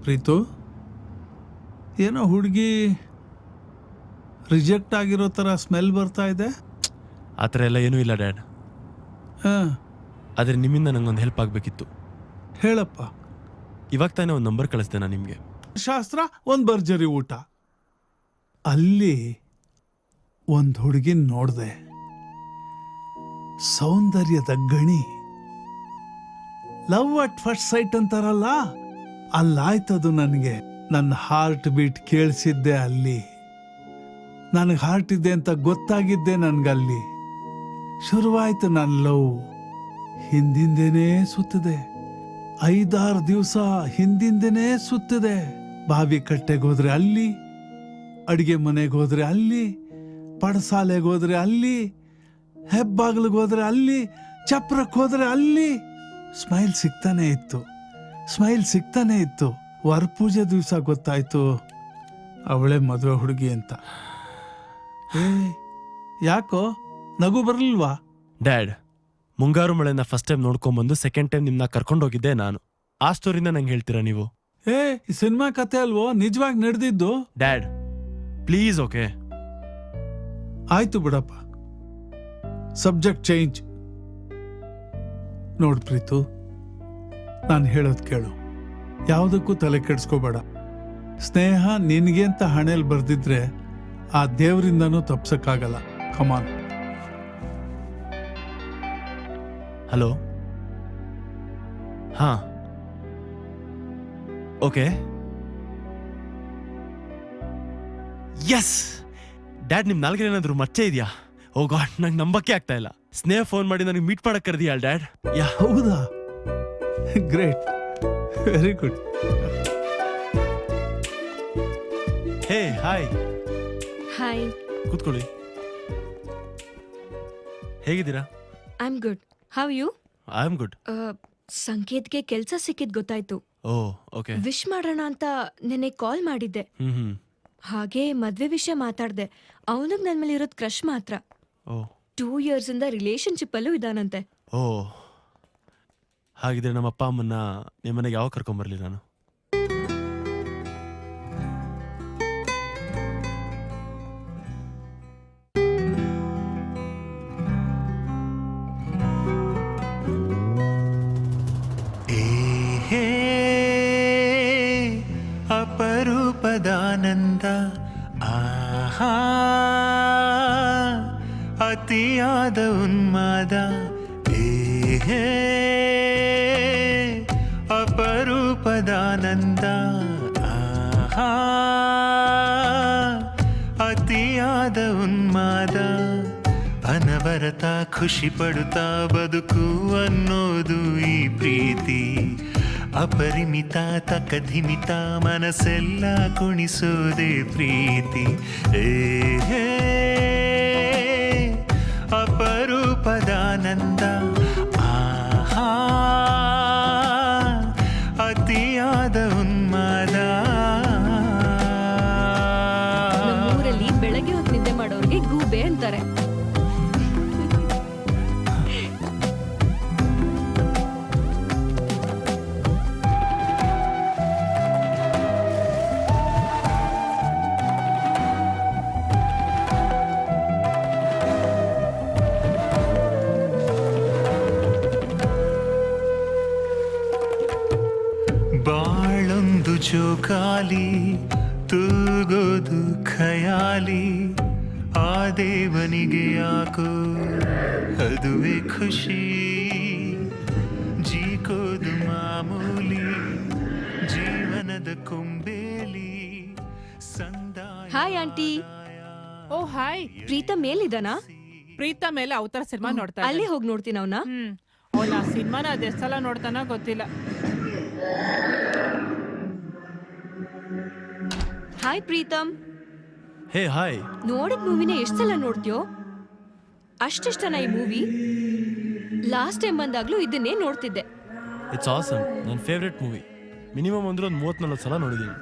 ಪ್ರೀತು, ಏನೋ ಹುಡುಗಿ ರಿಜೆಕ್ಟ್ ಆಗಿರೋ ಥರ ಸ್ಮೆಲ್ ಬರ್ತಾ ಇದೆ. ಆ ಥರ ಎಲ್ಲ ಏನೂ ಇಲ್ಲ ಡ್ಯಾಡ್. ಆದರೆ ನಿಮ್ಮಿಂದ ನಂಗೊಂದು ಹೆಲ್ಪ್ ಆಗಬೇಕಿತ್ತು. ಹೇಳಪ್ಪ. ಇವಾಗ ತಾನೇ ಒಂದು ನಂಬರ್ ಕಳಿಸ್ದೆ ನಾನು ನಿಮಗೆ. ಶಾಸ್ತ್ರ, ಒಂದು ಭರ್ಜರಿ ಊಟ. ಅಲ್ಲಿ ಒಂದು ಹುಡುಗಿನ ನೋಡಿದೆ, ಸೌಂದರ್ಯದ ಗಣಿ. ಲವ್ ಅಟ್ ಫಸ್ಟ್ ಸೈಟ್ ಅಂತಾರಲ್ಲ, ಅಲ್ಲಾಯ್ತದು ನನಗೆ. ನನ್ನ ಹಾರ್ಟ್ ಬೀಟ್ ಕೇಳಿಸಿದ್ದೆ ಅಲ್ಲಿ. ನನಗೆ ಹಾರ್ಟ್ ಇದೆ ಅಂತ ಗೊತ್ತಾಗಿದ್ದೆ ನನ್ಗಲ್ಲಿ. ಶುರುವಾಯ್ತು ನನ್ನ ಲವ್. ಹಿಂದಿಂದೇನೇ ಸುತ್ತದೆ, 5-6 ದಿವಸ ಹಿಂದಿಂದೇನೇ ಸುತ್ತದೆ. ಬಾವಿ ಕಟ್ಟೆಗೆ ಹೋದ್ರೆ ಅಲ್ಲಿ, ಅಡಿಗೆ ಮನೆಗೆ ಹೋದ್ರೆ ಅಲ್ಲಿ, ಪಡಸಾಲೆಗೆ ಹೋದ್ರೆ ಅಲ್ಲಿ, ಹೆಬ್ಬಾಗ್ಲಿಗೆ ಹೋದ್ರೆ ಅಲ್ಲಿ, ಚಪ್ರಕ್ಕೆ ಹೋದ್ರೆ ಅಲ್ಲಿ. ಸ್ಮೈಲ್ ಸಿಗ್ತಾನೆ ಇತ್ತು, ಸ್ಮೈಲ್ ಸಿಗ್ತಾನೆ ಇತ್ತು. ವರಪೂಜೆ ದಿವಸ ಗೊತ್ತಾಯ್ತು ಅವಳೇ ಮದುವೆ ಹುಡುಗಿ ಅಂತ. ಯಾಕೋ ನಗು ಬರಲಿಲ್ವಾ? ಡ್ಯಾಡ್, ಮುಂಗಾರು ಮಳೆನ ಫಸ್ಟ್ ಟೈಮ್ ನೋಡ್ಕೊಂಬಂದು ಸೆಕೆಂಡ್ ಟೈಮ್ ನಿಮ್ಮನ್ನ ಕರ್ಕೊಂಡೋಗಿದ್ದೆ ನಾನು. ಆ ಸ್ಟೋರಿನ ನಂಗೆ ಹೇಳ್ತೀರಾ ನೀವು? ಈ ಸಿನಿಮಾ ಕತೆ ಅಲ್ವೋ, ನಿಜವಾಗಿ ನಡೆದಿದ್ದು. Dad please. ಓಕೆ ಆಯ್ತು ಬಿಡಪ್ಪ, ಸಬ್ಜೆಕ್ಟ್ ಚೇಂಜ್. ನೋಡ್ ಪ್ರೀತು, ನಾನು ಹೇಳೋದು ಕೇಳು. ಯಾವುದಕ್ಕೂ ತಲೆ ಕೆಡಿಸ್ಕೋಬೇಡ. ಸ್ನೇಹ ನಿನಗೆ ಅಂತ ಹಣೆಯಲ್ಲಿ ಬರ್ದಿದ್ರೆ ಆ ದೇವರಿಂದನೂ ತಪ್ಸಕ್ಕಾಗಲ್ಲ. ಕಮಾನ್. ಹಲೋ. ಹಾ, ಓಕೆ. ಎಸ್ ಡ್ಯಾಡ್, ನಿಮ್ ನಾಲ್ಗೆ ಏನಾದ್ರು ಮಚ್ಚೆ ಇದೆಯಾ? ಓ ಗಾಡ್, ನಂಗೆ ನಂಬಕ್ಕೆ ಆಗ್ತಾ ಇಲ್ಲ. ಸ್ನೇಹ ಫೋನ್ ಮಾಡಿ ನನಗೆ ಮೀಟ್ ಮಾಡಕ್ ಕರೆದಿಯಾ ಡ್ಯಾಡ್? ಯಾ, ಹೌದಾ? Great, very good. Hey, hi. Hi. ಕೂತ್ಕೊಳ್ಳಿ. ಹೇಗಿದ್ದೀರಾ? I am good. How you? I am good. ಸಂಕೇತ್ಗೆ ಕೆಲ್ಸ ಸಿಕ್ಕಿದ್ ಗೊತ್ತಾಯ್ತು. ಓ, ಓಕೆ. ವಿಶ್ ಮಾಡೋಣ ಅಂತ ನೆನ್ನೆ ಕಾಲ್ ಮಾಡಿದ್ದೆ. ಹಾಗೆ ಮದ್ವೆ ವಿಷಯ ಮಾತಾಡ್ದೆ. ಅವನಿಗೆ ನನ್ನ ಮೇಲೆ ಇರೋದು ಕ್ರಶ್ ಮಾತ್ರ. 2 years ಇಂದ ರಿಲೇಶನ್ಶಿಪ್ ಅಲ್ಲೂ ಇದಾನಂತೆ. ಓ, ಹಾಗಿದ್ರೆ ನಮ್ಮ ಅಪ್ಪ ಅಮ್ಮನ್ನ ನಿಮ್ಮನೆಗೆ ಯಾವಾಗ ಕರ್ಕೊಂಬರ್ಲಿ ನಾನು? ಅಪರೂಪದಾನಂದ, ಆಹಾ ಅತಿಯಾದ ಉನ್ಮಾದ. ಅಪರೂಪದಾನಂದ, ಆಹಾ ಅತಿಯಾದ ಉನ್ಮಾದ. ಅನವ ಬರ್ತಾ ಖುಷಿ ಪಡುತ್ತಾ ಬದುಕು ಅನ್ನೋದು ಈ ಪ್ರೀತಿ ಅಪರಿಮಿತ ತಕಧಿಮಿತ ಮನಸ್ಸೆಲ್ಲ ಕುಣಿಸೋದೆ ಪ್ರೀತಿ ಅಪರೂಪದಾನಂದ ಆಹಾ ಅತಿಯಾದ ಉನ್ಮಾದ. ನಮ್ಮೂರಲ್ಲಿ ಬೆಳಗ್ಗೆ ಹೊತ್ತು ನಿದ್ದೆ ಮಾಡೋರ್ಗೆ ಗೂಬೆ ಅಂತಾರೆ. ಬಾಳೊಂದು ಜೋಕಾಲಿ ತೂಗೋದು ಖಯಾಲಿ ಆ ದೇವನಿಗೆ ಯಾಕೋ ಅದುವೇ ಖುಷಿ ಜೀಕೋದು ಮಾಮೂಲಿ ಜೀವನದ ಕೊಂಬೇಲಿ ಸಂದಾಯ. Hi aunty. Oh hi. Preetham ಮೇಲಿದಾನಾ? ಪ್ರೀತಮ್ ಮೇಲೆ ಅವತಾರ ಸಿನಿಮಾ ನೋಡ್ತಾ ಅಲ್ಲೇ ಹೋಗಿ ನೋಡ್ತೀನಿ ಅವನ. ಅವನ ಸಿನಿಮಾನ ಅದೆಷ್ಟ್ ಸಲ ನೋಡ್ತಾನ ಗೊತ್ತಿಲ್ಲ. ಹಾಯ್ ಪ್ರೀತಮ್. Hey hi. ನೋಡಿದ ಮೂವಿನ ಎಷ್ಟು ಸಲ ನೋಡ್ತೀಯೋ? ಅಷ್ಟಿಷ್ಟನಾ ಈ ಮೂವಿ? ಲಾಸ್ಟ್ ಟೈಮ್ ಬಂದಾಗ್ಲೂ ಇದನ್ನೇ ನೋಡ್ತಿದ್ದೆ. It's awesome. ನನ್ನ ಫೇವ್ರೆಟ್ ಮೂವಿ. ಮಿನಿಮಮ್ ಅಂದ್ರೆ ಒಂದು 30-40 ಸಲ ನೋಡಿದ್ದೀನಿ.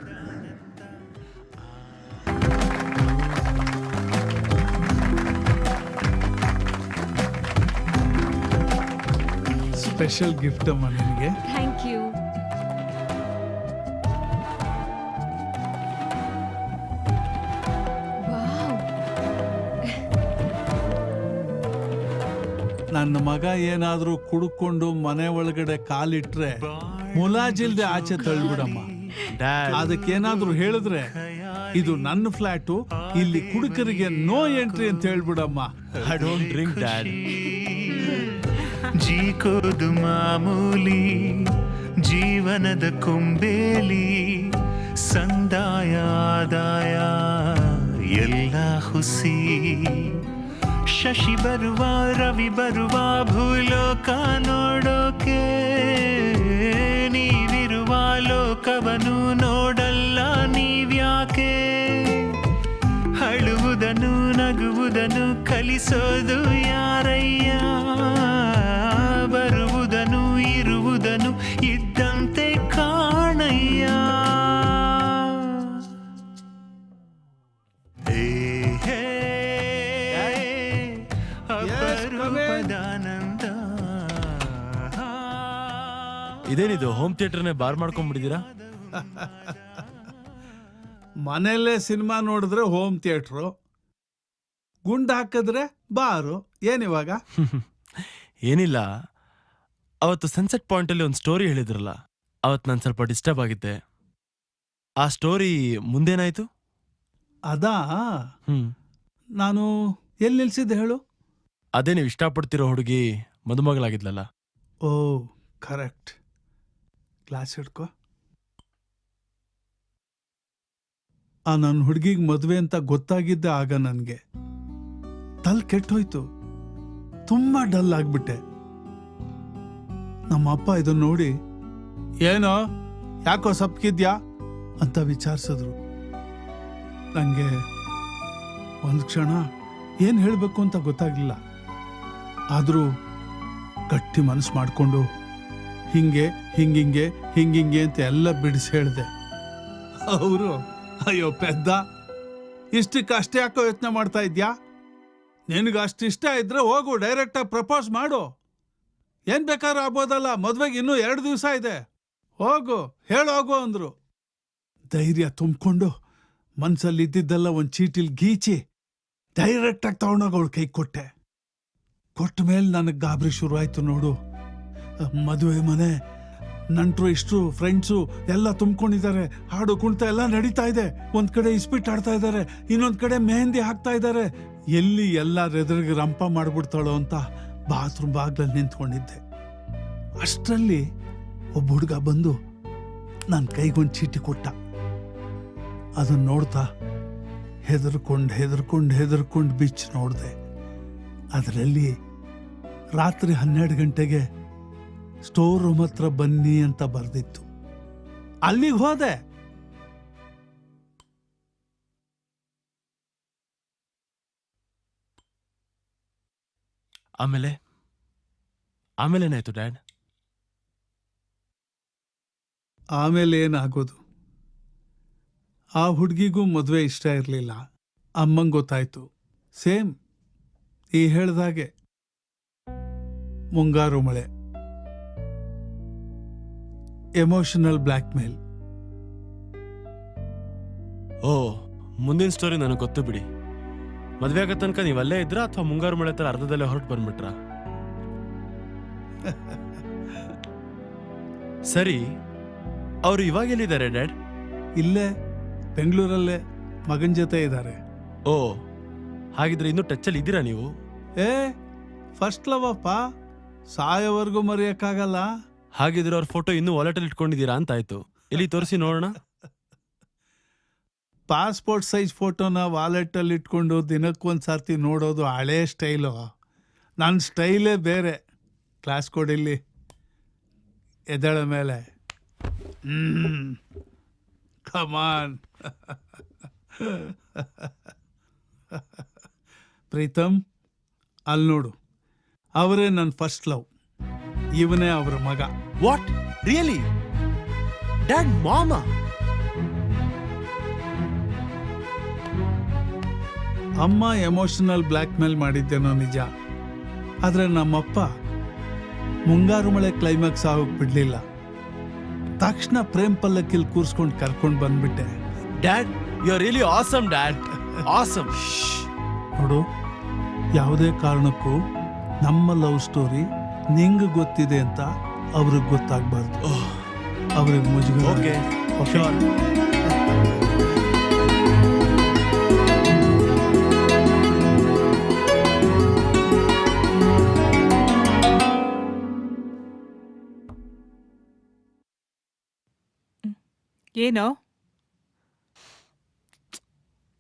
ಸ್ಪೆಷಲ್ ಗಿಫ್ಟ್ ಅಮ್ಮ ನಿನಗೆ. Thank you. ನನ್ನ ಮಗ ಏನಾದ್ರೂ ಕುಡ್ಕೊಂಡು ಮನೆ ಒಳಗಡೆ ಕಾಲಿಟ್ರೆ ಮುಲಾಜಿಲ್ದೆ ಆಚೆ ತಳ್ಬಿಡಮ್ಮ. ಅದಕ್ಕೇನಾದ್ರೂ ಹೇಳಿದ್ರೆ ಇದು ನನ್ನ ಫ್ಲಾಟು, ಇಲ್ಲಿ ಕುಡುಕರಿಗೆ ನೋ ಎಂಟ್ರಿ ಅಂತ ಹೇಳ್ಬಿಡಮ್ಮ. I don't drink dad. ಜೀಕೋದು ಮಾಮೂಲಿ ಜೀವನದ ಕೊಂಬೇಲಿ ಸಂದಾಯ ಆದಾಯ ಎಲ್ಲ ಹುಸಿ ಶಶಿ ಬರುವ ರವಿ ಬರುವ ಭೂಲೋಕ ನೋಡೋಕೆ ನೀವಿರುವ ಲೋಕವನ್ನು ನೋಡಲ್ಲ ನೀವ್ಯಾಕೆ ಅಳುವುದನ್ನು ನಗುವುದನ್ನು ಕಲಿಸೋದು ಯಾರಯ್ಯ ಬರುವುದನ್ನು ಇರುವುದನ್ನು ಇದ್ದಂತೆ ಕಾಣಯ್ಯ. ಅಪರೂಪದಾನಂದ. ಇದೇನಿದು ಹೋಮ್ ಥಿಯೇಟರ್ನೇ ಬಾರ್ ಮಾಡ್ಕೊಂಡ್ಬಿಟ್ಟಿದ್ದೀರಾ? ಮನೆಯಲ್ಲೇ ಸಿನಿಮಾ ನೋಡಿದ್ರೆ ಹೋಮ್ ಥಿಯೇಟ್ರು, ಗುಂಡು ಹಾಕಿದ್ರೆ ಬಾರು. ಏನಿವಾಗ? ಏನಿಲ್ಲ, ಅವತ್ತು ಸನ್ಸೆಟ್ ಪಾಯಿಂಟಲ್ಲಿ ಒಂದು ಸ್ಟೋರಿ ಹೇಳಿದ್ರಲ್ಲ, ಅವತ್ತು ನಾನು ಸ್ವಲ್ಪ ಡಿಸ್ಟರ್ಬ್ ಆಗಿದ್ದೆ. ಆ ಸ್ಟೋರಿ ಮುಂದೇನಾಯ್ತು? ಅದಾ ನಾನು ಎಲ್ಲಿ ನಿಲ್ಸಿದ್ದೆ ಹೇಳು? ಅದೇ ನೀವು ಇಷ್ಟಪಡ್ತಿರೋ ಹುಡುಗಿ ಮದುಮಗಳಾಗಿದ್ಲಲ್ಲ. ಓ ಕರೆಕ್ಟ್. ಗ್ಲಾಸ್ ಹಿಡ್ಕೊ. ಆ ನನ್ನ ಹುಡುಗಿಗೆ ಮದುವೆ ಅಂತ ಗೊತ್ತಾಗಿದ್ದೆ ಆಗ ನನಗೆ. ತಲೆ ಕೆಟ್ಟೋಯ್ತು, ತುಂಬಾ ಡಲ್ ಆಗ್ಬಿಟ್ಟೆ. ನಮ್ಮ ಅಪ್ಪ ಇದನ್ನ ನೋಡಿ ಏನೋ ಯಾಕೋ ಸಪ್ಕಿದ್ಯಾ ಅಂತ ವಿಚಾರಿಸಿದ್ರು. ನಂಗೆ ಒಂದು ಕ್ಷಣ ಏನ್ ಹೇಳ್ಬೇಕು ಅಂತ ಗೊತ್ತಾಗ್ಲಿಲ್ಲ. ಆದ್ರೂ ಗಟ್ಟಿ ಮನಸ್ಸು ಮಾಡ್ಕೊಂಡು ಹಿಂಗೆ ಹಿಂಗಿಂಗೆ ಹಿಂಗಿಂಗೆ ಅಂತ ಎಲ್ಲ ಬಿಡಿಸಿ ಹೇಳ್ದೆ. ಅವರು ಅಯ್ಯೋ ಪೆದ್ದ, ಇಷ್ಟಕ್ಕಷ್ಟೇ ಯಾಕೋ ಯೋಚನೆ ಮಾಡ್ತಾ ಇದ್ಯಾ? ನಿನಗೆ ಅಷ್ಟಿಷ್ಟ ಇದ್ರೆ ಹೋಗು, ಡೈರೆಕ್ಟಾಗಿ ಪ್ರಪೋಸ್ ಮಾಡು. ಏನ್ ಬೇಕಾದ್ರೂ ಆಗ್ಬೋದಲ್ಲ, ಮದ್ವೆಗೆ ಇನ್ನೂ 2 ದಿವಸ ಇದೆ, ಹೋಗು ಹೇಳೋಗು ಅಂದ್ರು. ಧೈರ್ಯ ತುಂಬಿಕೊಂಡು ಮನ್ಸಲ್ಲಿ ಇದ್ದಿದ್ದೆಲ್ಲ ಒಂದು ಚೀಟಿಲ್ ಗೀಚಿ ಡೈರೆಕ್ಟಾಗಿ ತಗೊಂಡೋಗ ಅವಳು ಕೈ ಕೊಟ್ಟೆ. ಕೊಟ್ಟ ಮೇಲೆ ನನಗೆ ಗಾಬರಿ ಶುರು ಆಯ್ತು ನೋಡು. ಮದುವೆ ಮನೆ, ನಂಟ್ರು ಇಷ್ಟು ಫ್ರೆಂಡ್ಸು ಎಲ್ಲ ತುಂಬ್ಕೊಂಡಿದ್ದಾರೆ, ಹಾಡು ಕುಣಿತ ಎಲ್ಲ ನಡೀತಾ ಇದೆ. ಒಂದ್ ಕಡೆ ಇಸ್ಪಿಟ್ ಆಡ್ತಾ ಇದ್ದಾರೆ, ಇನ್ನೊಂದ್ ಕಡೆ ಮೆಹಂದಿ ಹಾಕ್ತಾ ಇದ್ದಾರೆ. ಎಲ್ಲಿ ಎಲ್ಲ ರೆದರಿಗೆ ರಂಪ ಮಾಡ್ಬಿಡ್ತಾಳೋ ಅಂತ ಬಾತ್ರೂಮ್ ಬಾಗ್ಲಲ್ಲಿ ನಿಂತ್ಕೊಂಡಿದ್ದೆ. ಅಷ್ಟರಲ್ಲಿ ಒಬ್ಬ ಹುಡುಗ ಬಂದು ನನ್ನ ಕೈಗೊಂದು ಚೀಟಿ ಕೊಟ್ಟ. ಅದನ್ನ ನೋಡ್ತಾ ಹೆದರ್ಕೊಂಡು ಬಿಚ್ಚಿ ನೋಡ್ದೆ. ಅದರಲ್ಲಿ ರಾತ್ರಿ 12 ಗಂಟೆಗೆ ಸ್ಟೋರ್ ರೂಮ್ ಹತ್ರ ಬನ್ನಿ ಅಂತ ಬರ್ದಿತ್ತು. ಅಲ್ಲಿಗೆ ಹೋದೆ. ಆಮೇಲೆ ಏನಾಯ್ತು ಡ್ಯಾಡ್? ಆಮೇಲೆ ಏನಾಗೋದು, ಆ ಹುಡುಗಿಗೂ ಮದುವೆ ಇಷ್ಟ ಇರಲಿಲ್ಲ. ಅಮ್ಮಂಗೆ ಗೊತ್ತಾಯ್ತು. ಸೇಮ್ ಈ ಹೇಳ್ದಾಗೆ ಮುಂಗಾರು ಮಳೆ, ಎಮೋಷನಲ್ ಬ್ಲ್ಯಾಕ್ ಮೇಲ್. ಓ, ಮುಂದಿನ ಸ್ಟೋರಿ ನನಗೆ ಗೊತ್ತು ಬಿಡಿ. ಮದ್ವೆ ಆಗೋ ತನಕ ನೀವು ಅಲ್ಲೇ ಇದ್ರ ಅಥವಾ ಮುಂಗಾರು ಮಳೆ ತರ ಅರ್ಧದಲ್ಲೇ ಹೊರಟು ಬಂದ್ಬಿಟ್ರ? ಸರಿ, ಅವರು ಇವಾಗ ಎಲ್ಲಿದ್ದಾರೆ ಡ್ಯಾಡ್? ಇಲ್ಲೇ ಬೆಂಗಳೂರಲ್ಲೇ ಮಗನ ಜೊತೆ ಇದ್ದಾರೆ. ಓ, ಹಾಗಿದ್ರೆ ಇನ್ನೂ ಟಚ್ಚಲ್ಲಿ ಇದ್ದೀರಾ ನೀವು? ಫಸ್ಟ್ ಲವ್ ಅಪ್ಪ, ಸಾಯೋವರೆಗೂ ಮರೆಯಕ್ಕಾಗಲ್ಲ. ಹಾಗಿದ್ರೆ ಅವ್ರ ಫೋಟೋ ಇನ್ನೂ ವಾಲೆಟಲ್ಲಿ ಇಟ್ಕೊಂಡಿದ್ದೀರಾ ಅಂತಾಯ್ತು. ಇಲ್ಲಿ ತೋರಿಸಿ ನೋಡೋಣ. ಪಾಸ್ಪೋರ್ಟ್ ಸೈಜ್ ಫೋಟೋನ ವಾಲೆಟಲ್ಲಿ ಇಟ್ಕೊಂಡು ದಿನಕ್ಕೊಂದ್ಸರ್ತಿ ನೋಡೋದು ಹಳೇ ಸ್ಟೈಲು. ನನ್ನ ಸ್ಟೈಲೇ ಬೇರೆ. ಕ್ಲಾಸ್ ಕೊಡಿಲ್ಲಿ, ಎದಳ ಮೇಲೆ. ಕಮಾನ್. ಪ್ರೀತಮ್, ಅಲ್ಲಿ ನೋಡು, ಅವರೇ ನನ್ನ ಫಸ್ಟ್ ಲವ್. ಇವನೇ ಅವರ ಮಗ. What, really? ಡ್ಯಾಡ್, ಮಾಮಾ? ಅಮ್ಮ ಎಮೋಷನಲ್ ಬ್ಲ್ಯಾಕ್ ಮೇಲ್ ಮಾಡಿದ್ದೇನೋ ನಿಜ, ಆದ್ರೆ ನಮ್ಮಪ್ಪ ಮುಂಗಾರು ಮಳೆ ಕ್ಲೈಮ್ಯಾಕ್ಸ್ ಆಗೋಕ್ ಬಿಡ್ಲಿಲ್ಲ. ತಕ್ಷಣ ಪ್ರೇಮ್ ಪಲ್ಲಕ್ಕಿಲ್ ಕೂರ್ಸ್ಕೊಂಡು ಕರ್ಕೊಂಡು ಬಂದ್ಬಿಟ್ಟೆ. Dad, you are really awesome dad, awesome. ನೋಡು, ಯಾವುದೇ ಕಾರಣಕ್ಕೂ ನಮ್ಮ ಲವ್ ಸ್ಟೋರಿ ನಿಂಗೆ ಗೊತ್ತಿದೆ ಅಂತ ಅವ್ರಿಗೆ ಗೊತ್ತಾಗ್ಬಾರ್ದು. ಅವ್ರಿಗೆ ಮುಜುಗರ. Okay, sure. ಏನೋ?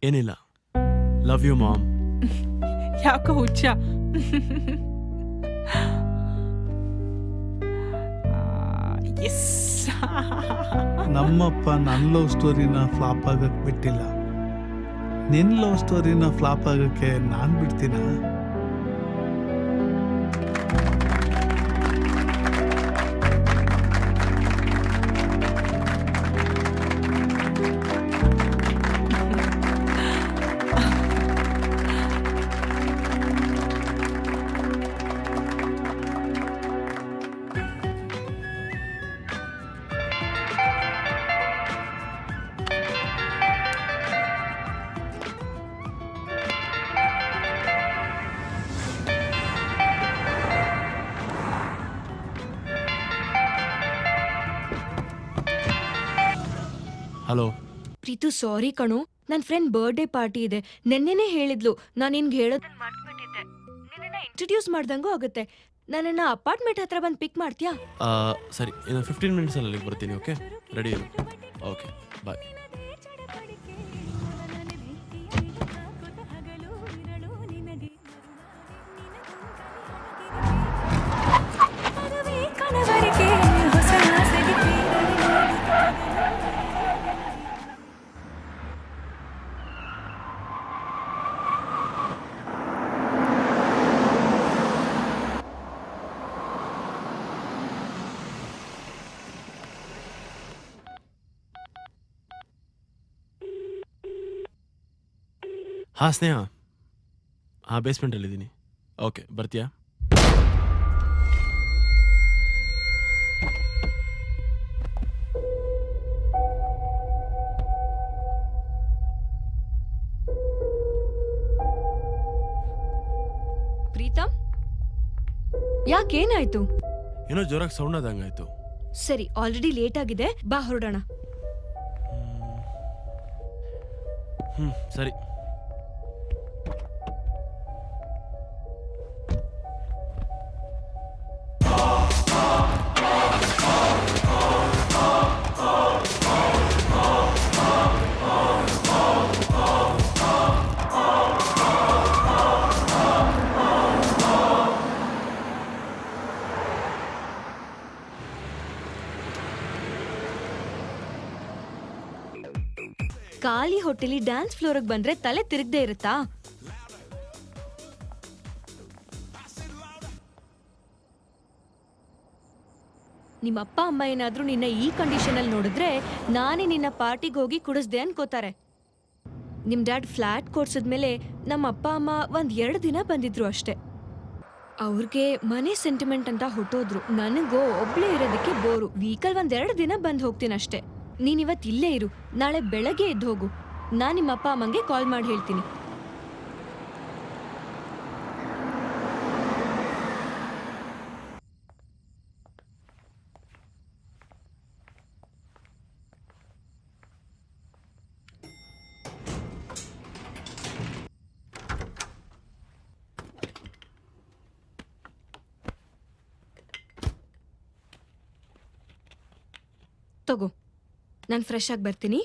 ಏನಿಲ್ಲ. Love you mom. ಯಾಕೋ ಹುಚ್ಚ? ನಮ್ಮಪ್ಪ ನನ್ನ ಲವ್ ಸ್ಟೋರಿನ ಫ್ಲಾಪ್ ಆಗಕ್ ಬಿಟ್ಟಿಲ್ಲ. ನಿನ್ ಲವ್ ಸ್ಟೋರಿನ ಫ್ಲಾಪ್ ಆಗಕ್ಕೆ ನಾನ್ ಬಿಡ್ತೀನ? ಹಲೋ ಪ್ರೀತು, ಸಾರಿ ಕಣು, ನನ್ನ ಫ್ರೆಂಡ್ ಬರ್ಡೇ ಪಾರ್ಟಿ ಇದೆ. ನೆನ್ನೆನೇ ಹೇಳಿದ್ಲು. ನಾನು ನಿನ್ಗೆ ಹೇಳೋದನ್ನ ಮಾಡ್ಬಿಟ್ಟಿದ್ದೆ. ನಿನ್ನ ಇಂಟ್ರೊಡ್ಯೂಸ್ ಮಾಡ್ದಂಗೂ ಆಗುತ್ತೆ. ನನ್ನನ್ನ ಅಪಾರ್ಟ್ಮೆಂಟ್ ಹತ್ರ ಬಂದು ಪಿಕ್ ಮಾಡ್ತೀಯಾ? ಸರಿ, ಇನ್ನು 15 ಮಿನಿಟ್ಸ್ ಅಲ್ಲಿ ಬರ್ತೀನಿ. ಓಕೆ, ರೆಡಿ ಇರು. ಓಕೆ, ಬಾಯ್. ಹಾ ಸ್ನೇಹ, ಹಾ ಬೇಸ್ಮೆಂಟಲ್ಲಿದ್ದೀನಿ. ಓಕೆ, ಬರ್ತೀಯಾ? ಪ್ರೀತಮ್, ಯಾಕೇನಾಯ್ತು? ಏನೋ ಜೋರಾಗಿ ಸೌಂಡ್ ಆದಂಗಾಯ್ತು. ಸರಿ, ಆಲ್ರೆಡಿ ಲೇಟ್ ಆಗಿದೆ, ಬಾ ಹೊರಡೋಣ. ಸರಿ. ಖಾಲಿ ಹೊಟ್ಟೆಲಿ ಡ್ಯಾನ್ಸ್ ಫ್ಲೋರ್ಗೆ ಬಂದ್ರೆ ತಲೆ ತಿರುಗದೆ ಇರುತ್ತಾ? ನಿಮ್ಮ ಅಪ್ಪ ಅಮ್ಮ ಏನಾದ್ರೂ ನಿನ್ನ ಈ ಕಂಡೀಷನ್ ಅಲ್ಲಿ ನೋಡಿದ್ರೆ ನಾನೇ ನಿನ್ನ ಪಾರ್ಟಿಗೆ ಹೋಗಿ ಕುಡಿಸ್ದೆ ಅನ್ಕೋತಾರೆ. ನಿಮ್ ಡ್ಯಾಡ್ ಫ್ಲಾಟ್ ಕೊಡ್ಸಿದ್ಮೇಲೆ ನಮ್ಮ ಅಪ್ಪ ಅಮ್ಮ 1-2 ದಿನ ಬಂದಿದ್ರು ಅಷ್ಟೇ. ಅವ್ರಿಗೆ ಮನೆ ಸೆಂಟಿಮೆಂಟ್ ಅಂತ ಹೊಟ್ಟೋದ್ರು. ನನಗೋ ಒಬ್ಳೇ ಇರೋದಕ್ಕೆ ಬೋರು. ವೀಕಲ್ 1-2 ದಿನ ಬಂದ್ ಹೋಗ್ತೀನಿ ಅಷ್ಟೇ. ನೀನ್ ಇವತ್ತು ಇಲ್ಲೇ ಇರು, ನಾಳೆ ಬೆಳಗ್ಗೆ ಎದ್ದು ಹೋಗು. ನಾನ್ ನಿಮ್ಮ ಅಪ್ಪ ಅಮ್ಮಂಗೆ ಕಾಲ್ ಮಾಡಿ ಹೇಳ್ತೀನಿ. ತಗೋ, ನಾನು ಫ್ರೆಶ್ ಆಗಿ ಬರ್ತೀನಿ.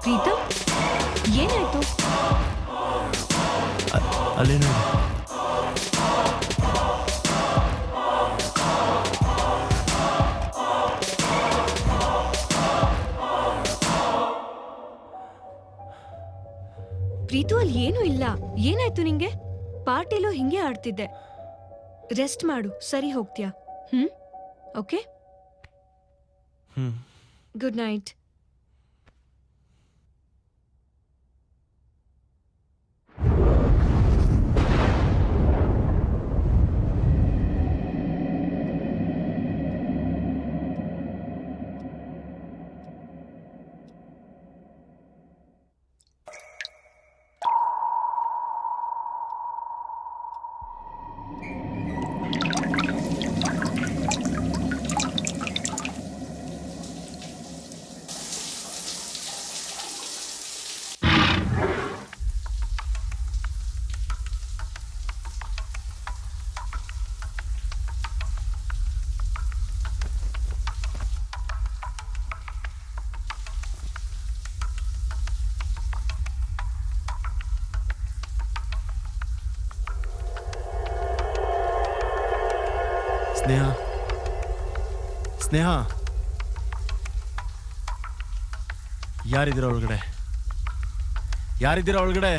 ಪ್ರೀತಮ್, ಏನಾಯ್ತು? ಅಲ್ಲೇನು ಪ್ರೀತು, ಅಲ್ಲಿ ಏನೂ ಇಲ್ಲ. ಏನಾಯ್ತು ನಿಂಗೆ? ಪಾರ್ಟಿಲೂ ಹಿಂಗೆ ಆಡ್ತಿದ್ದೆ. ರೆಸ್ಟ್ ಮಾಡು, ಸರಿ ಹೋಗ್ತೀಯಾ? Okay, good night. Sneha, Sneha, ಯಾರಿದ್ದೀರ ಒಳಗಡೆ? ಯಾರಿದ್ದೀರ ಒಳಗಡೆ?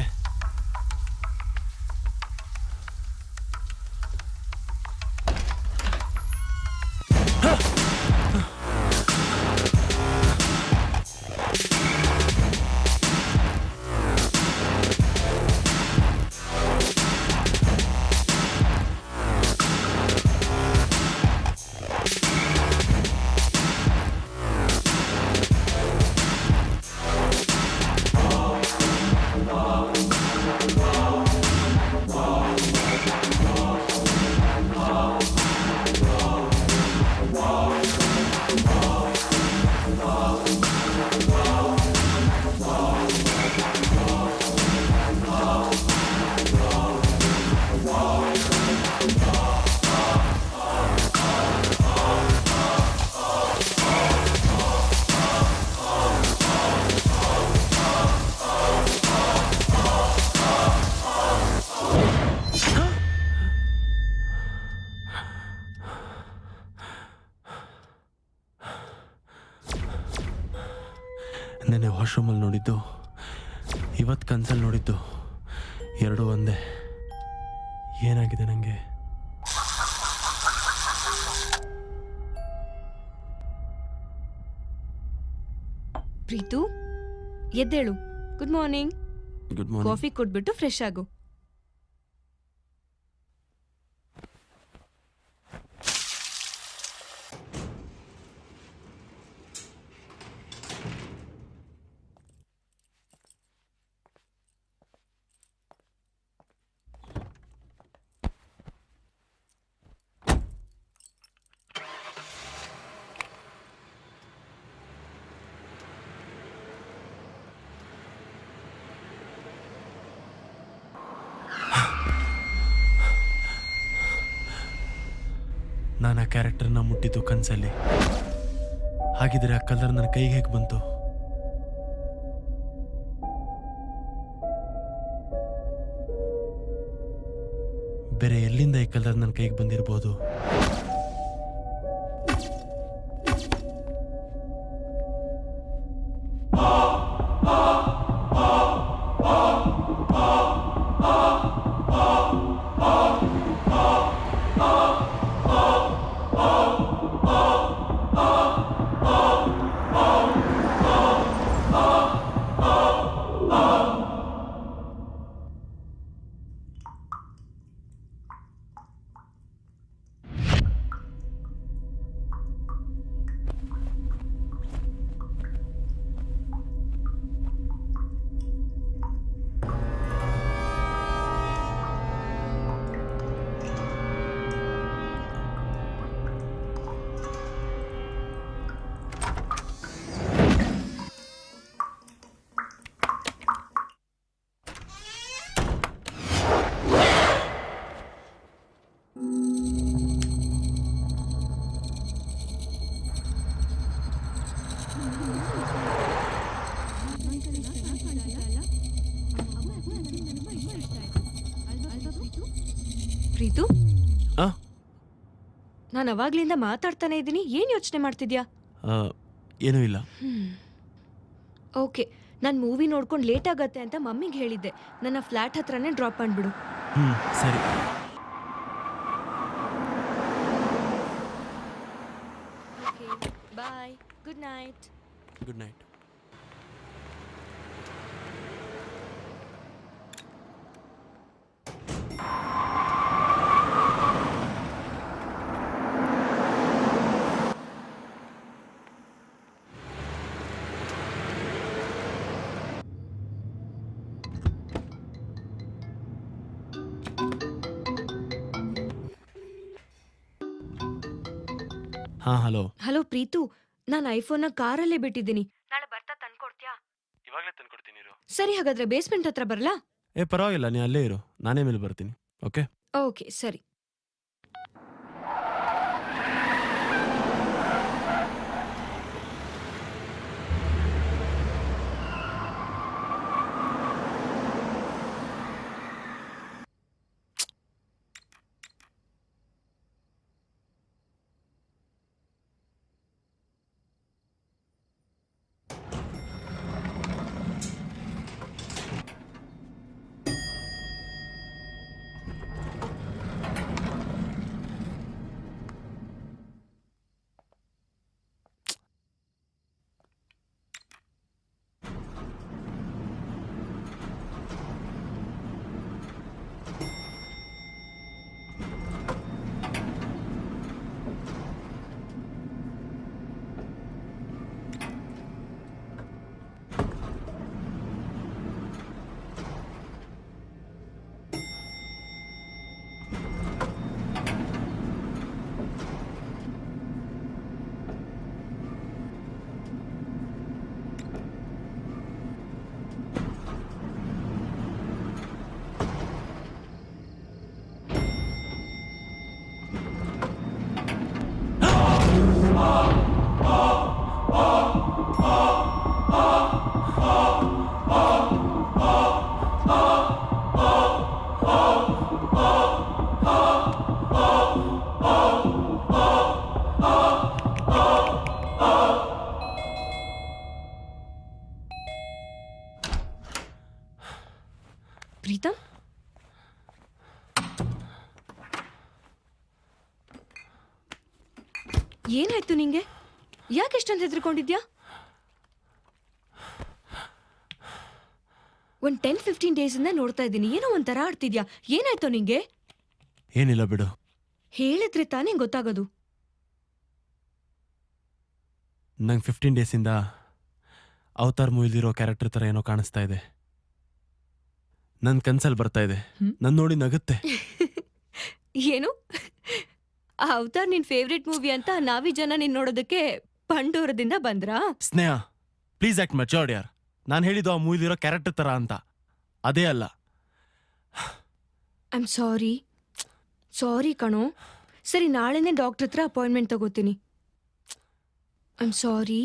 ನೆನ್ನೆ ವಾಶ್ರೂಮಲ್ಲಿ ನೋಡಿದ್ದು, ಇವತ್ತು ಕನ್ಸಲ್ಲಿ ನೋಡಿದ್ದು ಎರಡೂ ಒಂದೇ. ಏನಾಗಿದೆ ನನಗೆ? ಪ್ರೀತು, ಎದ್ದೇಳು. Good morning. Good morning. Coffee ಕೊಟ್ಬಿಟ್ಟು ಫ್ರೆಶ್ ಆಗು. ನಾನು ಆ ಕ್ಯಾರೆಕ್ಟರ್ನ ಮುಟ್ಟಿದ್ದು ಕನಸಲ್ಲಿ. ಹಾಗಿದ್ರೆ ಆ ಕಲರ್ ನನ್ನ ಕೈಗೆ ಹೇಗೆ ಬಂತು? ಬೇರೆ ಎಲ್ಲಿಂದ ಈ ಕಲರ್ ನನ್ನ ಕೈಗೆ ಬಂದಿರ್ಬೋದು? ಪ್ರೀತು, ನಾನು ಅವಾಗ್ಲಿಂದ ಮಾತಾಡ್ತಾನೆ ಇದ್ದೀನಿ. ಏನ್ ಯೋಚನೆ ಮಾಡ್ತಿದ್ಯಾ? ಏನೂ ಇಲ್ಲ. ಓಕೆ, ನಾನು ಮೂವಿ ನೋಡ್ಕೊಂಡು ಲೇಟ್ ಆಗತ್ತೆ ಅಂತ ಮಮ್ಮಿಗೆ ಹೇಳಿದ್ದೆ. ನನ್ನ ಫ್ಲಾಟ್ ಹತ್ರನೇ ಡ್ರಾಪ್ ಮಾಡ್ಬಿಡು. ಸರಿ. Bye. Good night. Good night. Hello. Hello Preetu, ನಾನು ಐಫೋನ್ನ ಕಾರಲ್ಲೇ ಬಿಟ್ಟಿದ್ದೀನಿ. ನಾಳೆ ಬರ್ತಾ ತಂದ್ಕೊಡ್ತೀಯಾ? ಇವಾಗಲೇ ತಂದ್ಕೊಡ್ತೀನಿ. ಸರಿ, ಹಾಗಾದ್ರೆ ಬೇಸ್ಮೆಂಟ್ ಹತ್ರ ಬರಲಾ? ಪರವಾಗಿಲ್ಲ, ನೀ ಅಲ್ಲೇ ಇರು, ನಾನೇ ಮೇಲೆ ಬರ್ತೀನಿ. ಓಕೆ ಓಕೆ ಸರಿ. ಪ್ರೀತಮ್, ಏನಾಯ್ತು ನಿಂಗೆ? ಯಾಕೆ ಎಷ್ಟೊಂದು ಹೆದರ್ಕೊಂಡಿದ್ಯಾ? ಒಂದ್ 10-15 ಡೇಸಿಂದ ನೋಡ್ತಾ ಇದ್ದೀನಿ, ಏನೋ ಒಂಥರ ಆಡ್ತಿದ್ಯಾ. ಏನಾಯ್ತು ನಿಂಗೆ? ಏನಿಲ್ಲ ಬಿಡು. ಹೇಳಿದ್ರೆ ತಾನೇ ಗೊತ್ತಾಗೋದು. ನಂಗೆ 15 ಡೇಸಿಂದ ಅವತಾರ್ ಮೂವಿಲಿರೋ ಕ್ಯಾರೆಕ್ಟರ್ ಥರ ಏನೋ ಕಾಣಿಸ್ತಾ ಇದೆ. ನನ್ನ ಕನ್ಸಲ್ಲಿ ಬರ್ತಾ ಇದೆ, ನನ್ನ ನೋಡಿ ನಗುತ್ತೆ. ಏನು? ಆ ಅವತಾರ್ ನಿನ್ ಫೇವ್ರೆಟ್ ಮೂವಿ ಅಂತ ನಾವಿ ಜನ ನಿನ್ ನೋಡೋದಕ್ಕೆ ಪಂಡೂರದಿಂದ ಬಂದ್ರಾ? ಸ್ನೇಹ, ಪ್ಲೀಸ್ ಆಕ್ಟ್ ಮ್ಯಾಚರ್ಡ್ ಯಾರ್. ನಾನು ಹೇಳಿದ್ದು ಆ ಮೂವಿಲಿರೋ ಕ್ಯಾರೆಕ್ಟರ್ ಥರ ಅಂತ, ಅದೇ ಅಲ್ಲ. ಐ ಆಮ್ ಸಾರಿ ಕಣೋ. ಸರಿ, ನಾಳೆನೇ ಡಾಕ್ಟರ್ ಹತ್ರ ಅಪಾಯಿಂಟ್ಮೆಂಟ್ ತಗೋತೀನಿ. I am sorry,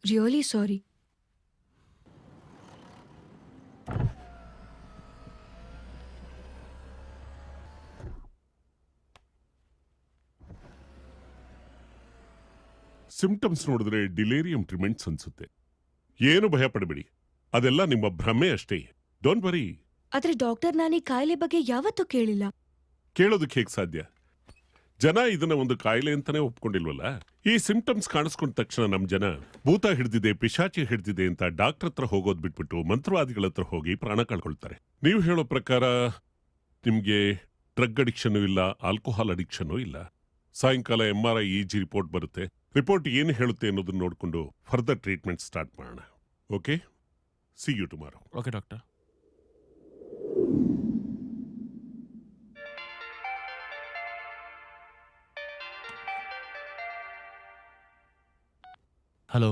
really sorry. Symptoms ನೋಡಿದ್ರೆ ಡಿಲೇರಿಯಂ ಟ್ರಿಮೆಂಟ್ಸ್ ಅನ್ಸುತ್ತೆ. ಏನು ಭಯ ಪಡಬೇಡಿ, ಅದೆಲ್ಲ ನಿಮ್ಮ ಭ್ರಮೆ ಅಷ್ಟೇ. Don't worry. ಆದ್ರೆ ಡಾಕ್ಟರ್, ನಾನು ಈ ಕಾಯಿಲೆ ಬಗ್ಗೆ ಯಾವತ್ತೂ ಕೇಳಿಲ್ಲ. ಕೇಳೋದಕ್ಕೆ ಹೇಗೆ ಸಾಧ್ಯ? ಜನ ಇದನ್ನ ಒಂದು ಕಾಯಿಲೆ ಅಂತಾನೆ ಒಪ್ಕೊಂಡಿಲ್ವಲ್ಲ. ಈ ಸಿಂಪ್ಟಮ್ಸ್ ಕಾಣಿಸ್ಕೊಂಡ ತಕ್ಷಣ ನಮ್ ಜನ ಭೂತ ಹಿಡ್ದಿದೆ, ಪಿಶಾಚಿ ಹಿಡ್ದಿದೆ ಅಂತ ಡಾಕ್ಟರ್ ಹತ್ರ ಹೋಗೋದ್ ಬಿಟ್ಬಿಟ್ಟು ಮಂತ್ರವಾದಿಗಳ ಹತ್ರ ಹೋಗಿ ಪ್ರಾಣ ಕಳ್ಕೊಳ್ತಾರೆ. ನೀವು ಹೇಳೋ ಪ್ರಕಾರ ನಿಮ್ಗೆ ಡ್ರಗ್ ಅಡಿಕ್ಷನ್ ಇಲ್ಲ, ಆಲ್ಕೋಹಾಲ್ ಅಡಿಕ್ಷನ್ ಇಲ್ಲ. ಸಾಯಂಕಾಲ MRI EG ರಿಪೋರ್ಟ್ ಬರುತ್ತೆ. ರಿಪೋರ್ಟ್ ಏನು ಹೇಳುತ್ತೆ ಅನ್ನೋದನ್ನ ನೋಡಿಕೊಂಡು ಫರ್ದರ್ ಟ್ರೀಟ್ಮೆಂಟ್ ಸ್ಟಾರ್ಟ್ ಮಾಡೋಣ. Okay, see you tomorrow. Okay doctor. Hello.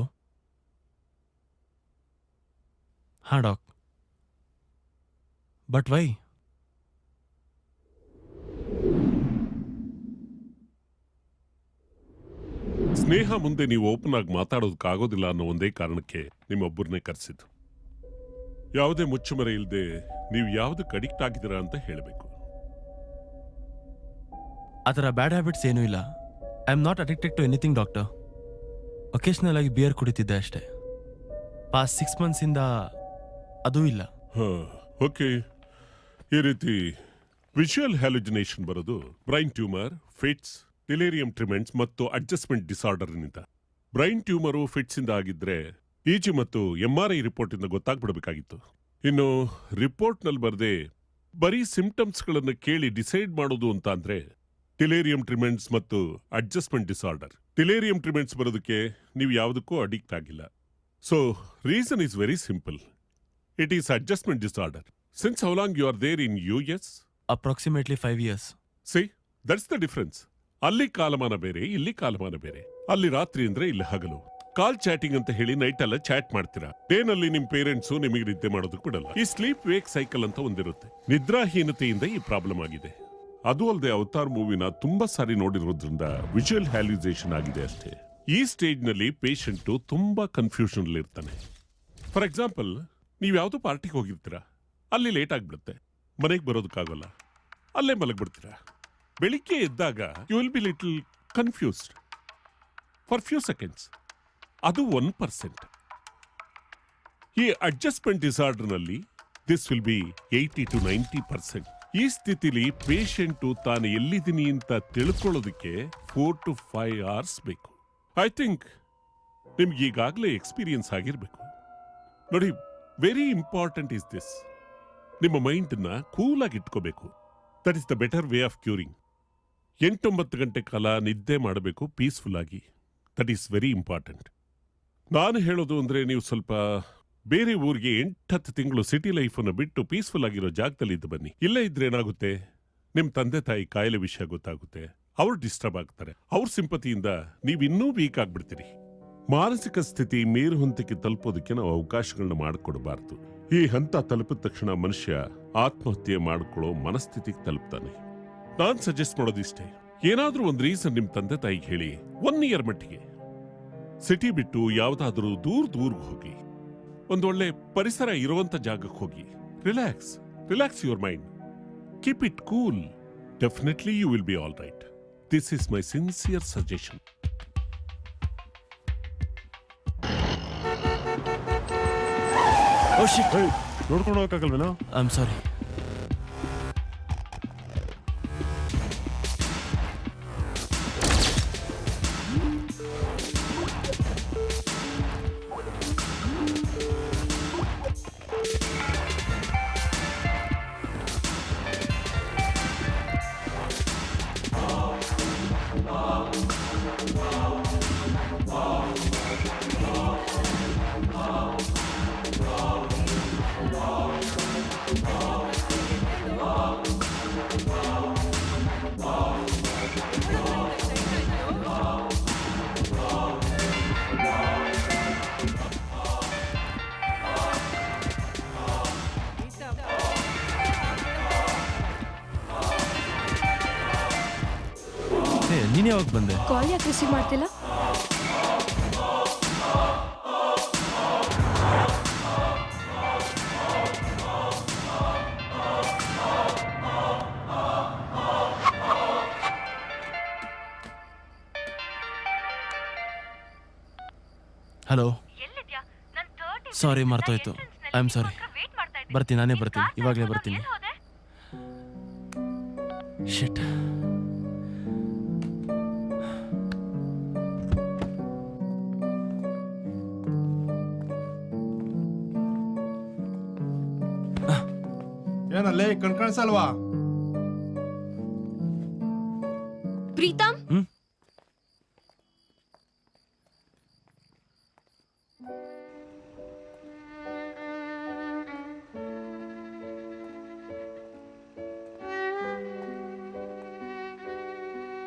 ಹಾಂ ಡಾಕ್, ಬಟ್ ವೈ? ಸ್ನೇಹ ಮುಂದೆ ನೀವು ಓಪನ್ ಆಗಿ ಮಾತಾಡೋದಕ್ಕಾಗೋದಿಲ್ಲ ಅನ್ನೋ ಒಂದೇ ಕಾರಣಕ್ಕೆ ನಿಮ್ಮೊಬ್ಬರನ್ನೇ ಕರೆಸಿದ್ದು. ಯಾವುದೇ ಮುಚ್ಚುಮರೆ ಇಲ್ಲದೆ ನೀವು ಯಾವುದಕ್ಕೆ ಅಡಿಕ್ಟ್ ಆಗಿದ್ದೀರಾ ಅಂತ ಹೇಳಬೇಕು. ಆ ಥರ ಬ್ಯಾಡ್ ಹ್ಯಾಬಿಟ್ಸ್ ಏನೂ ಇಲ್ಲ. I am not addicted to anything doctor. Occasional ಆಗಿ ಬಿಯರ್ ಕುಡಿತಿದ್ದೆ ಅಷ್ಟೇ. ಪಾಸ್ಟ್ 6 ಮಂತ್ಸಿಂದ ಅದೂ ಇಲ್ಲ. ಓಕೆ, ಈ ರೀತಿ ವಿಜುವಲ್ ಹ್ಯಾಲುಜಿನೇಷನ್ ಬರೋದು ಬ್ರೈನ್ ಟ್ಯೂಮರ್, ಫಿಟ್ಸ್, ಡಿಲೇರಿಯಂ ಟ್ರಿಮೆಂಟ್ಸ್ ಮತ್ತು ಅಡ್ಜಸ್ಟ್ಮೆಂಟ್ ಡಿಸಾರ್ಡರ್ನಿಂದ. ಬ್ರೈನ್ ಟ್ಯೂಮರು ಫಿಟ್ಸ್ ಇಂದ ಆಗಿದ್ರೆ EG ಮತ್ತು MRI ರಿಪೋರ್ಟ್ ಇಂದ ಗೊತ್ತಾಗ್ಬಿಡಬೇಕಾಗಿತ್ತು. ಇನ್ನು ರಿಪೋರ್ಟ್ ನಲ್ಲಿ ಬರದೆ ಬರೀ ಸಿಂಪ್ಟಮ್ಸ್ಗಳನ್ನು ಕೇಳಿ ಡಿಸೈಡ್ ಮಾಡೋದು ಅಂತ ಅಂದ್ರೆ ಡಿಲೇರಿಯಂ ಟ್ರಿಮೆಂಟ್ಸ್ ಮತ್ತು ಅಡ್ಜಸ್ಟ್ಮೆಂಟ್ ಡಿಸಾರ್ಡರ್. ಡಿಲೇರಿಯಂ ಟ್ರಿಮೆಂಟ್ಸ್ ಬರೋದಕ್ಕೆ ನೀವು ಯಾವುದಕ್ಕೂ ಅಡಿಕ್ಟ್ ಆಗಿಲ್ಲ. So reason is very simple. It is adjustment disorder. Since how long you are there in US? Approximately 5 years. See, that's the difference. ಅಲ್ಲಿ ಕಾಲಮಾನ ಬೇರೆ, ಇಲ್ಲಿ ಕಾಲಮಾನ ಬೇರೆ. ಅಲ್ಲಿ ರಾತ್ರಿ ಅಂದ್ರೆ ಇಲ್ಲಿ ಹಗಲು. ಕಾಲ್ ಚಾಟಿಂಗ್ ಅಂತ ಹೇಳಿ ನೈಟ್ ಎಲ್ಲ ಚಾಟ್ ಮಾಡ್ತೀರಾ. ಡೇನಲ್ಲಿ ನಿಮ್ ಪೇರೆಂಟ್ಸು ನಿಮಗೆ ನಿದ್ದೆ ಮಾಡೋದಕ್ಕೆ ಬಿಡಲ್ಲ. ಈ ಸ್ಲೀಪ್ ವೇಕ್ ಸೈಕಲ್ ಅಂತ ಒಂದಿರುತ್ತೆ. ನಿದ್ರಾಹೀನತೆಯಿಂದ ಈ ಪ್ರಾಬ್ಲಮ್ ಆಗಿದೆ. ಅದು ಅಲ್ಲದೆ ಅವತಾರ್ ಮೂವಿನ ತುಂಬಾ ಸಾರಿ ನೋಡಿರೋದ್ರಿಂದ ವಿಜುವಲ್ ಹ್ಯಾಲ್ಯುಸೇಷನ್ ಆಗಿದೆ ಅಷ್ಟೇ. ಈ ಸ್ಟೇಜ್ ನಲ್ಲಿ ಪೇಷಂಟ್ ತುಂಬಾ ಕನ್ಫ್ಯೂಷನ್ ಇರ್ತಾನೆ. ಫಾರ್ ಎಕ್ಸಾಂಪಲ್, ನೀವ್ ಯಾವ್ದೋ ಪಾರ್ಟಿಗೆ ಹೋಗಿರ್ತೀರಾ, ಅಲ್ಲಿ ಲೇಟ್ ಆಗ್ಬಿಡುತ್ತೆ, ಮನೆಗೆ ಬರೋದಕ್ಕಾಗಲ್ಲ, ಅಲ್ಲೇ ಮಲಗ್ಬಿಡ್ತೀರಾ. ಬೆಳಿಗ್ಗೆ ಎದ್ದಾಗ you will be little confused for few seconds. ಅದು 1%. ಈ ಅಡ್ಜಸ್ಟ್ಮೆಂಟ್ ಡಿಸಾರ್ಡರ್ನಲ್ಲಿ ದಿಸ್ ವಿಲ್ ಬಿ 80 to 90%. ಈ ಸ್ಥಿತಿಲಿ ಪೇಷಂಟು ತಾನು ಎಲ್ಲಿದ್ದೀನಿ ಅಂತ ತಿಳ್ಕೊಳ್ಳೋದಕ್ಕೆ 4 to 5 hours ಬೇಕು. ಐ ಥಿಂಕ್ ನಿಮ್ಗೆ ಈಗಾಗಲೇ ಎಕ್ಸ್ಪೀರಿಯನ್ಸ್ ಆಗಿರ್ಬೇಕು. ನೋಡಿ, ವೆರಿ ಇಂಪಾರ್ಟೆಂಟ್ ಇಸ್ ದಿಸ್. ನಿಮ್ಮ ಮೈಂಡನ್ನ ಕೂಲಾಗಿ ಇಟ್ಕೋಬೇಕು. That is the better way of curing. 8-9 ಗಂಟೆ ಕಾಲ ನಿದ್ದೆ ಮಾಡಬೇಕು ಪೀಸ್ಫುಲ್ ಆಗಿ. That is very important. ನಾನು ಹೇಳೋದು ಅಂದ್ರೆ ನೀವು ಸ್ವಲ್ಪ ಬೇರೆ ಊರಿಗೆ 8-10 ತಿಂಗಳು ಸಿಟಿ ಲೈಫನ್ನು ಬಿಟ್ಟು ಪೀಸ್ಫುಲ್ ಆಗಿರೋ ಜಾಗದಲ್ಲಿ ಇದ್ದು ಬನ್ನಿ. ಇಲ್ಲೇ ಇದ್ರೆ ಏನಾಗುತ್ತೆ, ನಿಮ್ ತಂದೆ ತಾಯಿ ಕಾಯಿಲೆ ವಿಷಯ ಗೊತ್ತಾಗುತ್ತೆ, ಅವ್ರು ಡಿಸ್ಟರ್ಬ್ ಆಗ್ತಾರೆ. ಅವ್ರ ಸಿಂಪತಿಯಿಂದ ನೀವು ಇನ್ನೂ ವೀಕ್ ಆಗ್ಬಿಡ್ತೀರಿ. ಮಾನಸಿಕ ಸ್ಥಿತಿ ಮೇರು ಹಂತಕ್ಕೆ ತಲುಪೋದಕ್ಕೆ ನಾವು ಅವಕಾಶಗಳನ್ನ ಮಾಡಿಕೊಡಬಾರ್ದು. ಈ ಹಂತ ತಲುಪಿದ ತಕ್ಷಣ ಮನುಷ್ಯ ಆತ್ಮಹತ್ಯೆ ಮಾಡ್ಕೊಳ್ಳೋ ಮನಸ್ಥಿತಿಗೆ ತಲುಪ್ತಾನೆ. ನಾನ್ ಸಜೆಸ್ಟ್ ಮಾಡೋದಿಷ್ಟೇ, ಏನಾದ್ರೂ ಒಂದು ರೀಸನ್ ನಿಮ್ ತಂದೆ ತಾಯಿಗೆ ಹೇಳಿ 1 year ಮಟ್ಟಿಗೆ ಸಿಟಿ ಬಿಟ್ಟು ಯಾವ್ದಾದ್ರೂ ದೂರ್ಗೆ ಹೋಗಿ, ಒಂದೊಳ್ಳೆ ಪರಿಸರ ಇರುವಂತ ಜಾಗಕ್ಕೆ ಹೋಗಿ relax your mind, keep it cool. Definitely you will be all right. This is my sincere suggestion. Oh shit! ನೋಡ್ಕೊಂಡು ಹೋಗಕ್ಕಾಗಲ್ವೇನೋ? ಐ ಆಮ್ ಸಾರಿ. ನೀನ್ ಯಾವಾಗ ಬಂದೆ? ಕಾಲ್ ಯಾಕೆ ರಿಸೀವ್ ಮಾಡ್ತಿಲ್ಲ? ಹಲೋ, ಸಾರಿ ಮರ್ತೋಯ್ತು. I am sorry. ಬರ್ತೀನಿ, ನಾನೇ ಬರ್ತೀನಿ, ಇವಾಗಲೇ ಬರ್ತೀನಿ. ಶಿಟ್. ಏನಲ್ಲೇ ಕಣ್ಕಾಣಿಸಲ್ವಾ? ಪ್ರೀತಮ್,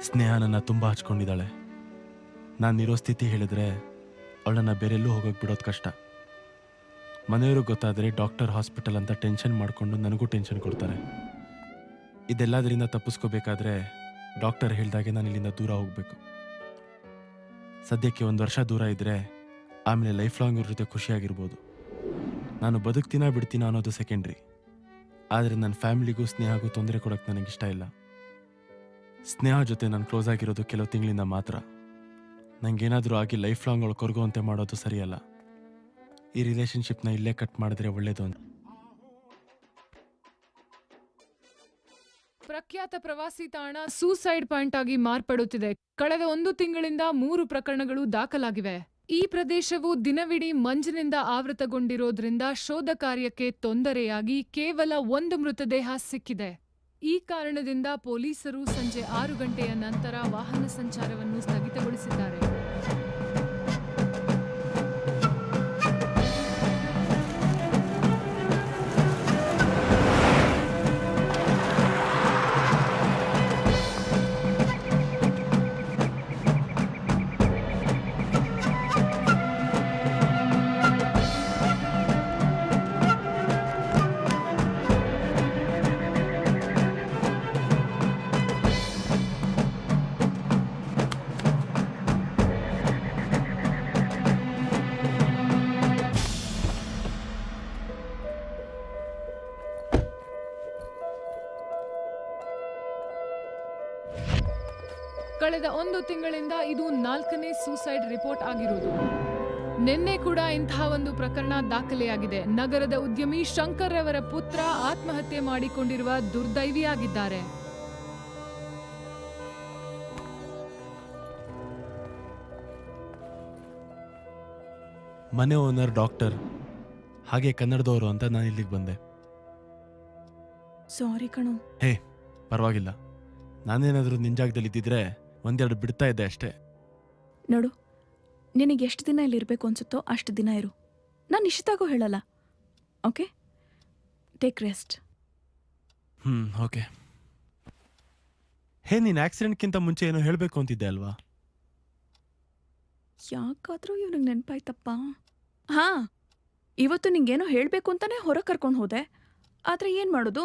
ಸ್ನೇಹ ನನ್ನ ತುಂಬ ಹಚ್ಕೊಂಡಿದ್ದಾಳೆ. ನಾನಿರೋ ಸ್ಥಿತಿ ಹೇಳಿದ್ರೆ ಅವಳನ್ನ ಬೇರೆಲ್ಲೂ ಹೋಗೋಕೆ ಬಿಡೋದು ಕಷ್ಟ. ಮನೆಯವ್ರಿಗೆ ಗೊತ್ತಾದರೆ ಡಾಕ್ಟರ್, ಹಾಸ್ಪಿಟಲ್ ಅಂತ ಟೆನ್ಷನ್ ಮಾಡಿಕೊಂಡು ನನಗೂ ಟೆನ್ಷನ್ ಕೊಡ್ತಾರೆ. ಇದೆಲ್ಲದರಿಂದ ತಪ್ಪಿಸ್ಕೋಬೇಕಾದ್ರೆ ಡಾಕ್ಟರ್ ಹೇಳ್ದಾಗೆ ನಾನು ಇಲ್ಲಿಂದ ದೂರ ಹೋಗಬೇಕು. ಸದ್ಯಕ್ಕೆ 1 ವರ್ಷ ದೂರ ಇದ್ದರೆ ಆಮೇಲೆ ಲೈಫ್ ಲಾಂಗ್ ಇವ್ರ ಜೊತೆ ಖುಷಿಯಾಗಿರ್ಬೋದು. ನಾನು ಬದುಕ್ತೀನಾ ಬಿಡ್ತೀನಾ ಅನ್ನೋದು ಸೆಕೆಂಡ್ರಿ. ಆದರೆ ನನ್ನ ಫ್ಯಾಮಿಲಿಗೂ ಸ್ನೇಹಗೂ ತೊಂದರೆ ಕೊಡೋಕ್ಕೆ ನನಗಿಷ್ಟ ಇಲ್ಲ. ಸ್ನೇಹ ಜೊತೆ ನಾನು ಕ್ಲೋಸ್ ಆಗಿರೋದು ಕೆಲವು ತಿಂಗಳಿಂದ ಮಾತ್ರ. ನನಗೇನಾದರೂ ಆಗಿ ಲೈಫ್ ಲಾಂಗ್ ಅವಳು ಕೊರಗುವಂತೆ ಮಾಡೋದು ಸರಿಯಲ್ಲ. ಈ ರಿಲೇಷನ್ಶಿಪ್ನ ಇಲ್ಲೇ ಕಟ್ ಮಾಡಿದ್ರೆ ಒಳ್ಳೇದು ಅಂತ. ಪ್ರಖ್ಯಾತ ಪ್ರವಾಸಿ ತಾಣ ಸೂಸೈಡ್ ಪಾಯಿಂಟ್ ಆಗಿ ಮಾರ್ಪಡುತ್ತಿದೆ. ಕಳೆದ 1 ತಿಂಗಳಿಂದ 3 ಪ್ರಕರಣಗಳು ದಾಖಲಾಗಿವೆ. ಈ ಪ್ರದೇಶವು ದಿನವಿಡೀ ಮಂಜಿನಿಂದ ಆವೃತಗೊಂಡಿರೋದ್ರಿಂದ ಶೋಧ ಕಾರ್ಯಕ್ಕೆ ತೊಂದರೆಯಾಗಿ ಕೇವಲ 1 ಮೃತದೇಹ ಸಿಕ್ಕಿದೆ. ಈ ಕಾರಣದಿಂದ ಪೊಲೀಸರು ಸಂಜೆ 6 ಗಂಟೆಯ ನಂತರ ವಾಹನ ಸಂಚಾರವನ್ನು ಸ್ಥಗಿತಗೊಳಿಸಿದ್ದಾರೆ. ಕಳೆದ 1 ತಿಂಗಳಿಂದ ಇದು 4ನೇ ಸೂಸೈಡ್ ರಿಪೋರ್ಟ್ ಆಗಿರುವುದು. ನಿನ್ನೆ ಕೂಡ ಇಂತಹ ಒಂದು ಪ್ರಕರಣ ದಾಖಲೆಯಾಗಿದೆ. ನಗರದ ಉದ್ಯಮಿ ಶಂಕರ್ ಅವರ ಪುತ್ರ ಆತ್ಮಹತ್ಯೆ ಮಾಡಿಕೊಂಡಿರುವ ದುರ್ದೈವಿಯಾಗಿದ್ದಾರೆ. ಮನೆ ಓನರ್ ಡಾಕ್ಟರ್, ಹಾಗೆ ಕನ್ನಡದವರು ಅಂತ ನಾನು ಇಲ್ಲಿಗೆ ಬಂದೆ. ಸಾರಿ ಕಣೋ. ಹೇ, ಪರವಾಗಿಲ್ಲ. ನಾನೇನಾದರೂ ನಿಂಜಾಗದಲ್ಲಿ ಇದ್ದಿದ್ರೆ 1-2 ಬಿಡ್ತಾ ಇದ್ದೆ ಅಷ್ಟೇ. ನೋಡು, ನಿನಗೆ ಎಷ್ಟು ದಿನ ಇಲ್ಲಿರಬೇಕು ಅನ್ಸುತ್ತೋ ಅಷ್ಟು ದಿನ ಇರು. ನಾನು ಇಷ್ಟದಾಗೂ ಹೇಳಲ್ಲ. Okay, take rest. ಓಕೆ. ಹೇ, ನೀನು ಆಕ್ಸಿಡೆಂಟ್ಗಿಂತ ಮುಂಚೆ ಏನೋ ಹೇಳಬೇಕು ಅಂತಿದ್ದೆ ಅಲ್ವಾ? ಯಾಕಾದ್ರೂ ಇವ್ನಿಗೆ ನೆನಪಾಯ್ತಪ್ಪ. ಇವತ್ತು ನಿಂಗೇನೋ ಹೇಳಬೇಕು ಅಂತಾನೆ ಹೊರಗೆ ಕರ್ಕೊಂಡು ಹೋದೆ. ಆದರೆ ಏನು ಮಾಡೋದು,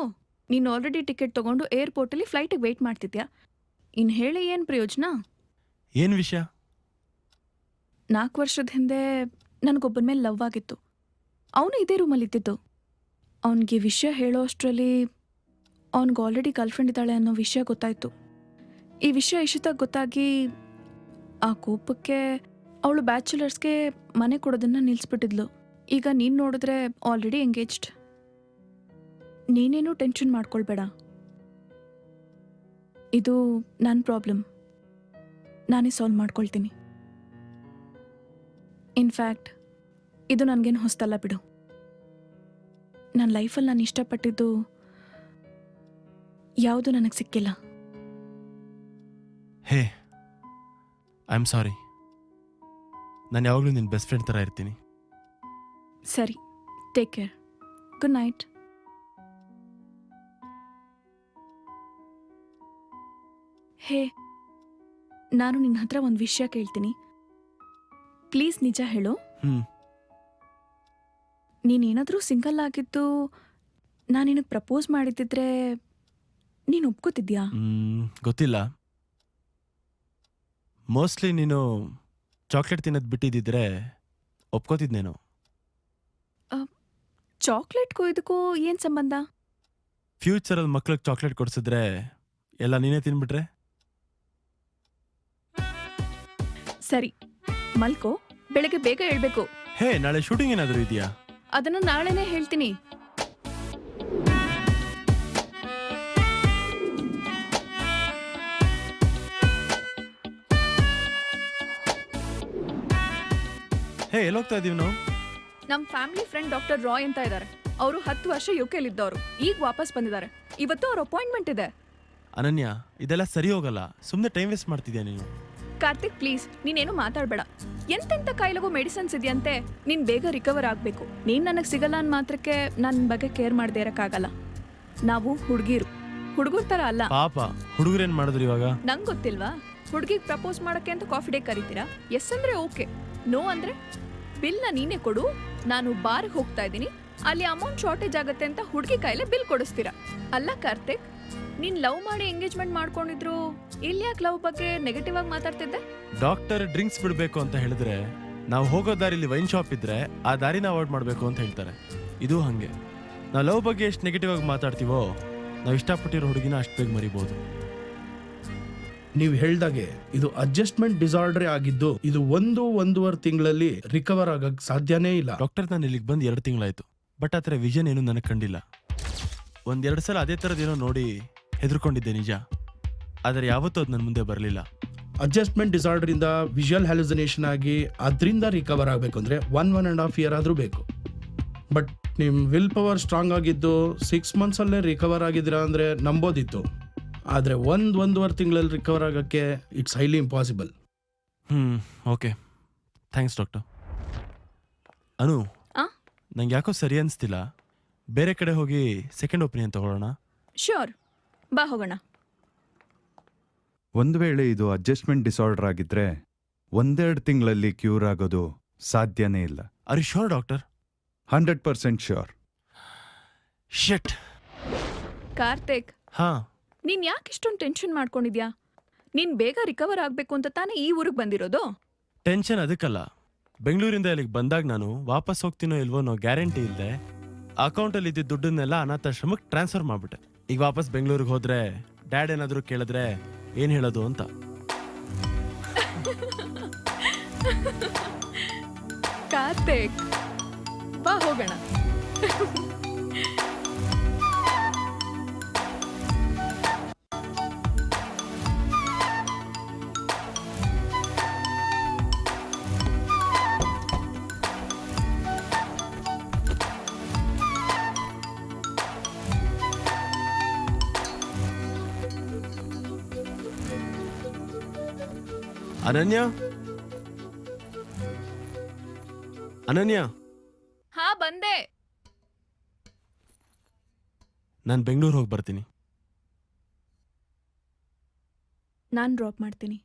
ನೀನು ಆಲ್ರೆಡಿ ಟಿಕೆಟ್ ತೊಗೊಂಡು ಏರ್ಪೋರ್ಟಲ್ಲಿ ಫ್ಲೈಟಿಗೆ ವೆಯ್ಟ್ ಮಾಡ್ತಿದ್ಯಾ. ಇನ್ನು ಹೇಳಿ ಏನು ಪ್ರಯೋಜನ? ಏನು ವಿಷಯ? 4 ವರ್ಷದ ಹಿಂದೆ ನನಗೊಬ್ಬನ ಮೇಲೆ ಲವ್ ಆಗಿತ್ತು. ಅವನು ಇದೇ ರೂಮಲ್ಲಿ ಇದ್ದಿದ್ದು. ಅವನಿಗೆ ವಿಷಯ ಹೇಳೋ ಅಷ್ಟರಲ್ಲಿ ಅವನಿಗೆ ಆಲ್ರೆಡಿ ಗರ್ಲ್ಫ್ರೆಂಡ್ ಇದ್ದಾಳೆ ಅನ್ನೋ ವಿಷಯ ಗೊತ್ತಾಯಿತು. ಈ ವಿಷಯ ಇಷ್ಟದಾಗ ಗೊತ್ತಾಗಿ ಆ ಕೋಪಕ್ಕೆ ಅವಳು ಬ್ಯಾಚುಲರ್ಸ್ಗೆ ಮನೆ ಕೊಡೋದನ್ನು ನಿಲ್ಲಿಸ್ಬಿಟ್ಟಿದ್ಲು. ಈಗ ನೀನು ನೋಡಿದ್ರೆ ಆಲ್ರೆಡಿ ಎಂಗೇಜ್ಡ್. ನೀನೇನು ಟೆನ್ಷನ್ ಮಾಡ್ಕೊಳ್ಬೇಡ. ಇದು ನನ್ನ ಪ್ರಾಬ್ಲಮ್, ನಾನೇ ಸಾಲ್ವ್ ಮಾಡ್ಕೊಳ್ತೀನಿ. ಇನ್ಫ್ಯಾಕ್ಟ್ ಇದು ನನಗೇನು ಹೊಸ್ತಲ್ಲ ಬಿಡು. ನನ್ನ ಲೈಫಲ್ಲಿ ನಾನು ಇಷ್ಟಪಟ್ಟಿದ್ದು ಯಾವುದು ನನಗೆ ಸಿಕ್ಕಿಲ್ಲ. Hey, I am sorry. ನಾನು ಯಾವಾಗಲೂ ನಿನ್ನ ಬೆಸ್ಟ್ ಫ್ರೆಂಡ್ ಥರ ಇರ್ತೀನಿ. ಸರಿ, take care. Good night. Hey, ನಾನು ನಿನ್ನ ಹತ್ರ ಒಂದು ವಿಷಯ ಕೇಳ್ತೀನಿ, ಪ್ಲೀಸ್ ನಿಜ ಹೇಳು. ನೀನೇನಾದರೂ ಸಿಂಗಲ್ ಆಗಿದ್ದು ನಾನು ನಿನಗೆ ಪ್ರಪೋಸ್ ಮಾಡಿದ್ದಿದ್ರೆ ನೀನು ಒಪ್ಕೋತಿದ್ಯಾ? ಗೊತ್ತಿಲ್ಲ. ಮೋಸ್ಟ್ಲಿ ನೀನು ಚಾಕ್ಲೇಟ್ ತಿನ್ನೋದು ಬಿಟ್ಟಿದ್ದಿದ್ರೆ ಒಪ್ಕೋತಿದ್ನೇನು. ಚಾಕ್ಲೇಟ್ಗೂ ಇದಕ್ಕೂ ಏನು ಸಂಬಂಧ? ಫ್ಯೂಚರಲ್ಲಿ ಮಕ್ಳಿಗೆ ಚಾಕ್ಲೇಟ್ ಕೊಡಿಸಿದ್ರೆ ಎಲ್ಲ ನೀನೇ ತಿನ್ಬಿಟ್ರೆ? ಸರಿ, ಮಲ್ಕೋ, ಬೆಳಗ್ಗೆ ಬೇಗ ಹೇಳ್ಬೇಕು. ಹೇ, ನಾಳೆ ಶೂಟಿಂಗ್ ಏನಾದರೂ ಇದೆಯಾ? ಅದನ್ನು ನಾಳೆನೇ ಹೇಳ್ತೀನಿ. ಹೇ, ಎಲ್ಲೋಗ್ತಾ ಇದೀವಿ ನಾವು? ನಮ್ಮ ಫ್ಯಾಮಿಲಿ ಫ್ರೆಂಡ್ ಡಾಕ್ಟರ್ ರಾಯ್ ಅಂತ ಇದ್ದಾರೆ. ಅವರು 10 ವರ್ಷ ಯುಕೆಲಿದ್ದವರು, ಈಗ ವಾಪಸ್ ಬಂದಿದ್ದಾರೆ. ಇವತ್ತು ಅವ್ರ ಅಪಾಯಿಂಟ್ಮೆಂಟ್ ಇದೆ. ಅನನ್ಯ, ಇದೆಲ್ಲ ಸರಿ ಹೋಗಲ್ಲ. ಸುಮ್ಮನೆ ಟೈಮ್ ವೇಸ್ಟ್ ಮಾಡ್ತಿದ್ಯಾ ನೀನು. ಕಾರ್ತಿಕ್, ಪ್ಲೀಸ್ ನೀನೇನು ಮಾತಾಡಬೇಡ. ಎಂತೆಂಥ ಕಾಯಿಲೆಗೂ ಮೆಡಿಸಿನ್ಸ್ ಇದೆಯಂತೆ. ನೀನು ಬೇಗ ರಿಕವರ್ ಆಗಬೇಕು. ನೀನು ನನಗೆ ಸಿಗಲ್ಲ ಅಂದ ಮಾತ್ರಕ್ಕೆ ನನ್ನ ಬಗ್ಗೆ ಕೇರ್ ಮಾಡದೇ ಇರೋಕ್ಕಾಗಲ್ಲ. ನಾವು ಹುಡುಗರ ಥರ ಅಲ್ಲ. ಪಾಪ ಹುಡುಗರೇನು ಮಾಡಿದ್ರು ಇವಾಗ? ನಂಗೆ ಗೊತ್ತಿಲ್ವಾ? ಹುಡುಗಿಗೆ ಪ್ರಪೋಸ್ ಮಾಡೋಕ್ಕೆ ಅಂತ ಕಾಫಿ ಡೇ ಕರಿತೀರಾ? ಎಸ್ ಅಂದರೆ ಓಕೆ, ನೋ ಅಂದರೆ ಬಿಲ್ನ ನೀನೇ ಕೊಡು, ನಾನು ಬಾರ್ಗೆ ಹೋಗ್ತಾ ಇದ್ದೀನಿ, ಅಲ್ಲಿ ಅಮೌಂಟ್ ಶಾರ್ಟೇಜ್ ಆಗುತ್ತೆ ಅಂತ ಹುಡುಗಿ ಕೈಲೇ ಬಿಲ್ ಕೊಡಿಸ್ತೀರಾ? ಅಲ್ಲ ಕಾರ್ತಿಕ್, ನೀನ್ ಲವ್ ಮಾಡಿ ಎಂಗೇಜ್ಮೆಂಟ್ ಮಾಡ್ಕೊಂಡಿದ್ರು, ಇಲ್ಲಿ ಯಾಕೆ ಲವ್ ಬಗ್ಗೆ ನೆಗೆಟಿವ್ ಆಗಿ ಮಾತಾಡ್ತಿದ್ದೆ? ಡಾಕ್ಟರ್ ಡ್ರಿಂಕ್ಸ್ ಬಿಡಬೇಕು ಅಂತ ಹೇಳಿದ್ರೆ ನಾವು ಹೋಗೋ ದಾರಿಲಿ ವೈನ್ ಶಾಪ್ ಇದ್ರೆ ಆ ದಾರಿನ ಅವಾಯ್ಡ್ ಮಾಡಬೇಕು ಅಂತ ಹೇಳ್ತಾರೆ. ಇದು ಹಾಗೆ. ನಾವು ಲವ್ ಬಗ್ಗೆ ಎಷ್ಟು ನೆಗೆಟಿವ್ ಆಗಿ ಮಾತಾಡ್ತೀವೋ ನಾವು ಇಷ್ಟಪಟ್ಟಿರೋ ಹುಡುಗಿನ ಅಷ್ಟು ಬೇಗ ಮರಿಬಹುದು. ನೀವು ಹೇಳ್ದಾಗೆ ಇದು ಅಡ್ಜಸ್ಟ್ಮೆಂಟ್ ಡಿಸಾರ್ಡರ್ ಆಗಿದ್ದು, ಇದು 1-1.5 ತಿಂಗಳಲ್ಲಿ ರಿಕವರ್ ಆಗಕ್ ಸಾಧ್ಯನೇ ಇಲ್ಲ. ಡಾಕ್ಟರ್, ನಾನು ಇಲ್ಲಿಗೆ ಬಂದು 2 ತಿಂಗಳಾಯ್ತು, ಬಟ್ ಆ ಥರ ವಿಷನ್ ಏನು ನನಗೆ ಕಂಡಿಲ್ಲ. 1-2 ಸಲ ಅದೇ ಥರದ್ದೇನೋ ನೋಡಿ ಹೆದರ್ಕೊಂಡಿದ್ದೆ ನಿಜ, ಆದರೆ ಯಾವತ್ತೂ ಅದು ನನ್ನ ಮುಂದೆ ಬರಲಿಲ್ಲ. ಅಡ್ಜಸ್ಟ್ಮೆಂಟ್ ಡಿಸಾರ್ಡರ್ ಇಂದ ವಿಜುವಲ್ ಹ್ಯಾಲುಸಿನೇಷನ್ ಆಗಿ ಅದರಿಂದ ರಿಕವರ್ ಆಗಬೇಕು ಅಂದ್ರೆ 1.5 ಇಯರ್ ಆದ್ರೂ ಬೇಕು. ಬಟ್ ನಿಮ್ ವಿಲ್ ಪವರ್ ಸ್ಟ್ರಾಂಗ್ ಆಗಿದ್ದು 6 months ಅಲ್ಲೇ ರಿಕವರ್ ಆಗಿದ್ದೀರಾ ಅಂದ್ರೆ ನಂಬೋದಿತ್ತು. ಆದ್ರೆ 1-1.5 ತಿಂಗಳಲ್ಲಿ ರಿಕವರ್ ಆಗಕ್ಕೆ it's highly impossible. Okay, thanks doctor. Anu, ನಂಗೆ ಯಾಕೋ ಸರಿ ಅನಿಸ್ತಿಲ್ಲ. ಬೇರೆ ಕಡೆ ಹೋಗಿ ಸೆಕೆಂಡ್ ಒಪಿನಿಯನ್ ತಗೊಳ್ಳೋಣ? ಶ್ಯೂರ್, ಬಾ ಹೋಗೋಣ. ಒಂದು ವೇಳೆ ಇದು ಅಡ್ಜಸ್ಟ್ಮೆಂಟ್ ಡಿಸಾರ್ಡರ್ ಆಗಿದ್ರೆ 1-2 ತಿಂಗಳಲ್ಲಿ ಕ್ಯೂರ್ ಆಗೋದು ಸಾಧ್ಯನೇ ಇಲ್ಲ. Are you sure doctor? 100% sure. Shit. Karthik, ನೀನ್ ಯಾಕೆ ಇಷ್ಟೊಂದು ಟೆನ್ಷನ್ ಮಾಡ್ಕೊಂಡಿದ್ಯಾ? ನೀನ್ ಬೇಗ ರಿಕವರ್ ಆಗ್ಬೇಕು ಅಂತ ತಾನೇ ಈ ಊರಿಗೆ ಬಂದಿರೋದು? ಟೆನ್ಷನ್ ಅದಕ್ಕಲ್ಲ. ಬೆಂಗಳೂರಿಂದ ಇಲ್ಲಿಗೆ ಬಂದಾಗ ನಾನು ವಾಪಸ್ ಹೋಗ್ತೀನೋ ಇಲ್ವೋ ಅನ್ನೋ ಗ್ಯಾರಂಟಿ ಇಲ್ಲದೆ ಅಕೌಂಟಲ್ಲಿ ಇದ್ದ ದುಡ್ಡನ್ನೆಲ್ಲ ಅನಾಥಾಶ್ರಮಕ್ಕೆ ಟ್ರಾನ್ಸ್ಫರ್ ಮಾಡ್ಬಿಟ್ಟೆ. ಈಗ ವಾಪಸ್ ಬೆಂಗಳೂರಿಗೆ ಹೋದ್ರೆ ಡ್ಯಾಡ್ ಏನಾದರೂ ಕೇಳಿದ್ರೆ ಏನ್ ಹೇಳೋದು ಅಂತ. ಕಾರ್ತಿಕ್, ಬಾ ಹೋಗೋಣ. ಅನನ್ಯ, ಅನನ್ಯ. ಹಾ, ಬಂದೆ. ನಾನು ಬೆಂಗಳೂರು ಹೋಗಿ ಬರ್ತೀನಿ. ನಾನು ಡ್ರಾಪ್ ಮಾಡ್ತೀನಿ.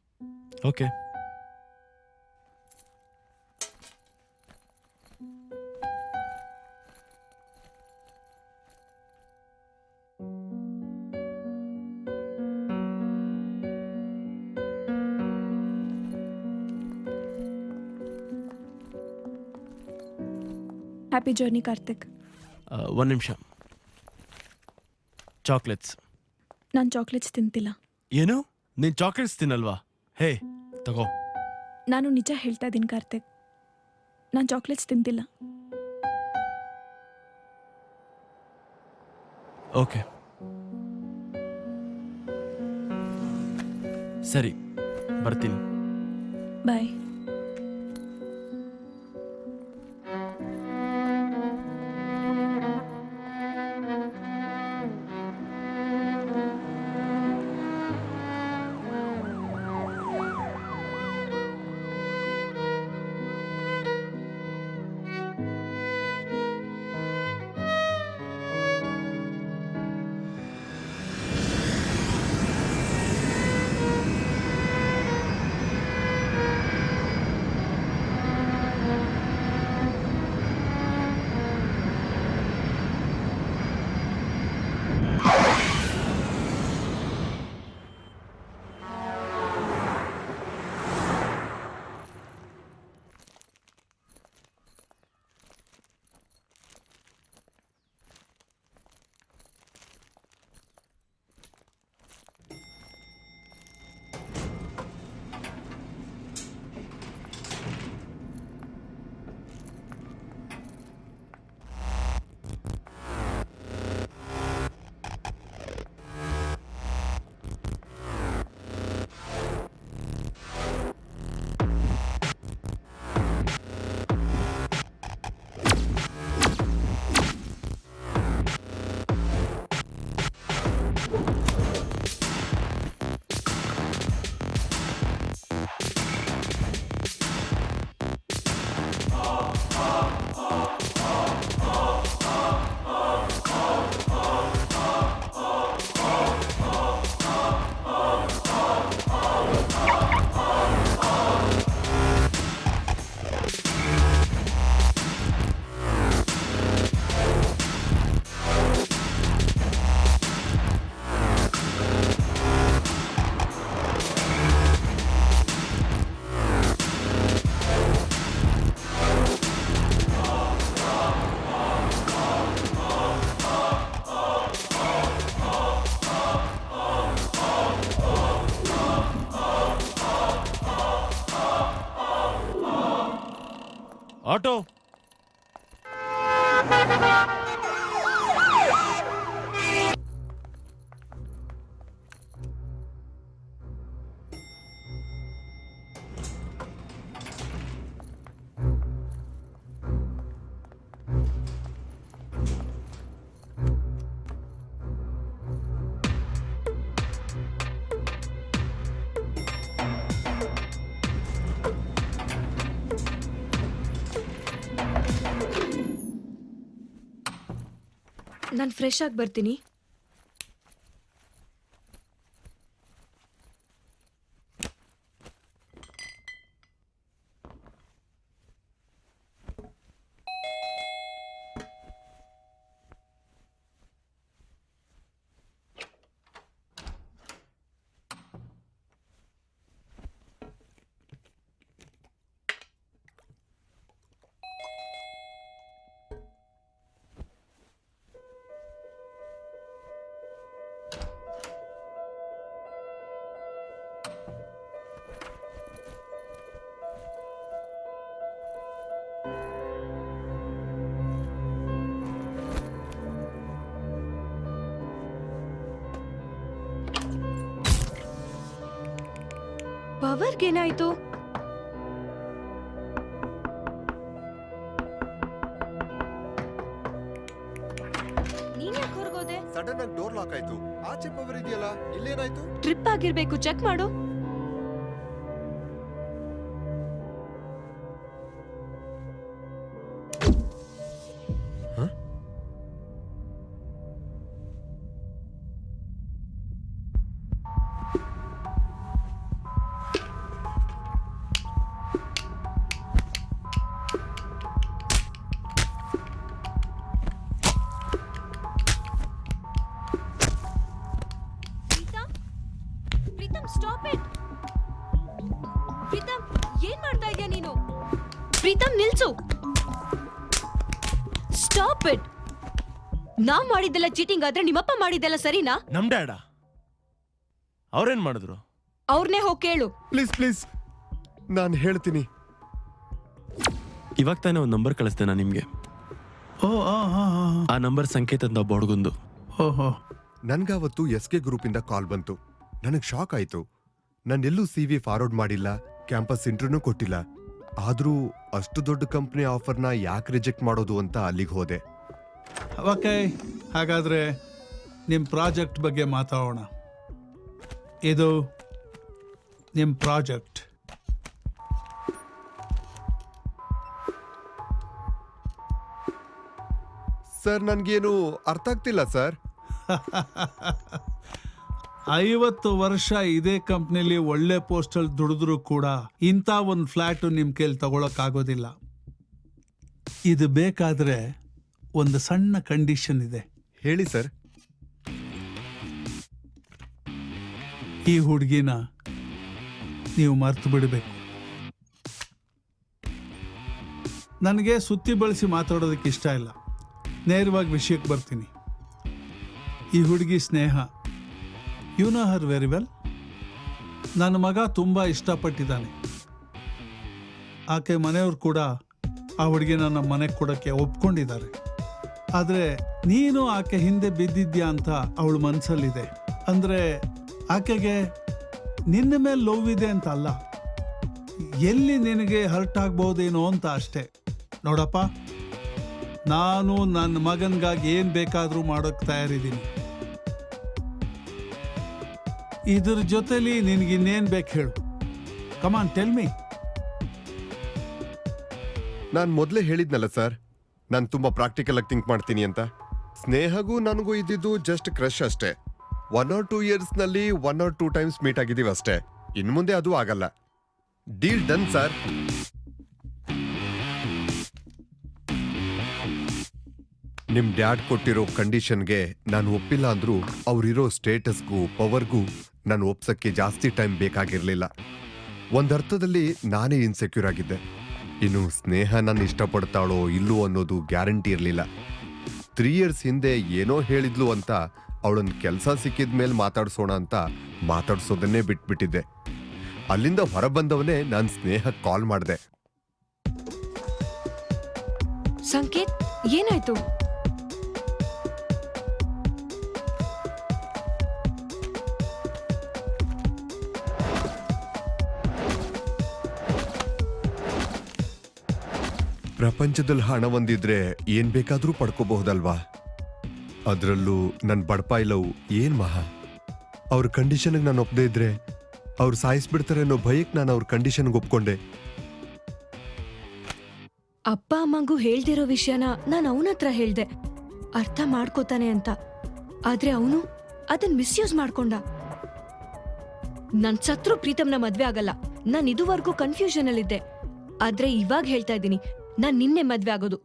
ಓಕೆ. Happy journey Karthik. 1 ನಿಮಿಷ. ಚಾಕ್ಲೇಟ್ಸ್. ನಾನು ಚಾಕ್ಲೇಟ್ಸ್ ತಿಂತಿಲ್ಲ. ಏನು? ನೀನ್ ಚಾಕ್ಲೇಟ್ಸ್ ತಿನ್ನಲ್ವಾ? ಹೇ, ತಗೋ. ನಾನು ನಿಜ ಹೇಳ್ತಾ ಇದ್ದೀನಿ ಕಾರ್ತಿಕ್, ನಾನು ಚಾಕ್ಲೇಟ್ಸ್ ತಿಂತಿಲ್ಲ. ಓಕೆ ಸರಿ, ಬರ್ತೀನಿ. ಬಾಯ್. ಆಟೋ. ನಾನು ಫ್ರೆಶ್ ಆಗಿ ಬರ್ತೀನಿ. ಪವರ್ಗೇನಾಯ್ತು? ನೀನ್ ಯಾಕೆ ಹೊರಗೋದೆ? ಸಡನ್ ಆಗಿ ಡೋರ್ ಲಾಕ್ ಆಯ್ತು. ಆಚೆ ಪವರ್ ಇದೆಯಲ್ಲ, ಇಲ್ಲೇನಾಯ್ತು? ಟ್ರಿಪ್ ಆಗಿರ್ಬೇಕು, ಚೆಕ್ ಮಾಡು. ಪ್ರೀತಮ್ ನಿಲ್ಸು. Stop it. ನಾವ್ ಮಾಡಿದ್ದೆಲ್ಲ ಚೀಟಿಂಗ್ ಆದ್ರೆ ನಿಮ್ಮಪ್ಪ ಮಾಡಿದ್ದೆಲ್ಲ ಸರಿನಾ? ನಮ್ ಡ್ಯಾಡ ಅವ್ರೇನ್ ಮಾಡಿದ್ರು? ಅವ್ರನ್ನೇ ಹೋಗಿ ಕೇಳು. ಪ್ಲೀಸ್ ಪ್ಲೀಸ್, ನಾನು ಹೇಳ್ತೀನಿ. ಇವಾಗ ತಾನೇ ಒಂದು ನಂಬರ್ ಕಳಿಸ್ದೆ ನಾನು ನಿಮ್ಗೆ. ಆ ನಂಬರ್ ಸಂಕೇತ ಅಂತ ಒಬ್ಬ ಹುಡುಗಂದು. ಓಹೋ. ನನ್ಗಾವತ್ತು SK ಗ್ರೂಪಿಂದ ಕಾಲ್ ಬಂತು. ನನಗ್ ಶಾಕ್ ಆಯ್ತು. ನಾನೆಲ್ಲೂ CV ಫಾರ್ವರ್ಡ್ ಮಾಡಿಲ್ಲ, ಕ್ಯಾಂಪಸ್ ಇಂಟರ್ವ್ಯೂ ಕೊಟ್ಟಿಲ್ಲ. ಆದ್ರೂ ಅಷ್ಟು ದೊಡ್ಡ ಕಂಪ್ನಿ ಆಫರ್ನ ಯಾಕೆ ರಿಜೆಕ್ಟ್ ಮಾಡೋದು ಅಂತ ಅಲ್ಲಿಗೆ ಹೋದೆ. ಓಕೆ, ಹಾಗಾದ್ರೆ ನಿಮ್ಮ ಪ್ರಾಜೆಕ್ಟ್ ಬಗ್ಗೆ ಮಾತಾಡೋಣ. ಇದು ನಿಮ್ಮ ಪ್ರಾಜೆಕ್ಟ್. ಸರ್, ನನ್ಗೇನು ಅರ್ಥ ಆಗ್ತಿಲ್ಲ ಸರ್. 50 ವರ್ಷ ಇದೇ ಕಂಪ್ನಿಲಿ ಒಳ್ಳೆ ಪೋಸ್ಟಲ್ಲಿ ದುಡಿದ್ರೂ ಕೂಡ ಇಂಥ ಒಂದು ಫ್ಲ್ಯಾಟು ನಿಮ್ಮ ಕೈಲಿ ತಗೊಳಕ್ಕಾಗೋದಿಲ್ಲ. ಇದು ಬೇಕಾದ್ರೆ ಒಂದು ಸಣ್ಣ ಕಂಡೀಷನ್ ಇದೆ. ಹೇಳಿ ಸರ್. ಈ ಹುಡುಗಿನ ನೀವು ಮರ್ತು ಬಿಡಬೇಕು. ನನಗೆ ಸುತ್ತಿ ಬಳಸಿ ಮಾತಾಡೋದಕ್ಕೆ ಇಷ್ಟ ಇಲ್ಲ. ನೇರವಾಗಿ ವಿಷಯಕ್ಕೆ ಬರ್ತೀನಿ. ಈ ಹುಡುಗಿ Sneha, you know her very well. ನನ್ನ ಮಗ ತುಂಬ ಇಷ್ಟಪಟ್ಟಿದ್ದಾನೆ. ಆಕೆ ಮನೆಯವರು ಕೂಡ ಆ ಹುಡುಗಿನ ನಮ್ಮ ಮನೆಗೆ ಕೊಡೋಕ್ಕೆ ಒಪ್ಕೊಂಡಿದ್ದಾರೆ. ಆದರೆ ನೀನು ಆಕೆ ಹಿಂದೆ ಬಿದ್ದಿದ್ಯಾ ಅಂತ ಅವಳ ಮನಸ್ಸಲ್ಲಿದೆ. ಅಂದರೆ ಆಕೆಗೆ ನಿನ್ನ ಮೇಲೆ ಲವ್ ಇದೆ ಅಂತ ಅಲ್ಲ, ಎಲ್ಲಿ ನಿನಗೆ ಹರ್ಟ್ ಆಗ್ಬೋದೇನೋ ಅಂತ ಅಷ್ಟೇ. ನೋಡಪ್ಪ, ನಾನು ನನ್ನ ಮಗನಿಗಾಗಿ ಏನು ಬೇಕಾದರೂ ಮಾಡೋಕ್ಕೆ ತಯಾರಿದ್ದೀನಿ. ಇದ್ರ ಜೊತೆಲಿ ನಿನಗಿನ್ನೇನು ಬೇಕು ಹೇಳು. Come on tell me. ನಾನು ಮೊದಲೇ ಹೇಳಿದ್ನಲ್ಲ ಸರ್, ನಾನು ತುಂಬಾ ಪ್ರಾಕ್ಟಿಕಲ್ ಆಗಿ ಥಿಂಕ್ ಮಾಡ್ತೀನಿ ಅಂತ. ಸ್ನೇಹಗೂ ನನಗೂ ಇದ್ದಿದ್ದು ಜಸ್ಟ್ ಕ್ರಶ್ ಅಷ್ಟೇ. 1 or 2 ಇಯರ್ಸ್ನಲ್ಲಿ 1 or 2 ಟೈಮ್ಸ್ ಮೀಟ್ ಆಗಿದ್ದೀವಿ ಅಷ್ಟೇ. ಇನ್ನು ಮುಂದೆ ಅದು ಆಗಲ್ಲ. Deal done sir. ನಿಮ್ ಡ್ಯಾಡ್ ಕೊಟ್ಟಿರೋ ಕಂಡೀಷನ್ಗೆ ನಾನು ಒಪ್ಪಿಲ್ಲ ಅಂದ್ರೂ ಅವ್ರಿರೋ ಸ್ಟೇಟಸ್ಗೂ ಪವರ್ಗೂ ನಾನು ಒಪ್ಸಕ್ಕೆ ಜಾಸ್ತಿ ಟೈಮ್ ಬೇಕಾಗಿರ್ಲಿಲ್ಲ. ಒಂದರ್ಥದಲ್ಲಿ ನಾನೇ ಇನ್ಸೆಕ್ಯೂರ್ ಆಗಿದ್ದೆ. ಇನ್ನು ಸ್ನೇಹ ನನ್ನ ಇಷ್ಟಪಡ್ತಾಳೋ ಇಲ್ಲೋ ಅನ್ನೋದು ಗ್ಯಾರಂಟಿ ಇರಲಿಲ್ಲ. 3 ಇಯರ್ಸ್ ಹಿಂದೆ ಏನೋ ಹೇಳಿದ್ಲು ಅಂತ ಅವಳನ್ನ ಕೆಲಸ ಸಿಕ್ಕಿದ ಮೇಲೆ ಮಾತಾಡ್ಸೋಣ ಅಂತ ಮಾತಾಡ್ಸೋದನ್ನೇ ಬಿಟ್ಬಿಟ್ಟಿದ್ದೆ. ಅಲ್ಲಿಂದ ಹೊರಬಂದವನೇ ನಾನು ಸ್ನೇಹಕ್ಕೆ ಕಾಲ್ ಮಾಡಿದೆ. ಸಂಕೇತ್, ಏನಾಯ್ತು? ಪ್ರಪಂಚದಲ್ಲಿ ಹಣ ಒಂದಿದ್ರೆ ಏನ್ ಬೇಕಾದ್ರೂ ಪಡ್ಕೋಬಹುದಲ್ವಾ? ಅದ್ರಲ್ಲೂ ನನ್ ಬಡಪಾಯಿಲವು ಏನ್ ಮಹಾ. ಅವ್ರ ಕಂಡೀಷನ್ಗೆ ನಾನು ಒಪ್ಪದೇ ಇದ್ರೆ ಅವ್ರು ಸಾಯಿಸ್ಬಿಡ್ತಾರೆ ಅನ್ನೋ ಭಯಕ್ಕೆ ನಾನು ಅವ್ರ ಕಂಡೀಷನ್ಗೆ ಒಪ್ಕೊಂಡೆ. ಅಪ್ಪ ಅಮ್ಮಂಗೂ ಹೇಳ್ದಿರೋ ವಿಷಯನ ನಾನು ಅವನ ಹತ್ರ ಹೇಳ್ದೆ, ಅರ್ಥ ಮಾಡ್ಕೋತಾನೆ ಅಂತ. ಆದ್ರೆ ಅವನು ಅದನ್ ಮಿಸ್ಯೂಸ್ ಮಾಡ್ಕೊಂಡ. ನನ್ ಸತ್ರು ಪ್ರೀತಮ್ನ ಮದ್ವೆ ಆಗಲ್ಲ. ನಾನು ಇದುವರೆಗೂ ಕನ್ಫ್ಯೂಷನ್ ಅಲ್ಲಿದ್ದೆ. ಆದ್ರೆ ಇವಾಗ ಹೇಳ್ತಾ ಇದ್ದೀನಿ, ನಾನ್ ನಿನ್ನೆ ಮದ್ವೆ ಆಗೋದು.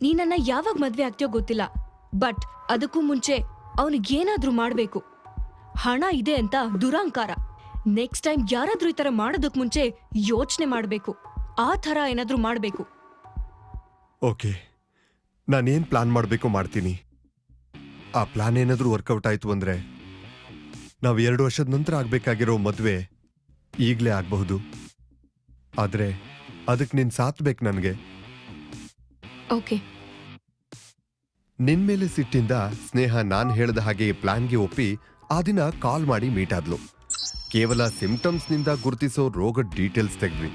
ನೀ ನನ್ನ ಯಾವಾಗ ಮದ್ವೆ ಆಗ್ತೀಯೋ ಗೊತ್ತಿಲ್ಲ, ಬಟ್ ಅದಕ್ಕೂ ಮುಂಚೆ ಅವನಿಗೇನಾದ್ರೂ ಮಾಡ್ಬೇಕು. ಹಣ ಇದೆ ಅಂತ ದುರಾಂಕಾರ. ನೆಕ್ಸ್ಟ್ ಟೈಮ್ ಯಾರಾದ್ರೂ ಈ ತರ ಮಾಡೋದಕ್ ಮುಂಚೆ ಯೋಚನೆ ಮಾಡ್ಬೇಕು. ಆ ಥರ ಏನಾದ್ರೂ ಮಾಡ್ಬೇಕು. ಓಕೆ, ನಾನೇನ್ ಪ್ಲಾನ್ ಮಾಡ್ಬೇಕು ಮಾಡ್ತೀನಿ. ಆ ಪ್ಲಾನ್ ಏನಾದ್ರೂ ವರ್ಕೌಟ್ ಆಯ್ತು ಅಂದ್ರೆ ನಾವು 2 ವರ್ಷದ ನಂತರ ಆಗ್ಬೇಕಾಗಿರೋ ಮದ್ವೆ ಈಗ್ಲೇ ಆಗ್ಬಹುದು. ಆದ್ರೆ ಅದಕ್ಕೆ ನೀನ್ ಸಾಥ್ ಬೇಕು ನನಗೆ. ಓಕೆ. ನಿನ್ ಮೇಲೆ ಸಿಟ್ಟಿಂದ ಸ್ನೇಹ ನಾನ್ ಹೇಳ್ದ ಹಾಗೆ ಪ್ಲಾನ್ಗೆ ಒಪ್ಪಿ ಆ ದಿನ ಕಾಲ್ ಮಾಡಿ ಮೀಟ್ ಆದ್ಲು. ಕೇವಲ ಸಿಂಪ್ಟಮ್ಸ್ ನಿಂದ ಗುರುತಿಸೋ ರೋಗದ ಡೀಟೇಲ್ಸ್ ತೆಗ್ದ್ವಿ.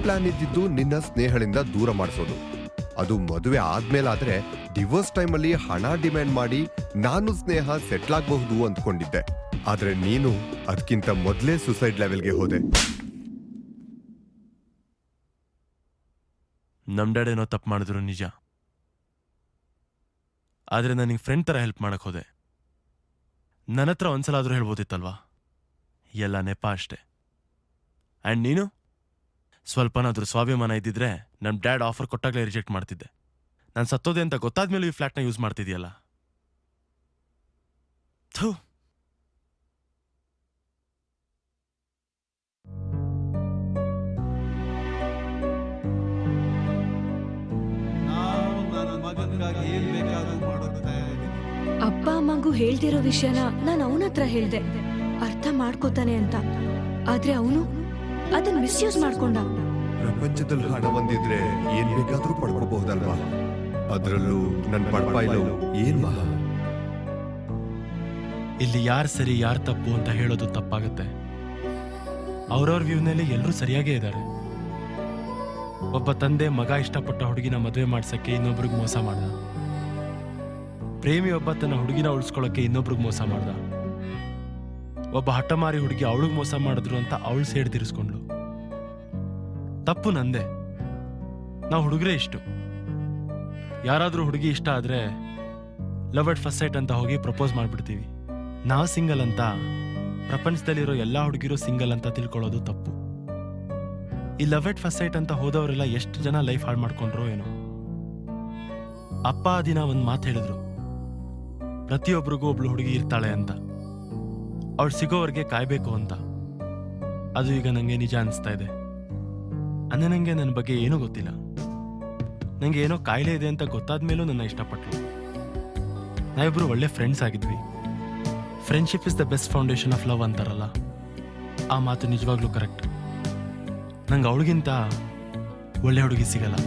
ಪ್ಲಾನ್ ಇದ್ದಿದ್ದು ನಿನ್ನ ಸ್ನೇಹಳಿಂದ ದೂರ ಮಾಡಿಸೋದು. ಅದು ಮದುವೆ ಆದ್ಮೇಲಾದ್ರೆ ಡಿವೋರ್ಸ್ ಟೈಮಲ್ಲಿ ಹಣ ಡಿಮ್ಯಾಂಡ್ ಮಾಡಿ ನಾನು ಸ್ನೇಹ ಸೆಟ್ಲ್ ಆಗಬಹುದು ಅಂದ್ಕೊಂಡಿದ್ದೆ. ಆದ್ರೆ ನೀನು ಅದಕ್ಕಿಂತ ಮೊದಲೇ ಸುಸೈಡ್ ಲೆವೆಲ್ಗೆ ಹೋದೆ. ನಮ್ ಡ್ಯಾಡ್ ಏನೋ ತಪ್ಪು ಮಾಡಿದ್ರು ನಿಜ. ಆದ್ರೆ ನನಗೆ ಫ್ರೆಂಡ್ ತರ ಹೆಲ್ಪ್ ಮಾಡಕ್ ಹೋದೆ. ನನ್ನ ಹತ್ರ ಒಂದ್ಸಲ ಆದ್ರೂ ಹೇಳ್ಬೋದಿತ್ತಲ್ವಾ? ಎಲ್ಲ ನೆಪ ಅಷ್ಟೆ. ಆ್ಯಂಡ್ ನೀನು ಸ್ವಲ್ಪನಾದ್ರೂ ಸ್ವಾಭಿಮಾನ ಇದ್ದಿದ್ರೆ ನಮ್ಮ ಡ್ಯಾಡ್ ಆಫರ್ ಕೊಟ್ಟಾಗಲೇ ರಿಜೆಕ್ಟ್ ಮಾಡ್ತಿದ್ದೆ. ನಾನು ಸತ್ತೋದೆ ಅಂತ ಗೊತ್ತಾದ್ಮೇಲೆ ಈ ಫ್ಲ್ಯಾಟ್ನ ಯೂಸ್ ಮಾಡ್ತಿದ್ಯಲ್ಲ. ಥೂ. ನಿಮ್ಗಾಗಿ ಏನ್ ಬೇಕಾದ್ರೂ ಮಾಡೋಕ್ ತಯಾರಿದ್ದೀನಿ. ಅಪ್ಪ ಅಮ್ಮಂಗೂ ಹೇಳ್ದಿರೋ ವಿಷಯನ ನಾನು ಅವನ ಹತ್ರ ಹೇಳ್ದೆ, ಅರ್ಥ ಮಾಡ್ಕೋತಾನೆ ಅಂತ. ಆದ್ರೆ ಅವನು ಅದನ್ನ ಮಿಸ್ಯೂಸ್ ಮಾಡ್ಕೊಂಡ. ಪ್ರಪಂಚದಲ್ಲಿ ಹಣ ಒಂದಿದ್ರೆ ಏನ್ ಬೇಕಾದ್ರೂ ಪಡ್ಕೋಬಹುದಲ್ವಾ? ಅದ್ರಲ್ಲೂ ನನ್ ಪಡ್ಪಾಯ್ಲು ಏನ್ವಾ? ಇಲ್ಲಿ ಯಾರು ಸರಿ ಯಾರು ತಪ್ಪು ಅಂತ ಹೇಳೋದು ತಪ್ಪಾಗುತ್ತೆ. ಅವ್ರವ್ರ ವ್ಯೂನಲ್ಲಿ ಎಲ್ಲರೂ ಸರಿಯಾಗೇ ಇದ್ದಾರೆ. ಒಬ್ಬ ತಂದೆ ಮಗ ಇಷ್ಟಪಟ್ಟ ಹುಡುಗಿನ ಮದುವೆ ಮಾಡ್ಸಕ್ಕೆ ಇನ್ನೊಬ್ರಿಗೆ ಮೋಸ ಮಾಡ್ದ. ಪ್ರೇಮಿ ಒಬ್ಬ ತನ್ನ ಹುಡುಗಿನ ಉಳಿಸ್ಕೊಳ್ಳೋಕೆ ಇನ್ನೊಬ್ರಿಗೆ ಮೋಸ ಮಾಡ್ದ. ಒಬ್ಬ ಹಠಮಾರಿ ಹುಡುಗಿ ಅವಳಿಗೆ ಮೋಸ ಮಾಡಿದ್ರು ಅಂತ ಅವಳು ಸೇಡ್ ತೀರಿಸ್ಕೊಂಡ್ಲು. ತಪ್ಪು ನಂದೆ. ನಾವು ಹುಡುಗರೇ ಇಷ್ಟು. ಯಾರಾದ್ರೂ ಹುಡುಗಿ ಇಷ್ಟ ಆದ್ರೆ ಲವ್ ಅಟ್ ಫಸ್ಟ್ ಸೈಟ್ ಅಂತ ಹೋಗಿ ಪ್ರಪೋಸ್ ಮಾಡ್ಬಿಡ್ತೀವಿ. ನಾವು ಸಿಂಗಲ್ ಅಂತ ಪ್ರಪಂಚದಲ್ಲಿರೋ ಎಲ್ಲಾ ಹುಡುಗಿರು ಸಿಂಗಲ್ ಅಂತ ತಿಳ್ಕೊಳ್ಳೋದು ತಪ್ಪು. ಈ ಲವ್ ಎಟ್ ಫಸ್ಟ್ ಸೈಟ್ ಅಂತ ಹೋದವರೆಲ್ಲ ಎಷ್ಟು ಜನ ಲೈಫ್ ಹಾಳು ಮಾಡ್ಕೊಂಡ್ರೋ ಏನೋ. ಅಪ್ಪ ಆ ದಿನ ಒಂದು ಮಾತು ಹೇಳಿದ್ರು, ಪ್ರತಿಯೊಬ್ಬರಿಗೂ ಒಬ್ಳು ಹುಡುಗಿ ಇರ್ತಾಳೆ ಅಂತ, ಅವಳು ಸಿಗೋವರೆಗೆ ಕಾಯ್ಬೇಕು ಅಂತ. ಅದು ಈಗ ನಂಗೆ ನಿಜ ಅನಿಸ್ತಾ ಇದೆ. ಅಂದ್ರೆ ನಂಗೆ ನನ್ನ ಬಗ್ಗೆ ಏನೂ ಗೊತ್ತಿಲ್ಲ. ನಂಗೆ ಏನೋ ಕಾಯಿಲೆ ಇದೆ ಅಂತ ಗೊತ್ತಾದ್ಮೇಲೂ ನನ್ನ ಇಷ್ಟಪಟ್ಲು. ನಾವಿಬ್ರು ಒಳ್ಳೆ ಫ್ರೆಂಡ್ಸ್ ಆಗಿದ್ವಿ. Friendship is the best foundation of love ಅಂತಾರಲ್ಲ, ಆ ಮಾತು ನಿಜವಾಗ್ಲೂ ಕರೆಕ್ಟ್. ನಂಗೆ ಅವಳಿಗಿಂತ ಒಳ್ಳೆ ಹುಡುಗಿ ಸಿಗಲ್ಲ.